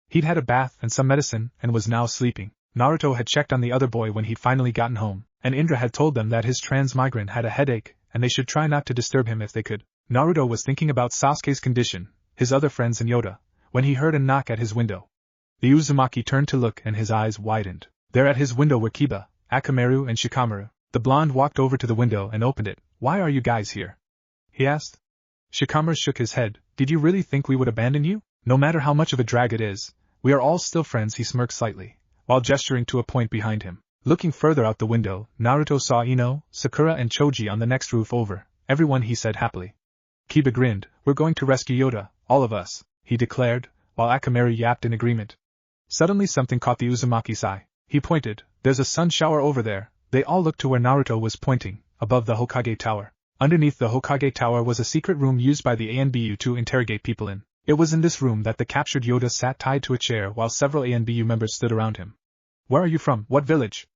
He'd had a bath and some medicine and was now sleeping. Naruto had checked on the other boy when he'd finally gotten home, and Indra had told them that his transmigrant had a headache, and they should try not to disturb him if they could. Naruto was thinking about Sasuke's condition, his other friends and Yoda, when he heard a knock at his window. The Uzumaki turned to look and his eyes widened. There at his window were Kiba, Akamaru and Shikamaru. The blonde walked over to the window and opened it. Why are you guys here? He asked. Shikamaru shook his head. Did you really think we would abandon you? No matter how much of a drag it is, we are all still friends, he smirked slightly, while gesturing to a point behind him. Looking further out the window, Naruto saw Ino, Sakura and Choji on the next roof over. Everyone, he said happily. Kiba grinned. We're going to rescue Yoda, all of us, he declared, while Akamaru yapped in agreement. Suddenly something caught the Uzumaki's eye. He pointed. There's a sun shower over there. They all looked to where Naruto was pointing, above the Hokage Tower. Underneath the Hokage Tower was a secret room used by the ANBU to interrogate people in. It was in this room that the captured Yoda sat tied to a chair while several ANBU members stood around him. Where are you from? What village?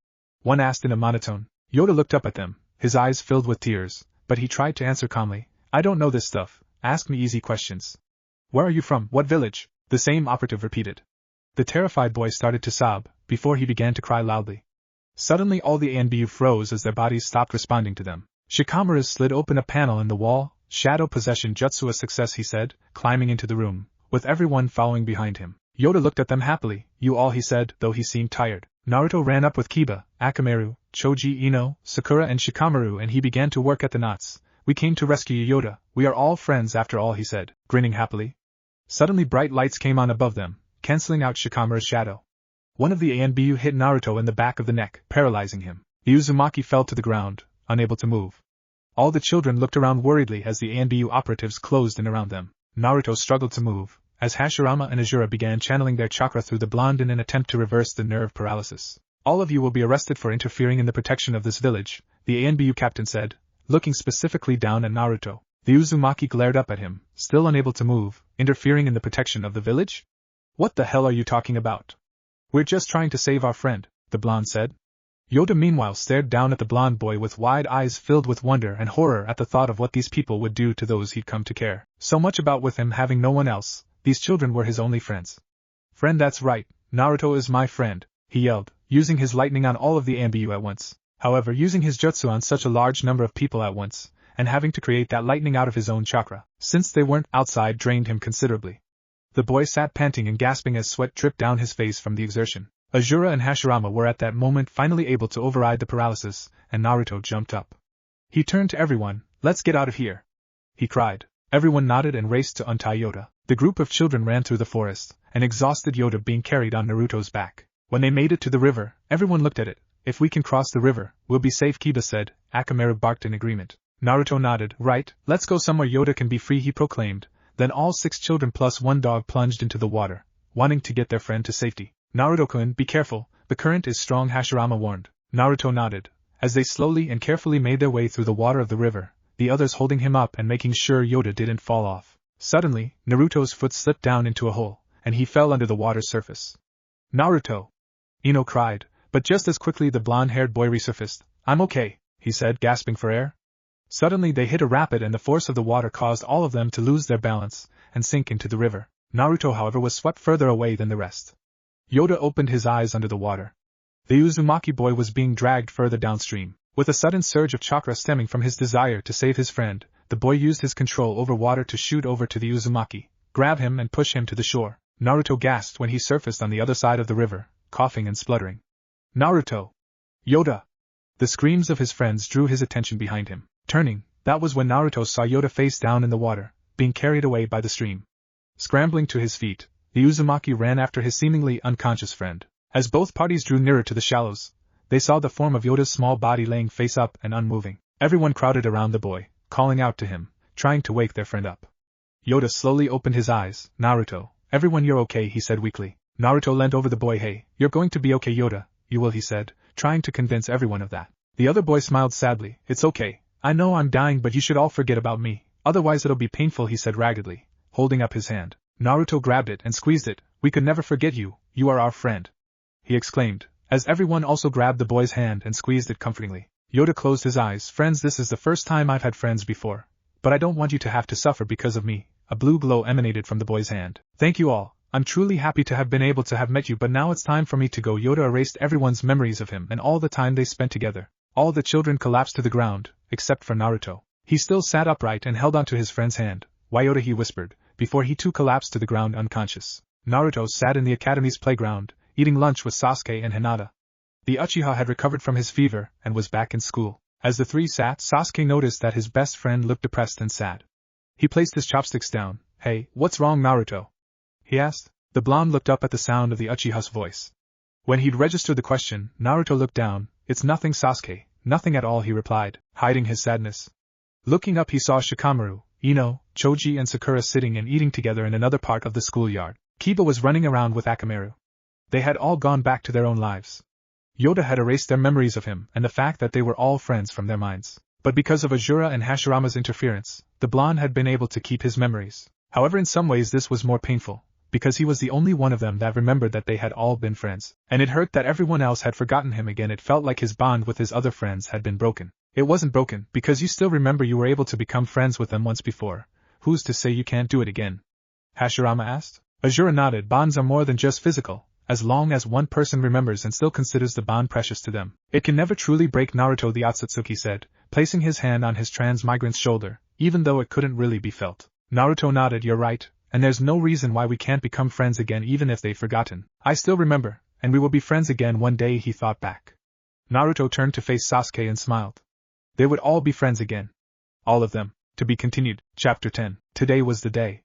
One asked in a monotone. Yoda looked up at them, his eyes filled with tears, but he tried to answer calmly. I don't know this stuff. Ask me easy questions. Where are you from? What village? The same operative repeated. The terrified boy started to sob, before he began to cry loudly. Suddenly all the ANBU froze as their bodies stopped responding to them. Shikamaru slid open a panel in the wall. Shadow possession jutsu a success, he said, climbing into the room, with everyone following behind him. Yoda looked at them happily. You all, he said, though he seemed tired. Naruto ran up with Kiba, Akamaru, Choji, Ino, Sakura and Shikamaru and he began to work at the knots. We came to rescue Yoda. We are all friends after all, he said, grinning happily. Suddenly bright lights came on above them, canceling out Shikamaru's shadow. One of the ANBU hit Naruto in the back of the neck, paralyzing him. The Uzumaki fell to the ground, unable to move. All the children looked around worriedly as the ANBU operatives closed in around them. Naruto struggled to move, as Hashirama and Asura began channeling their chakra through the blonde in an attempt to reverse the nerve paralysis. All of you will be arrested for interfering in the protection of this village, the ANBU captain said, looking specifically down at Naruto. The Uzumaki glared up at him, still unable to move. Interfering in the protection of the village? What the hell are you talking about? We're just trying to save our friend, the blonde said. Yoda meanwhile stared down at the blonde boy with wide eyes filled with wonder and horror at the thought of what these people would do to those he'd come to care so much about. With him having no one else, these children were his only friends. Friend, that's right, Naruto is my friend, he yelled, using his lightning on all of the ANBU at once. However, using his jutsu on such a large number of people at once, and having to create that lightning out of his own chakra, since they weren't outside, drained him considerably. The boy sat panting and gasping as sweat dripped down his face from the exertion. Asura and Hashirama were at that moment finally able to override the paralysis, and Naruto jumped up. He turned to everyone. Let's get out of here, he cried. Everyone nodded and raced to untie Yoda. The group of children ran through the forest, an exhausted Yoda being carried on Naruto's back. When they made it to the river, everyone looked at it. If we can cross the river, we'll be safe, Kiba said. Akamaru barked in agreement. Naruto nodded. Right, let's go somewhere Yoda can be free, he proclaimed. Then all 6 children plus 1 dog plunged into the water, wanting to get their friend to safety. Naruto-kun, be careful, the current is strong, Hashirama warned. Naruto nodded. As they slowly and carefully made their way through the water of the river, the others holding him up and making sure Yoda didn't fall off. Suddenly, Naruto's foot slipped down into a hole, and he fell under the water's surface. Naruto! Ino cried, but just as quickly the blonde-haired boy resurfaced. I'm okay, he said, gasping for air. Suddenly they hit a rapid and the force of the water caused all of them to lose their balance and sink into the river. Naruto, however, was swept further away than the rest. Yoda opened his eyes under the water. The Uzumaki boy was being dragged further downstream. With a sudden surge of chakra stemming from his desire to save his friend, the boy used his control over water to shoot over to the Uzumaki, grab him and push him to the shore. Naruto gasped when he surfaced on the other side of the river, coughing and spluttering. Naruto! Yoda! The screams of his friends drew his attention behind him. Turning, that was when Naruto saw Yoda face down in the water, being carried away by the stream. Scrambling to his feet, the Uzumaki ran after his seemingly unconscious friend. As both parties drew nearer to the shallows, they saw the form of Yoda's small body laying face up and unmoving. Everyone crowded around the boy, calling out to him, trying to wake their friend up. Yoda slowly opened his eyes. Naruto, everyone, you're okay, he said weakly. Naruto leaned over the boy. Hey, you're going to be okay, Yoda, you will, he said, trying to convince everyone of that. The other boy smiled sadly. It's okay. I know I'm dying, but you should all forget about me. Otherwise it'll be painful, he said raggedly, holding up his hand. Naruto grabbed it and squeezed it. We could never forget you, you are our friend, he exclaimed, as everyone also grabbed the boy's hand and squeezed it comfortingly. Yoda closed his eyes. Friends, this is the first time I've had friends before, but I don't want you to have to suffer because of me. A blue glow emanated from the boy's hand. Thank you all. I'm truly happy to have been able to have met you, but now it's time for me to go. Yoda erased everyone's memories of him and all the time they spent together. All the children collapsed to the ground, except for Naruto. He still sat upright and held onto his friend's hand. Why, Yoda, he whispered, before he too collapsed to the ground unconscious. Naruto sat in the academy's playground, eating lunch with Sasuke and Hinata. The Uchiha had recovered from his fever and was back in school. As the three sat, Sasuke noticed that his best friend looked depressed and sad. He placed his chopsticks down. Hey, what's wrong, Naruto? He asked. The blonde looked up at the sound of the Uchiha's voice. When he'd registered the question, Naruto looked down. It's nothing, Sasuke, nothing at all, he replied, hiding his sadness. Looking up, he saw Shikamaru, Ino, Choji and Sakura sitting and eating together in another part of the schoolyard. Kiba was running around with Akamaru. They had all gone back to their own lives. Yoda had erased their memories of him and the fact that they were all friends from their minds. But because of Asura and Hashirama's interference, the blonde had been able to keep his memories. However, in some ways this was more painful, because he was the only one of them that remembered that they had all been friends. And it hurt that everyone else had forgotten him again. It felt like his bond with his other friends had been broken. It wasn't broken, because you still remember you were able to become friends with them once before. Who's to say you can't do it again? Hashirama asked. Asura nodded. Bonds are more than just physical. As long as one person remembers and still considers the bond precious to them, it can never truly break. Naruto, the Otsutsuki said, placing his hand on his transmigrant's shoulder, even though it couldn't really be felt. Naruto nodded. You're right, and there's no reason why we can't become friends again even if they've forgotten. I still remember, and we will be friends again one day, he thought back. Naruto turned to face Sasuke and smiled. They would all be friends again. All of them. To be continued. Chapter 10. Today was the day.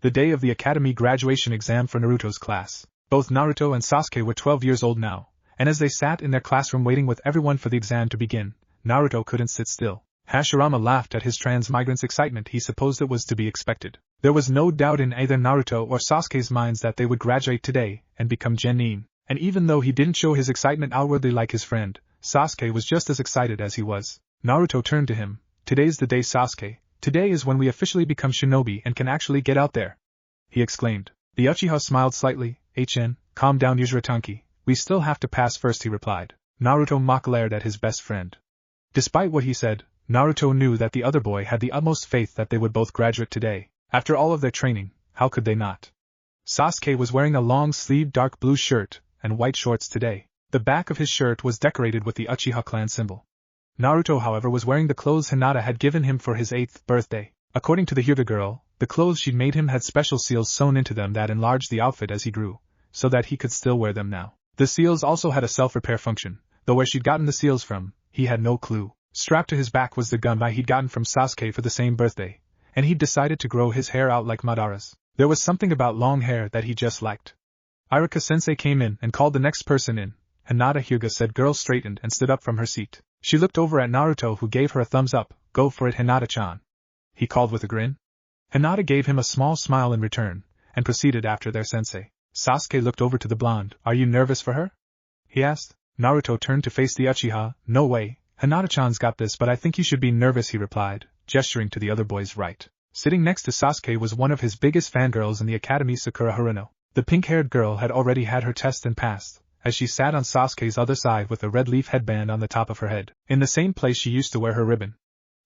The day of the academy graduation exam for Naruto's class. Both Naruto and Sasuke were 12 years old now, and as they sat in their classroom waiting with everyone for the exam to begin, Naruto couldn't sit still. Hashirama laughed at his transmigrant's excitement. He supposed it was to be expected. There was no doubt in either Naruto or Sasuke's minds that they would graduate today and become genin, and even though he didn't show his excitement outwardly like his friend, Sasuke was just as excited as he was. Naruto turned to him. Today's the day, Sasuke. Today is when we officially become shinobi and can actually get out there, he exclaimed. The Uchiha smiled slightly. Calm down, Uzuratanki. We still have to pass first, he replied. Naruto mock glared at his best friend. Despite what he said, Naruto knew that the other boy had the utmost faith that they would both graduate today. After all of their training, how could they not? Sasuke was wearing a long-sleeved dark blue shirt and white shorts today. The back of his shirt was decorated with the Uchiha clan symbol. Naruto, however, was wearing the clothes Hinata had given him for his 8th birthday. According to the Hyuga girl, the clothes she'd made him had special seals sewn into them that enlarged the outfit as he grew, so that he could still wear them now. The seals also had a self-repair function, though where she'd gotten the seals from, he had no clue. Strapped to his back was the gunbai he'd gotten from Sasuke for the same birthday, and he'd decided to grow his hair out like Madara's. There was something about long hair that he just liked. Iruka-sensei came in and called the next person in. Hinata. Hyuga said. Girl straightened and stood up from her seat. She looked over at Naruto, who gave her a thumbs up. Go for it, Hinata-chan, he called with a grin. Hinata gave him a small smile in return, and proceeded after their sensei. Sasuke looked over to the blonde. Are you nervous for her? He asked. Naruto turned to face the Uchiha. No way, Hinata-chan's got this, but I think you should be nervous, he replied, gesturing to the other boy's right. Sitting next to Sasuke was one of his biggest fangirls in the academy, Sakura Haruno. The pink-haired girl had already had her test and passed, as she sat on Sasuke's other side with a red leaf headband on the top of her head, in the same place she used to wear her ribbon.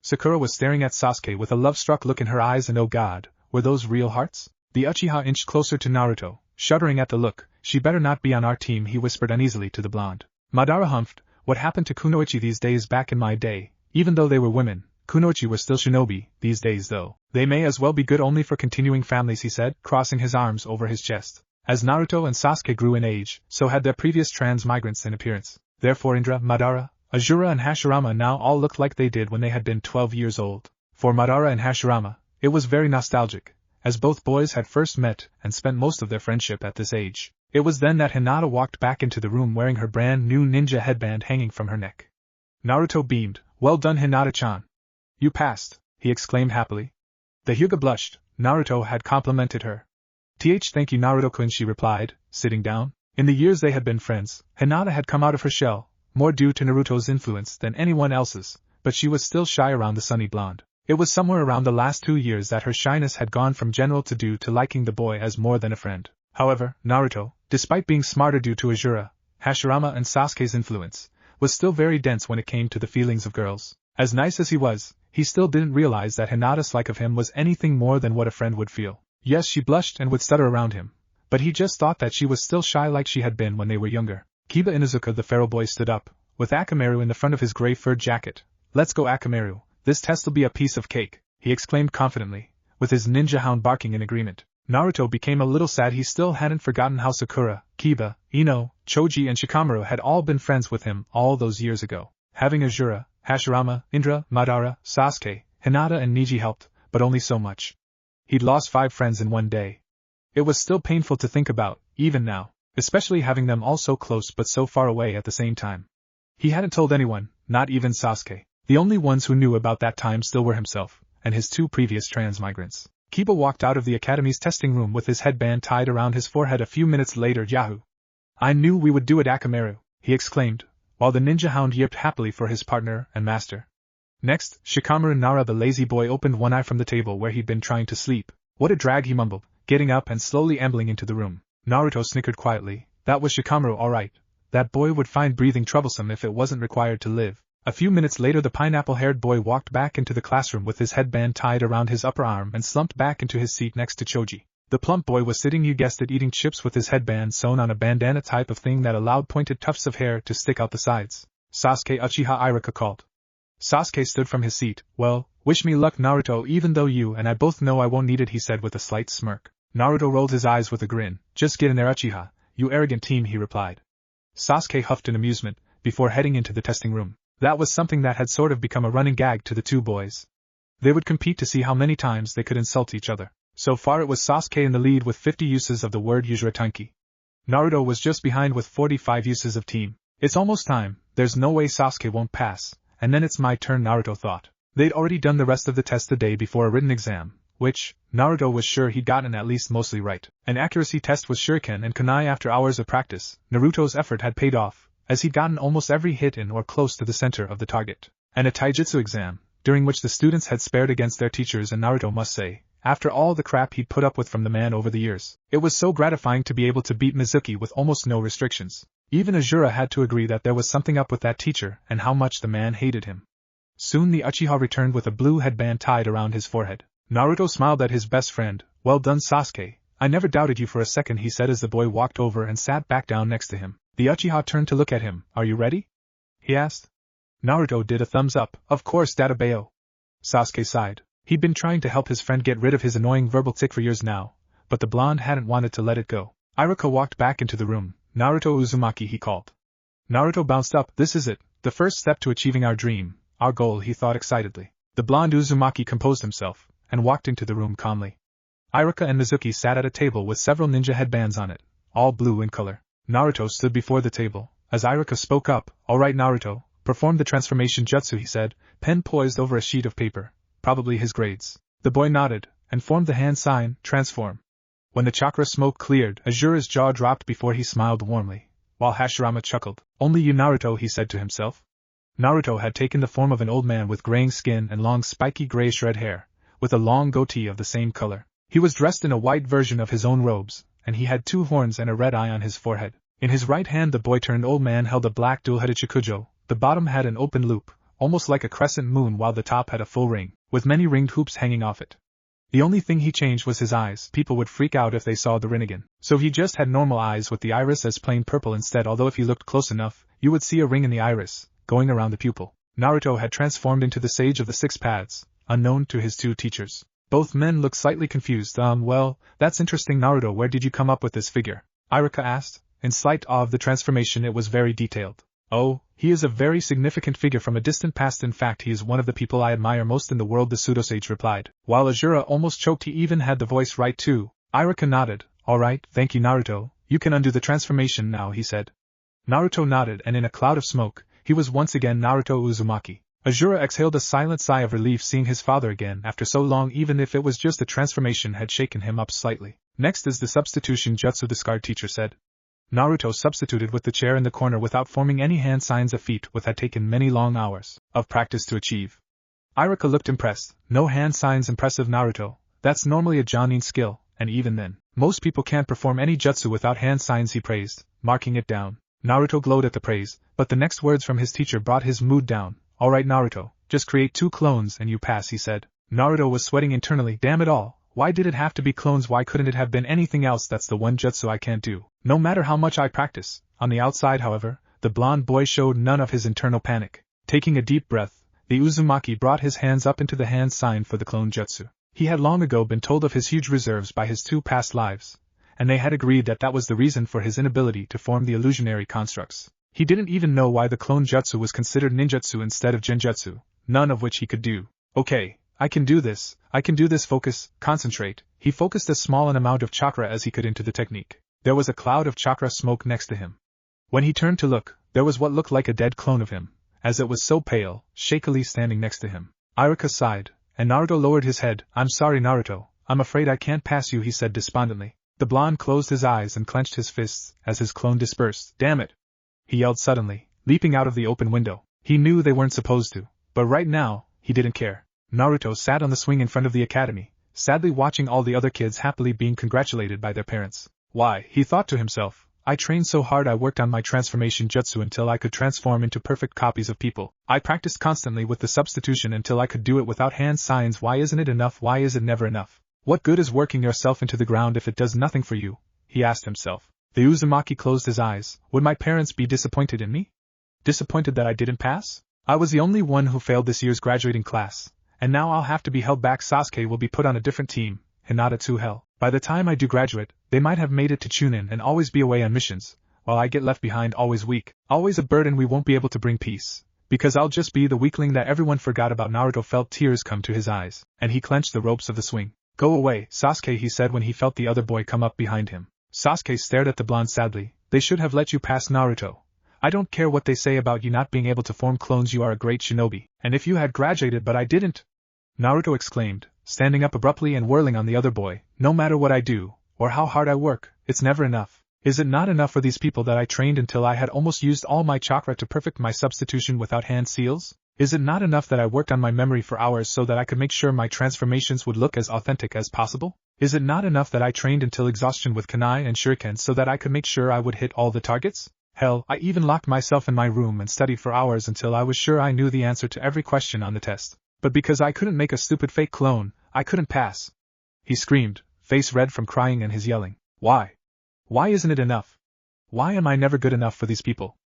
Sakura was staring at Sasuke with a love-struck look in her eyes, and oh god, were those real hearts? The Uchiha inched closer to Naruto, shuddering at the look. She better not be on our team, he whispered uneasily to the blonde. Madara humphed. What happened to kunoichi these days? Back in my day, even though they were women, kunoichi were still shinobi. These days though, they may as well be good only for continuing families, he said, crossing his arms over his chest. As Naruto and Sasuke grew in age, so had their previous transmigrants in appearance. Therefore Indra, Madara, Asura and Hashirama now all looked like they did when they had been 12 years old. For Madara and Hashirama, it was very nostalgic, as both boys had first met and spent most of their friendship at this age. It was then that Hinata walked back into the room wearing her brand new ninja headband hanging from her neck. Naruto beamed. Well done, Hinata-chan. You passed, he exclaimed happily. The Hyuga blushed. Naruto had complimented her. Thank you, Naruto-kun, she replied, sitting down. In the years they had been friends, Hinata had come out of her shell, more due to Naruto's influence than anyone else's, but she was still shy around the sunny blonde. It was somewhere around the last 2 years that her shyness had gone from general to due to liking the boy as more than a friend. However, Naruto, despite being smarter due to Asura, Hashirama and Sasuke's influence, was still very dense when it came to the feelings of girls. As nice as he was, he still didn't realize that Hinata's like of him was anything more than what a friend would feel. Yes, she blushed and would stutter around him, but he just thought that she was still shy like she had been when they were younger. Kiba Inuzuka the feral boy stood up, with Akamaru in the front of his gray fur jacket. "Let's go, Akamaru, this test'll be a piece of cake," he exclaimed confidently, with his ninja hound barking in agreement. Naruto became a little sad. He still hadn't forgotten how Sakura, Kiba, Ino, Choji and Shikamaru had all been friends with him all those years ago. Having Asura, Hashirama, Indra, Madara, Sasuke, Hinata and Neji helped, but only so much. He'd lost 5 friends in one day. It was still painful to think about, even now, especially having them all so close but so far away at the same time. He hadn't told anyone, not even Sasuke. The only ones who knew about that time still were himself, and his 2 previous transmigrants. Kiba walked out of the academy's testing room with his headband tied around his forehead a few minutes later. "Yahoo! I knew we would do it, Akamaru," he exclaimed, while the ninja hound yipped happily for his partner and master. Next, Shikamaru Nara the lazy boy opened one eye from the table where he'd been trying to sleep. "What a drag," he mumbled, getting up and slowly ambling into the room. Naruto snickered quietly. That was Shikamaru all right. That boy would find breathing troublesome if it wasn't required to live. A few minutes later the pineapple-haired boy walked back into the classroom with his headband tied around his upper arm and slumped back into his seat next to Choji. The plump boy was sitting, you guessed it, eating chips with his headband sewn on a bandana type of thing that allowed pointed tufts of hair to stick out the sides. "Sasuke Uchiha," Iruka called. Sasuke stood from his seat. "Well, wish me luck, Naruto, even though you and I both know I won't need it," he said with a slight smirk. Naruto rolled his eyes with a grin. "Just get in there, Uchiha, you arrogant team," he replied. Sasuke huffed in amusement, before heading into the testing room. That was something that had sort of become a running gag to the 2 boys. They would compete to see how many times they could insult each other. So far it was Sasuke in the lead with 50 uses of the word Uzuratanki. Naruto was just behind with 45 uses of team. "It's almost time, there's no way Sasuke won't pass, and then it's my turn," Naruto thought. They'd already done the rest of the test the day before a written exam, which, Naruto was sure he'd gotten at least mostly right. An accuracy test with shuriken and kunai. After hours of practice, Naruto's effort had paid off, as he'd gotten almost every hit in or close to the center of the target. And a taijutsu exam, during which the students had spared against their teachers, and Naruto must say, after all the crap he'd put up with from the man over the years, it was so gratifying to be able to beat Mizuki with almost no restrictions. Even Asura had to agree that there was something up with that teacher and how much the man hated him. Soon the Uchiha returned with a blue headband tied around his forehead. Naruto smiled at his best friend. "Well done, Sasuke, I never doubted you for a second," he said as the boy walked over and sat back down next to him. The Uchiha turned to look at him. "Are you ready?" he asked. Naruto did a thumbs up. "Of course, Dadabayo." Sasuke sighed. He'd been trying to help his friend get rid of his annoying verbal tic for years now, but the blonde hadn't wanted to let it go. Iruka walked back into the room. "Naruto Uzumaki," he called. Naruto bounced up. "This is it, the first step to achieving our dream, our goal," he thought excitedly. The blonde Uzumaki composed himself, and walked into the room calmly. Iruka and Mizuki sat at a table with several ninja headbands on it, all blue in color. Naruto stood before the table. As Iruka spoke up, "All right, Naruto, perform the transformation jutsu," he said, pen poised over a sheet of paper, probably his grades. The boy nodded, and formed the hand sign, transform. When the chakra smoke cleared, Asura's jaw dropped before he smiled warmly, while Hashirama chuckled. "Only you, Naruto," he said to himself. Naruto had taken the form of an old man with graying skin and long spiky grayish red hair, with a long goatee of the same color. He was dressed in a white version of his own robes, and he had 2 horns and a red eye on his forehead. In his right hand the boy-turned-old man held a black dual-headed shikujo. The bottom had an open loop, almost like a crescent moon, while the top had a full ring, with many ringed hoops hanging off it. The only thing he changed was his eyes. People would freak out if they saw the Rinnegan. So he just had normal eyes with the iris as plain purple instead, although if you looked close enough, you would see a ring in the iris, going around the pupil. Naruto had transformed into the Sage of the 6 Paths, unknown to his 2 teachers. Both men looked slightly confused. Well, that's interesting, Naruto, where did you come up with this figure?" Iruka asked. In slight awe of the transformation, it was very detailed. "Oh, he is a very significant figure from a distant past. In fact, he is one of the people I admire most in the world," the pseudo-sage replied. While Asura almost choked, he even had the voice right too. Iruka nodded. "All right, thank you, Naruto, you can undo the transformation now," he said. Naruto nodded, and in a cloud of smoke, he was once again Naruto Uzumaki. Asura exhaled a silent sigh of relief seeing his father again after so long, even if it was just the transformation had shaken him up slightly. "Next is the substitution jutsu," the scarred teacher said. Naruto substituted with the chair in the corner without forming any hand signs, a feat which had taken many long hours of practice to achieve. Iruka looked impressed. No hand signs impressive Naruto. That's normally a Jonin skill, and even then, most people can't perform any jutsu without hand signs, he praised, marking it down. Naruto glowed at the praise, but the next words from his teacher brought his mood down. Alright Naruto, just create 2 clones and you pass, he said. Naruto was sweating internally. Damn it all, why did it have to be clones? Why couldn't it have been anything else? That's the one jutsu I can't do, no matter how much I practice. On the outside, however, the blonde boy showed none of his internal panic. Taking a deep breath, the Uzumaki brought his hands up into the hand sign for the clone jutsu. He had long ago been told of his huge reserves by his 2 past lives, and they had agreed that that was the reason for his inability to form the illusionary constructs. He didn't even know why the clone jutsu was considered ninjutsu instead of genjutsu, none of which he could do. Okay, I can do this, focus, concentrate. He focused as small an amount of chakra as he could into the technique. There was a cloud of chakra smoke next to him. When he turned to look, there was what looked like a dead clone of him, as it was so pale, shakily standing next to him. Iruka sighed, and Naruto lowered his head. I'm sorry Naruto, I'm afraid I can't pass you, he said despondently. The blonde closed his eyes and clenched his fists as his clone dispersed. Damn it! He yelled suddenly, leaping out of the open window. He knew they weren't supposed to, but right now, he didn't care. Naruto sat on the swing in front of the academy, sadly watching all the other kids happily being congratulated by their parents. Why, he thought to himself, I trained so hard, I worked on my transformation jutsu until I could transform into perfect copies of people. I practiced constantly with the substitution until I could do it without hand signs. Why isn't it enough? Why is it never enough? What good is working yourself into the ground if it does nothing for you? He asked himself. The Uzumaki closed his eyes. Would my parents be disappointed in me? Disappointed that I didn't pass? I was the only one who failed this year's graduating class, and now I'll have to be held back. Sasuke will be put on a different team, Hinata to hell. By the time I do graduate, they might have made it to Chunin and always be away on missions, while I get left behind, always weak, always a burden. We won't be able to bring peace, because I'll just be the weakling that everyone forgot about. Naruto felt tears come to his eyes, and he clenched the ropes of the swing. Go away, Sasuke, he said when he felt the other boy come up behind him. Sasuke stared at the blonde sadly. They should have let you pass, Naruto. I don't care what they say about you not being able to form clones. You are a great shinobi, and if you had graduated, but I didn't, Naruto exclaimed, standing up abruptly and whirling on the other boy. No matter what I do, or how hard I work, it's never enough. Is it not enough for these people that I trained until I had almost used all my chakra to perfect my substitution without hand seals? Is it not enough that I worked on my memory for hours so that I could make sure my transformations would look as authentic as possible? Is it not enough that I trained until exhaustion with kunai and shuriken so that I could make sure I would hit all the targets? Hell, I even locked myself in my room and studied for hours until I was sure I knew the answer to every question on the test. But because I couldn't make a stupid fake clone, I couldn't pass. He screamed, face red from crying and his yelling. Why? Why isn't it enough? Why am I never good enough for these people?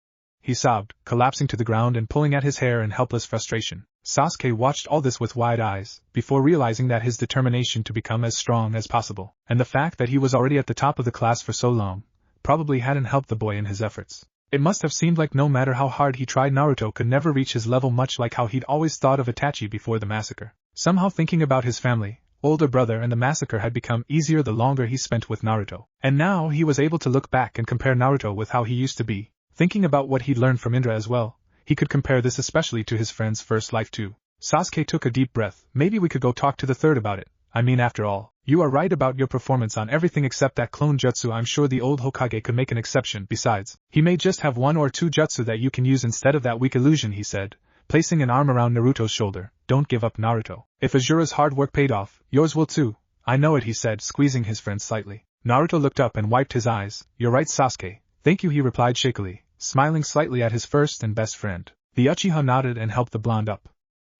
He sobbed, collapsing to the ground and pulling at his hair in helpless frustration. Sasuke watched all this with wide eyes, before realizing that his determination to become as strong as possible, and the fact that he was already at the top of the class for so long, probably hadn't helped the boy in his efforts. It must have seemed like no matter how hard he tried, Naruto could never reach his level, much like how he'd always thought of Itachi before the massacre. Somehow thinking about his family, older brother and the massacre had become easier the longer he spent with Naruto. And now he was able to look back and compare Naruto with how he used to be. Thinking about what he'd learned from Indra as well, he could compare this especially to his friend's first life too. Sasuke took a deep breath. Maybe we could go talk to the third about it. I mean, after all, you are right about your performance on everything except that clone jutsu. I'm sure the old Hokage could make an exception. Besides, he may just have 1 or 2 jutsu that you can use instead of that weak illusion, he said, placing an arm around Naruto's shoulder. Don't give up, Naruto. If Asura's hard work paid off, yours will too. I know it, he said, squeezing his friend slightly. Naruto looked up and wiped his eyes. You're right, Sasuke. Thank you, he replied shakily, smiling slightly at his first and best friend. The Uchiha nodded and helped the blonde up.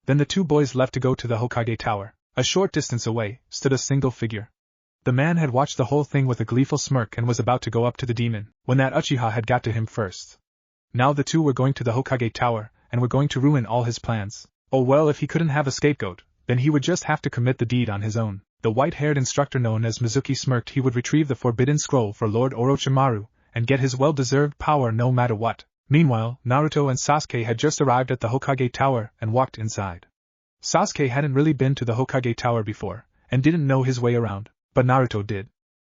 Then the 2 boys left to go to the Hokage tower. A short distance away stood a single figure. The man had watched the whole thing with a gleeful smirk and was about to go up to the demon, when that Uchiha had got to him first. Now the 2 were going to the Hokage tower, and were going to ruin all his plans. Oh well, if he couldn't have a scapegoat, then he would just have to commit the deed on his own. The white-haired instructor known as Mizuki smirked. He would retrieve the forbidden scroll for Lord Orochimaru, and get his well-deserved power no matter what. Meanwhile, Naruto and Sasuke had just arrived at the Hokage tower and walked inside. Sasuke hadn't really been to the Hokage tower before, and didn't know his way around, but Naruto did.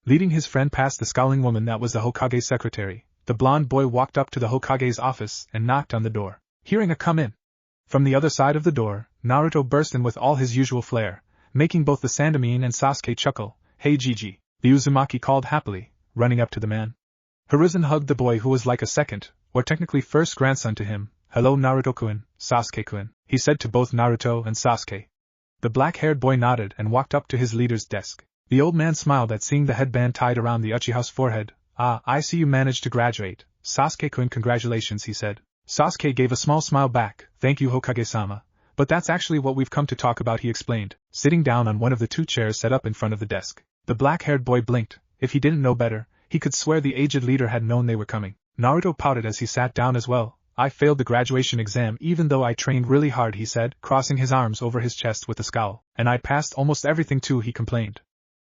Leading his friend past the scowling woman that was the Hokage's secretary, the blonde boy walked up to the Hokage's office and knocked on the door. Hearing a "come in" from the other side of the door, Naruto burst in with all his usual flair, making both the Sandaime and Sasuke chuckle. Hey Gigi, the Uzumaki called happily, running up to the man. Hiruzen hugged the boy who was like a second, or technically first grandson to him, "Hello Naruto-kun, Sasuke-kun," he said to both Naruto and Sasuke. The black-haired boy nodded and walked up to his leader's desk. The old man smiled at seeing the headband tied around the Uchiha's forehead. "Ah, I see you managed to graduate. Sasuke-kun, congratulations," he said. Sasuke gave a small smile back. "Thank you, Hokage-sama. But that's actually what we've come to talk about," he explained, sitting down on one of the two chairs set up in front of the desk. The black-haired boy blinked. If he didn't know better, he could swear the aged leader had known they were coming. Naruto pouted as he sat down as well. "I failed the graduation exam even though I trained really hard," he said, crossing his arms over his chest with a scowl. "And I passed almost everything too," he complained.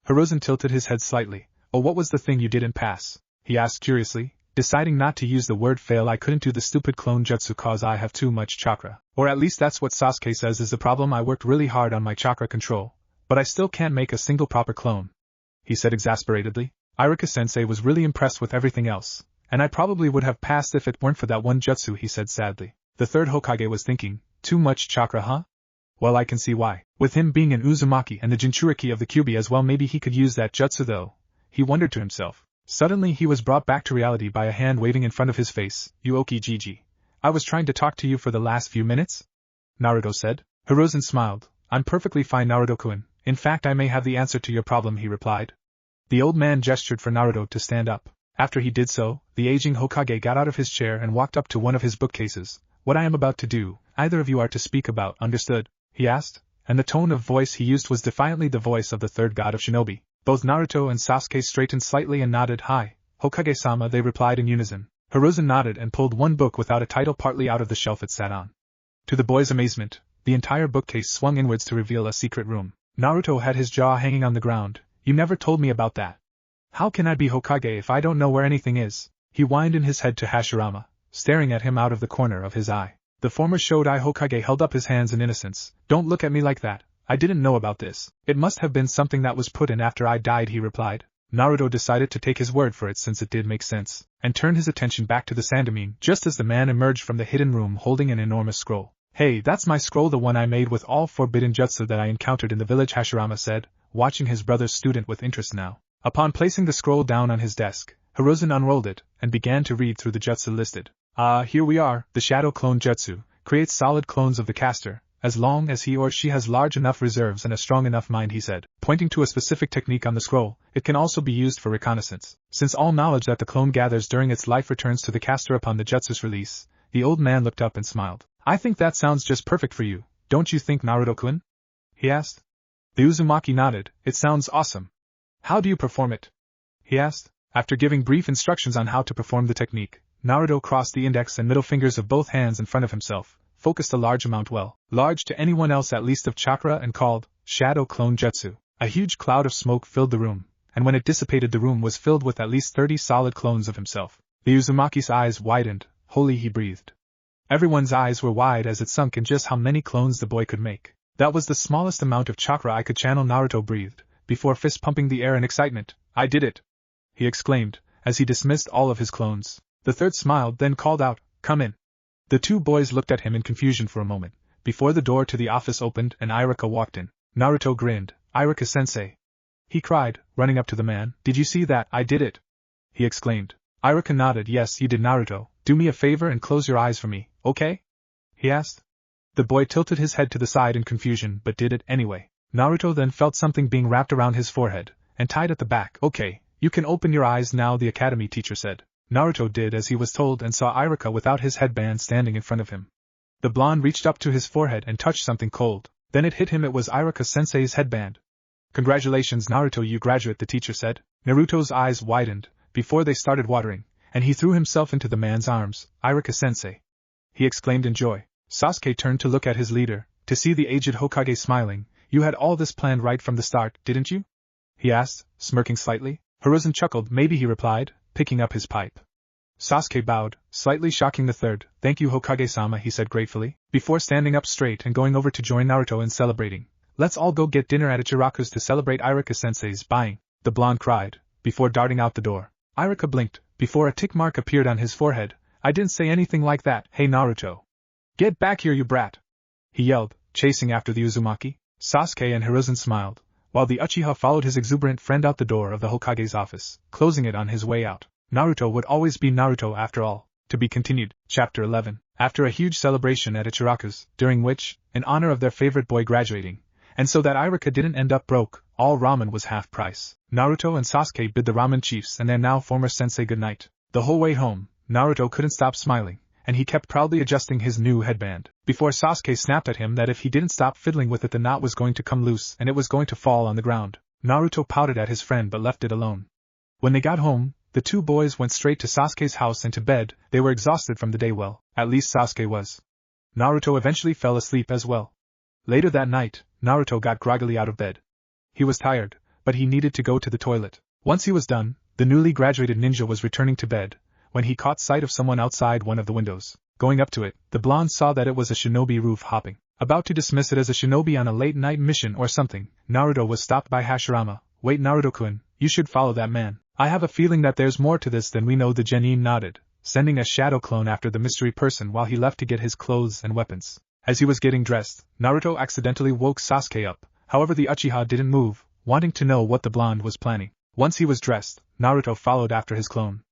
Hiruzen tilted his head slightly. "Oh, what was the thing you didn't pass?" he asked curiously. "Deciding not to use the word fail. I couldn't do the stupid clone jutsu cause I have too much chakra. Or at least that's what Sasuke says is the problem. I worked really hard on my chakra control, but I still can't make a single proper clone," he said exasperatedly. "Iruka-sensei was really impressed with everything else, and I probably would have passed if it weren't for that one jutsu," he said sadly. The third Hokage was thinking, too much chakra, huh? Well, I can see why. With him being an Uzumaki and the Jinchuriki of the Kyuubi as well, maybe he could use that jutsu though, he wondered to himself. Suddenly he was brought back to reality by a hand waving in front of his face. "Uoki Jiji. I was trying to talk to you for the last few minutes?" Naruto said. Hiruzen smiled. "I'm perfectly fine, Naruto-kun. In fact, I may have the answer to your problem," he replied. The old man gestured for Naruto to stand up. After he did so, the aging Hokage got out of his chair and walked up to one of his bookcases. "What I am about to do, either of you are to speak about, understood?" he asked, and the tone of voice he used was defiantly the voice of the third god of shinobi. Both Naruto and Sasuke straightened slightly and nodded. "Hi, Hokage-sama," they replied in unison. Hiruzen nodded and pulled one book without a title partly out of the shelf it sat on. To the boy's amazement, the entire bookcase swung inwards to reveal a secret room. Naruto had his jaw hanging on the ground. "You never told me about that. How can I be Hokage if I don't know where anything is?" He whined in his head to Hashirama, staring at him out of the corner of his eye. The former Shodai Hokage held up his hands in innocence. "Don't look at me like that. I didn't know about this. It must have been something that was put in after I died," he replied. Naruto decided to take his word for it since it did make sense, and turned his attention back to the Sandamine just as the man emerged from the hidden room holding an enormous scroll. "Hey, that's my scroll, the one I made with all forbidden jutsu that I encountered in the village," Hashirama said, watching his brother's student with interest now. Upon placing the scroll down on his desk, Hiruzen unrolled it and began to read through the jutsu listed. Here we are. The shadow clone jutsu creates solid clones of the caster, as long as he or she has large enough reserves and a strong enough mind," he said, pointing to a specific technique on the scroll. "It can also be used for reconnaissance, since all knowledge that the clone gathers during its life returns to the caster upon the jutsu's release." The old man looked up and smiled. "I think that sounds just perfect for you, don't you think, Naruto-kun?" he asked. The Uzumaki nodded. "It sounds awesome. How do you perform it?" he asked. After giving brief instructions on how to perform the technique, Naruto crossed the index and middle fingers of both hands in front of himself, focused a large amount, well, large to anyone else at least, of chakra and called Shadow Clone Jutsu. A huge cloud of smoke filled the room, and when it dissipated the room was filled with at least 30 solid clones of himself. The Uzumaki's eyes widened. "Holy," he breathed. Everyone's eyes were wide as it sunk in just how many clones the boy could make. "That was the smallest amount of chakra I could channel," Naruto breathed, before fist pumping the air in excitement. "I did it!" he exclaimed, as he dismissed all of his clones. The third smiled, then called out, "Come in." The two boys looked at him in confusion for a moment, before the door to the office opened and Iruka walked in. Naruto grinned. "Iruka-sensei!" he cried, running up to the man. "Did you see that? I did it!" he exclaimed. Iruka nodded. "Yes, you did, Naruto. Do me a favor and close your eyes for me, okay?" he asked. The boy tilted his head to the side in confusion but did it anyway. Naruto then felt something being wrapped around his forehead and tied at the back. "Okay, you can open your eyes now," the academy teacher said. Naruto did as he was told and saw Iruka without his headband standing in front of him. The blonde reached up to his forehead and touched something cold. Then it hit him. It was Iruka-sensei's headband. "Congratulations, Naruto, you graduate," the teacher said. Naruto's eyes widened before they started watering, and he threw himself into the man's arms. "Iruka-sensei!" he exclaimed in joy. Sasuke turned to look at his leader, to see the aged Hokage smiling. "You had all this planned right from the start, didn't you?" he asked, smirking slightly. Hiruzen chuckled. "Maybe," he replied, picking up his pipe. Sasuke bowed, slightly shocking the third. "Thank you, Hokage-sama," he said gratefully, before standing up straight and going over to join Naruto in celebrating. "Let's all go get dinner at Ichiraku's to celebrate Iruka-sensei's buying," the blonde cried, before darting out the door. Iruka blinked, before a tick mark appeared on his forehead. "I didn't say anything like that." "Hey Naruto! Get back here, you brat!" he yelled, chasing after the Uzumaki. Sasuke and Hiruzen smiled, while the Uchiha followed his exuberant friend out the door of the Hokage's office, closing it on his way out. Naruto would always be Naruto after all. To be continued. Chapter 11. After a huge celebration at Ichiraku's, during which, in honor of their favorite boy graduating, and so that Irika didn't end up broke, all ramen was half price, Naruto and Sasuke bid the ramen chiefs and their now former sensei goodnight. The whole way home, Naruto couldn't stop smiling, and he kept proudly adjusting his new headband, before Sasuke snapped at him that if he didn't stop fiddling with it the knot was going to come loose and it was going to fall on the ground. Naruto pouted at his friend but left it alone. When they got home, the two boys went straight to Sasuke's house and to bed. They were exhausted from the day, well, at least Sasuke was. Naruto eventually fell asleep as well. Later that night, Naruto got groggily out of bed. He was tired, but he needed to go to the toilet. Once he was done, the newly graduated ninja was returning to bed, when he caught sight of someone outside one of the windows. Going up to it, the blonde saw that it was a shinobi roof hopping. About to dismiss it as a shinobi on a late-night mission or something, Naruto was stopped by Hashirama. Wait, Naruto-kun, you should follow that man. I have a feeling that there's more to this than we know. The genin nodded, sending a shadow clone after the mystery person while he left to get his clothes and weapons. As he was getting dressed, Naruto accidentally woke Sasuke up. However, the Uchiha didn't move, wanting to know what the blonde was planning. Once he was dressed, Naruto followed after his clone.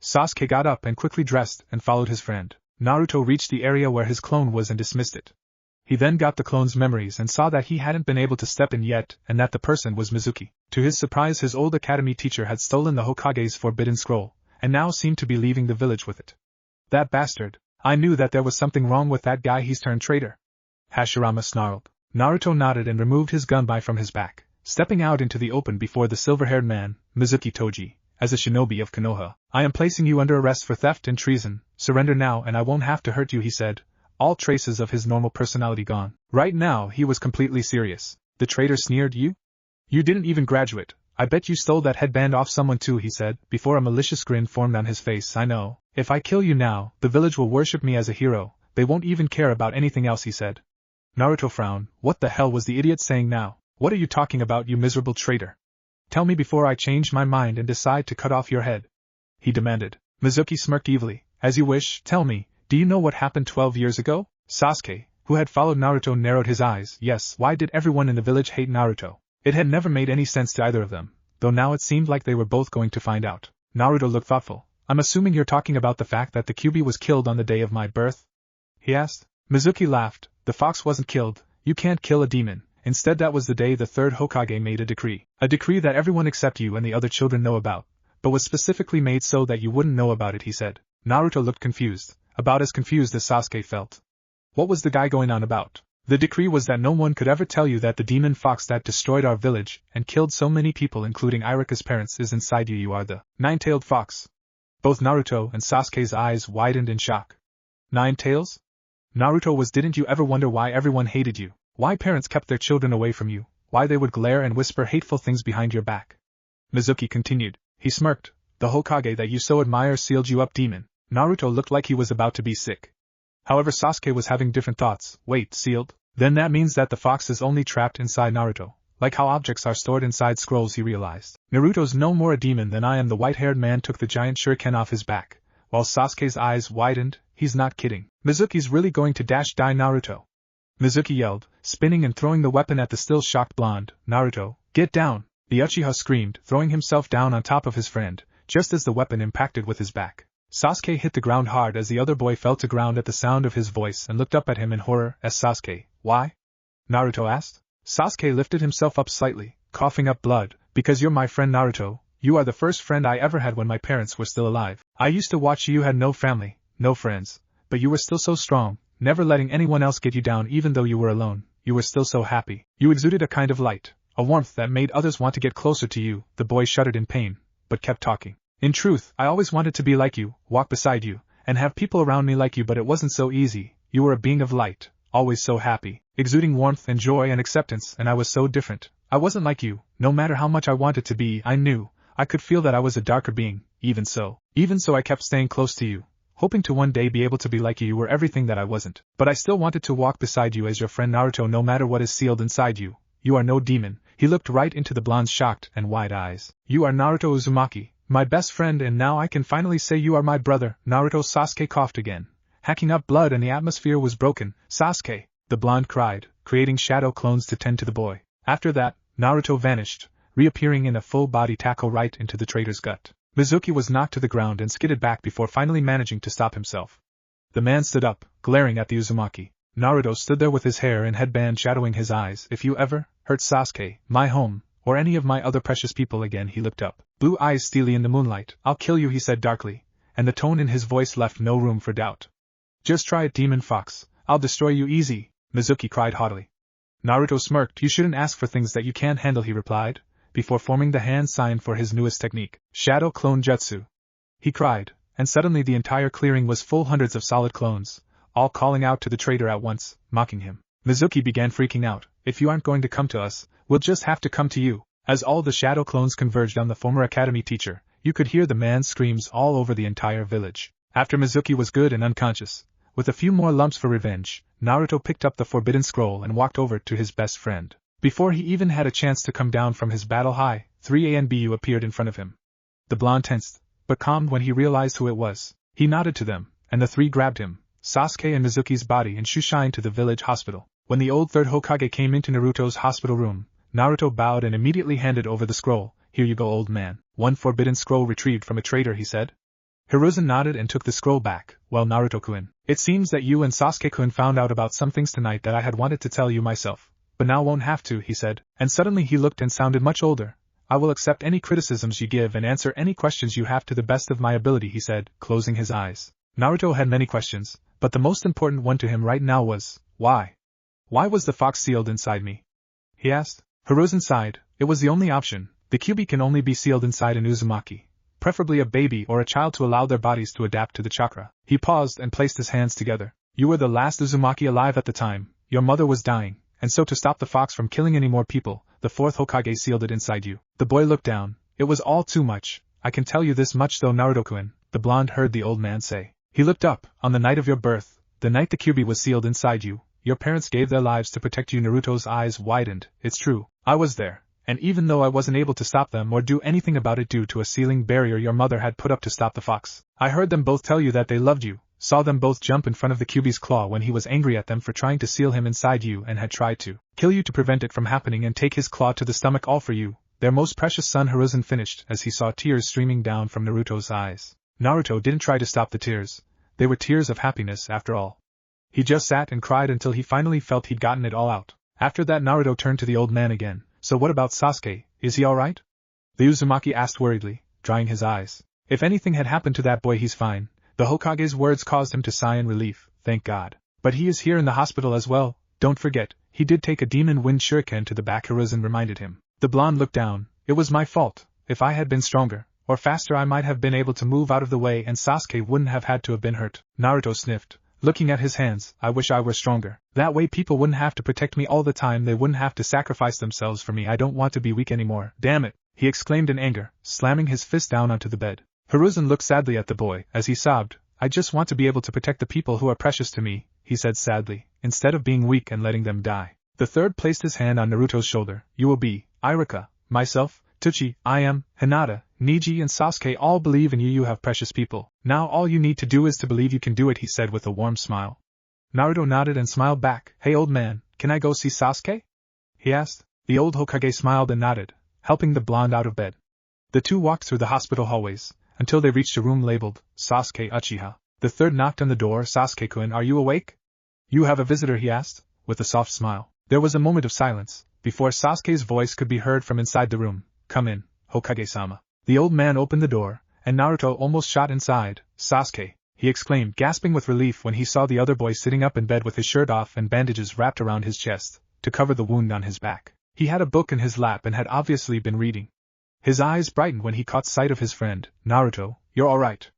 Sasuke got up and quickly dressed and followed his friend. Naruto reached the area where his clone was and dismissed it. He then got the clone's memories and saw that he hadn't been able to step in yet and that the person was Mizuki. To his surprise, his old academy teacher had stolen the Hokage's forbidden scroll, and now seemed to be leaving the village with it. That bastard! I knew that there was something wrong with that guy. He's turned traitor. Hashirama snarled. Naruto nodded and removed his gunbai from his back, stepping out into the open before the silver-haired man, Mizuki Toji. As a shinobi of Konoha, I am placing you under arrest for theft and treason. Surrender now and I won't have to hurt you, he said, all traces of his normal personality gone. Right now he was completely serious. The traitor sneered. You? You didn't even graduate. I bet you stole that headband off someone too, he said, before a malicious grin formed on his face. I know. If I kill you now, the village will worship me as a hero. They won't even care about anything else, he said. Naruto frowned. What the hell was the idiot saying now? What are you talking about, you miserable traitor? Tell me before I change my mind and decide to cut off your head, he demanded. Mizuki smirked evilly. As you wish. Tell me, do you know what happened 12 years ago? Sasuke, who had followed Naruto, narrowed his eyes. Yes, why did everyone in the village hate Naruto? It had never made any sense to either of them, though now it seemed like they were both going to find out. Naruto looked thoughtful. I'm assuming you're talking about the fact that the Kyuubi was killed on the day of my birth? He asked. Mizuki laughed. The fox wasn't killed. You can't kill a demon. Instead, that was the day the third Hokage made a decree that everyone except you and the other children know about, but was specifically made so that you wouldn't know about it, he said. Naruto looked confused, about as confused as Sasuke felt. What was the guy going on about? The decree was that no one could ever tell you that the demon fox that destroyed our village and killed so many people including Irika's parents is inside you. You are the nine-tailed fox. Both Naruto and Sasuke's eyes widened in shock. 9 tails? Naruto was. Didn't you ever wonder why everyone hated you? Why parents kept their children away from you? Why they would glare and whisper hateful things behind your back? Mizuki continued. He smirked. The Hokage that you so admire sealed you up, demon. Naruto looked like he was about to be sick. However, Sasuke was having different thoughts. Wait, sealed? Then that means that the fox is only trapped inside Naruto. Like how objects are stored inside scrolls, he realized. Naruto's no more a demon than I am. The white-haired man took the giant shuriken off his back, while Sasuke's eyes widened. He's not kidding. Mizuki's really going to die Naruto. Mizuki yelled, spinning and throwing the weapon at the still shocked blonde. Naruto, get down! The Uchiha screamed, throwing himself down on top of his friend, just as the weapon impacted with his back. Sasuke hit the ground hard as the other boy fell to ground at the sound of his voice and looked up at him in horror. As Sasuke, why? Naruto asked. Sasuke lifted himself up slightly, coughing up blood. Because you're my friend, Naruto. You are the first friend I ever had when my parents were still alive. I used to watch you. You had no family, no friends, but you were still so strong, never letting anyone else get you down. Even though you were alone, you were still so happy. You exuded a kind of light, a warmth that made others want to get closer to you. The boy shuddered in pain, but kept talking. In truth, I always wanted to be like you, walk beside you, and have people around me like you, but it wasn't so easy. You were a being of light, always so happy, exuding warmth and joy and acceptance, and I was so different. I wasn't like you. No matter how much I wanted to be, I knew, I could feel that I was a darker being. Even so I kept staying close to you, hoping to one day be able to be like you. You were everything that I wasn't, but I still wanted to walk beside you as your friend, Naruto. No matter what is sealed inside you, you are no demon. He looked right into the blonde's shocked and wide eyes. You are Naruto Uzumaki, my best friend, and now I can finally say you are my brother. Naruto. Sasuke coughed again, hacking up blood, and the atmosphere was broken. Sasuke, the blonde cried, creating shadow clones to tend to the boy. After that, Naruto vanished, reappearing in a full-body tackle right into the traitor's gut. Mizuki was knocked to the ground and skidded back before finally managing to stop himself. The man stood up, glaring at the Uzumaki. Naruto stood there with his hair and headband shadowing his eyes. If you ever hurt Sasuke, my home, or any of my other precious people again, he looked up. Blue eyes steely in the moonlight. I'll kill you, he said darkly, and the tone in his voice left no room for doubt. Just try it, demon fox. I'll destroy you easy, Mizuki cried haughtily. Naruto smirked. You shouldn't ask for things that you can't handle, he replied, before forming the hand sign for his newest technique, Shadow Clone Jutsu. He cried, and suddenly the entire clearing was full hundreds of solid clones, all calling out to the traitor at once, mocking him. Mizuki began freaking out. If you aren't going to come to us, we'll just have to come to you. As all the shadow clones converged on the former academy teacher, you could hear the man's screams all over the entire village. After Mizuki was good and unconscious, with a few more lumps for revenge, Naruto picked up the forbidden scroll and walked over to his best friend. Before he even had a chance to come down from his battle high, 3 ANBU appeared in front of him. The blonde tensed, but calmed when he realized who it was. He nodded to them, and the three grabbed him, Sasuke and Mizuki's body, and shushined to the village hospital. When the old third Hokage came into Naruto's hospital room, Naruto bowed and immediately handed over the scroll. Here you go, old man. One forbidden scroll retrieved from a traitor, he said. Hiruzen nodded and took the scroll back. Well, Naruto-kun, it seems that you and Sasuke-kun found out about some things tonight that I had wanted to tell you myself, but now won't have to, he said, and suddenly he looked and sounded much older. I will accept any criticisms you give and answer any questions you have to the best of my ability, he said, closing his eyes. Naruto had many questions, but the most important one to him right now was, why? Why was the fox sealed inside me? He asked. Hiruzen sighed. It was the only option. The Kyuubi can only be sealed inside an Uzumaki, preferably a baby or a child, to allow their bodies to adapt to the chakra. He paused and placed his hands together. You were the last Uzumaki alive at the time. Your mother was dying, and so to stop the fox from killing any more people, the fourth Hokage sealed it inside you. The boy looked down. It was all too much. I can tell you this much though, Naruto-kun, the blonde heard the old man say. He looked up. On the night of your birth, the night the Kyuubi was sealed inside you, your parents gave their lives to protect you. Naruto's eyes widened. It's true. I was there. And even though I wasn't able to stop them or do anything about it due to a sealing barrier your mother had put up to stop the fox, I heard them both tell you that they loved you, saw them both jump in front of the Kyuubi's claw when he was angry at them for trying to seal him inside you and had tried to kill you to prevent it from happening and take his claw to the stomach, all for you, their most precious son. Hiruzen finished as he saw tears streaming down from Naruto's eyes. Naruto didn't try to stop the tears. They were tears of happiness after all. He just sat and cried until he finally felt he'd gotten it all out. After that, Naruto turned to the old man again. So what about Sasuke, is he alright? The Uzumaki asked worriedly, drying his eyes. If anything had happened to that boy, he's fine. The Hokage's words caused him to sigh in relief, thank God. But he is here in the hospital as well. Don't forget, he did take a demon wind shuriken to the back, Hiruzen reminded him. The blonde looked down. It was my fault. If I had been stronger, or faster, I might have been able to move out of the way and Sasuke wouldn't have had to have been hurt. Naruto sniffed, looking at his hands. I wish I were stronger. That way people wouldn't have to protect me all the time, they wouldn't have to sacrifice themselves for me. I don't want to be weak anymore. Damn it, he exclaimed in anger, slamming his fist down onto the bed. Hiruzen looked sadly at the boy as he sobbed. I just want to be able to protect the people who are precious to me, he said sadly, instead of being weak and letting them die. The third placed his hand on Naruto's shoulder. You will be, Iruka, myself, Tsuchi, I am, Hinata, Niji and Sasuke all believe in you. You have precious people. Now all you need to do is to believe you can do it, he said with a warm smile. Naruto nodded and smiled back. Hey old man, can I go see Sasuke? He asked. The old Hokage smiled and nodded, helping the blonde out of bed. The two walked through the hospital hallways, until they reached a room labeled, Sasuke Uchiha. The third knocked on the door. Sasuke-kun, are you awake? You have a visitor, he asked, with a soft smile. There was a moment of silence, before Sasuke's voice could be heard from inside the room. Come in, Hokage-sama. The old man opened the door, and Naruto almost shot inside. Sasuke, he exclaimed, gasping with relief when he saw the other boy sitting up in bed with his shirt off and bandages wrapped around his chest, to cover the wound on his back. He had a book in his lap and had obviously been reading. His eyes brightened when he caught sight of his friend. Naruto, you're alright,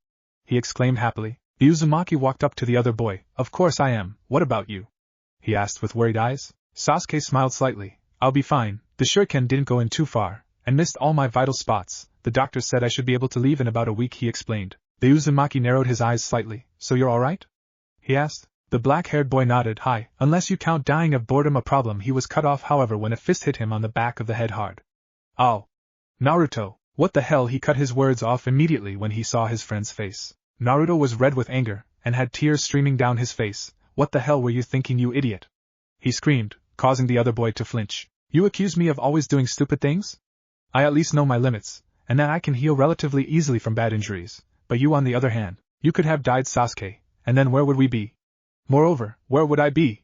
he exclaimed happily. The Uzumaki walked up to the other boy. Of course I am. What about you? He asked with worried eyes. Sasuke smiled slightly. I'll be fine. The shuriken didn't go in too far, and missed all my vital spots. The doctor said I should be able to leave in about a week, he explained. The Uzumaki narrowed his eyes slightly. So you're alright? He asked. The black-haired boy nodded. Hi, unless you count dying of boredom a problem. He was cut off however when a fist hit him on the back of the head hard. Oh. Naruto, what the hell? He cut his words off immediately when he saw his friend's face. Naruto was red with anger, and had tears streaming down his face. What the hell were you thinking, you idiot? He screamed, causing the other boy to flinch. You accuse me of always doing stupid things? I at least know my limits, and that I can heal relatively easily from bad injuries, but you on the other hand, you could have died, Sasuke, and then where would we be? Moreover, where would I be?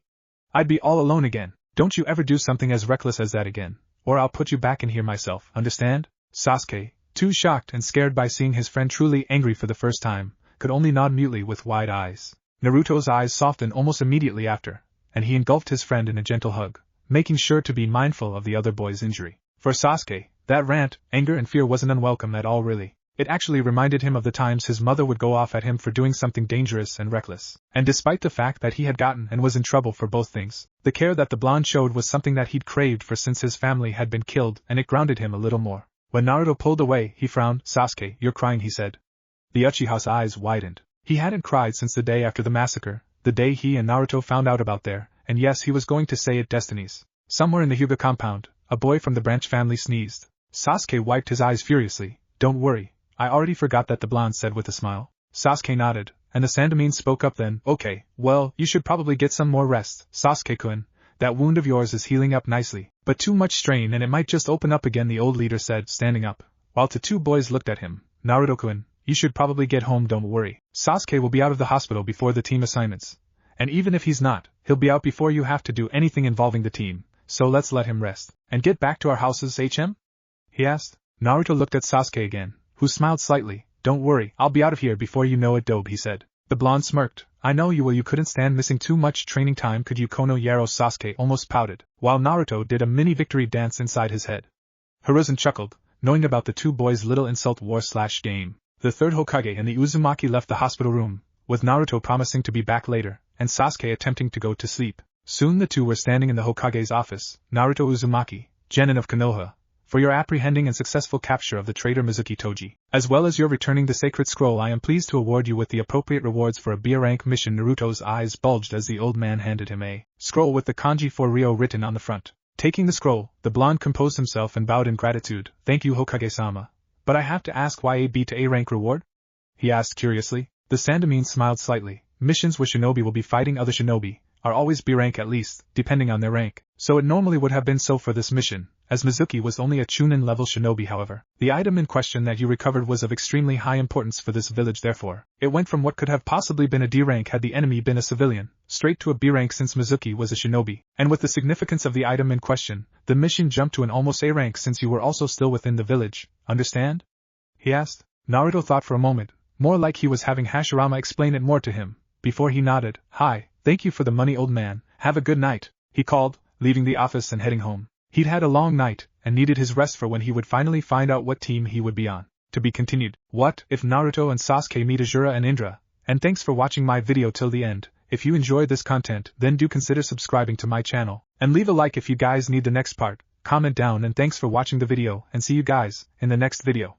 I'd be all alone again. Don't you ever do something as reckless as that again, or I'll put you back in here myself, understand? Sasuke, too shocked and scared by seeing his friend truly angry for the first time, could only nod mutely with wide eyes. Naruto's eyes softened almost immediately after, and he engulfed his friend in a gentle hug, making sure to be mindful of the other boy's injury. For Sasuke, that rant, anger and fear wasn't unwelcome at all really. It actually reminded him of the times his mother would go off at him for doing something dangerous and reckless. And despite the fact that he had gotten and was in trouble for both things, the care that the blonde showed was something that he'd craved for since his family had been killed, and it grounded him a little more. When Naruto pulled away, he frowned. Sasuke, you're crying, he said. The Uchiha's eyes widened. He hadn't cried since the day after the massacre, the day he and Naruto found out about their, and yes, he was going to say it, destinies. Somewhere in the Hyuga compound, a boy from the branch family sneezed. Sasuke wiped his eyes furiously. Don't worry, I already forgot that, the blonde said with a smile. Sasuke nodded, and the Sandamine spoke up then. Okay, well, you should probably get some more rest, Sasuke-kun. That wound of yours is healing up nicely, but too much strain and it might just open up again, the old leader said, standing up, while the two boys looked at him. Naruto-kun, you should probably get home, don't worry. Sasuke will be out of the hospital before the team assignments. And even if he's not, he'll be out before you have to do anything involving the team, so let's let him rest. And get back to our houses, HM? He asked. Naruto looked at Sasuke again, who smiled slightly. Don't worry, I'll be out of here before you know it, Dobe, he said. The blonde smirked. I know you will. You couldn't stand missing too much training time, could you, Kono Yaro? Sasuke almost pouted, while Naruto did a mini victory dance inside his head. Hiruzen chuckled, knowing about the two boys' little insult war/game. The third Hokage and the Uzumaki left the hospital room, with Naruto promising to be back later, and Sasuke attempting to go to sleep. Soon the two were standing in the Hokage's office. Naruto Uzumaki, Genin of Konoha, for your apprehending and successful capture of the traitor Mizuki Toji, as well as your returning the sacred scroll, I am pleased to award you with the appropriate rewards for a B rank mission. Naruto's eyes bulged as the old man handed him a scroll with the kanji for Ryo written on the front. Taking the scroll, the blonde composed himself and bowed in gratitude. Thank you, Hokage-sama. But I have to ask, why a B to A rank reward? He asked curiously. The Sandamine smiled slightly. Missions where shinobi will be fighting other shinobi are always B rank at least, depending on their rank, so it normally would have been so for this mission. As Mizuki was only a Chunin level shinobi, however, the item in question that you recovered was of extremely high importance for this village. Therefore, it went from what could have possibly been a D rank had the enemy been a civilian, straight to a B rank since Mizuki was a shinobi. And with the significance of the item in question, the mission jumped to an almost A rank since you were also still within the village. Understand? He asked. Naruto thought for a moment, more like he was having Hashirama explain it more to him, before he nodded. Hi, thank you for the money, old man. Have a good night, he called, leaving the office and heading home. He'd had a long night, and needed his rest for when he would finally find out what team he would be on. To be continued. What if Naruto and Sasuke meet Asura and Indra? And thanks for watching my video till the end. If you enjoyed this content, then do consider subscribing to my channel, and leave a like if you guys need the next part. Comment down, and thanks for watching the video, and see you guys in the next video.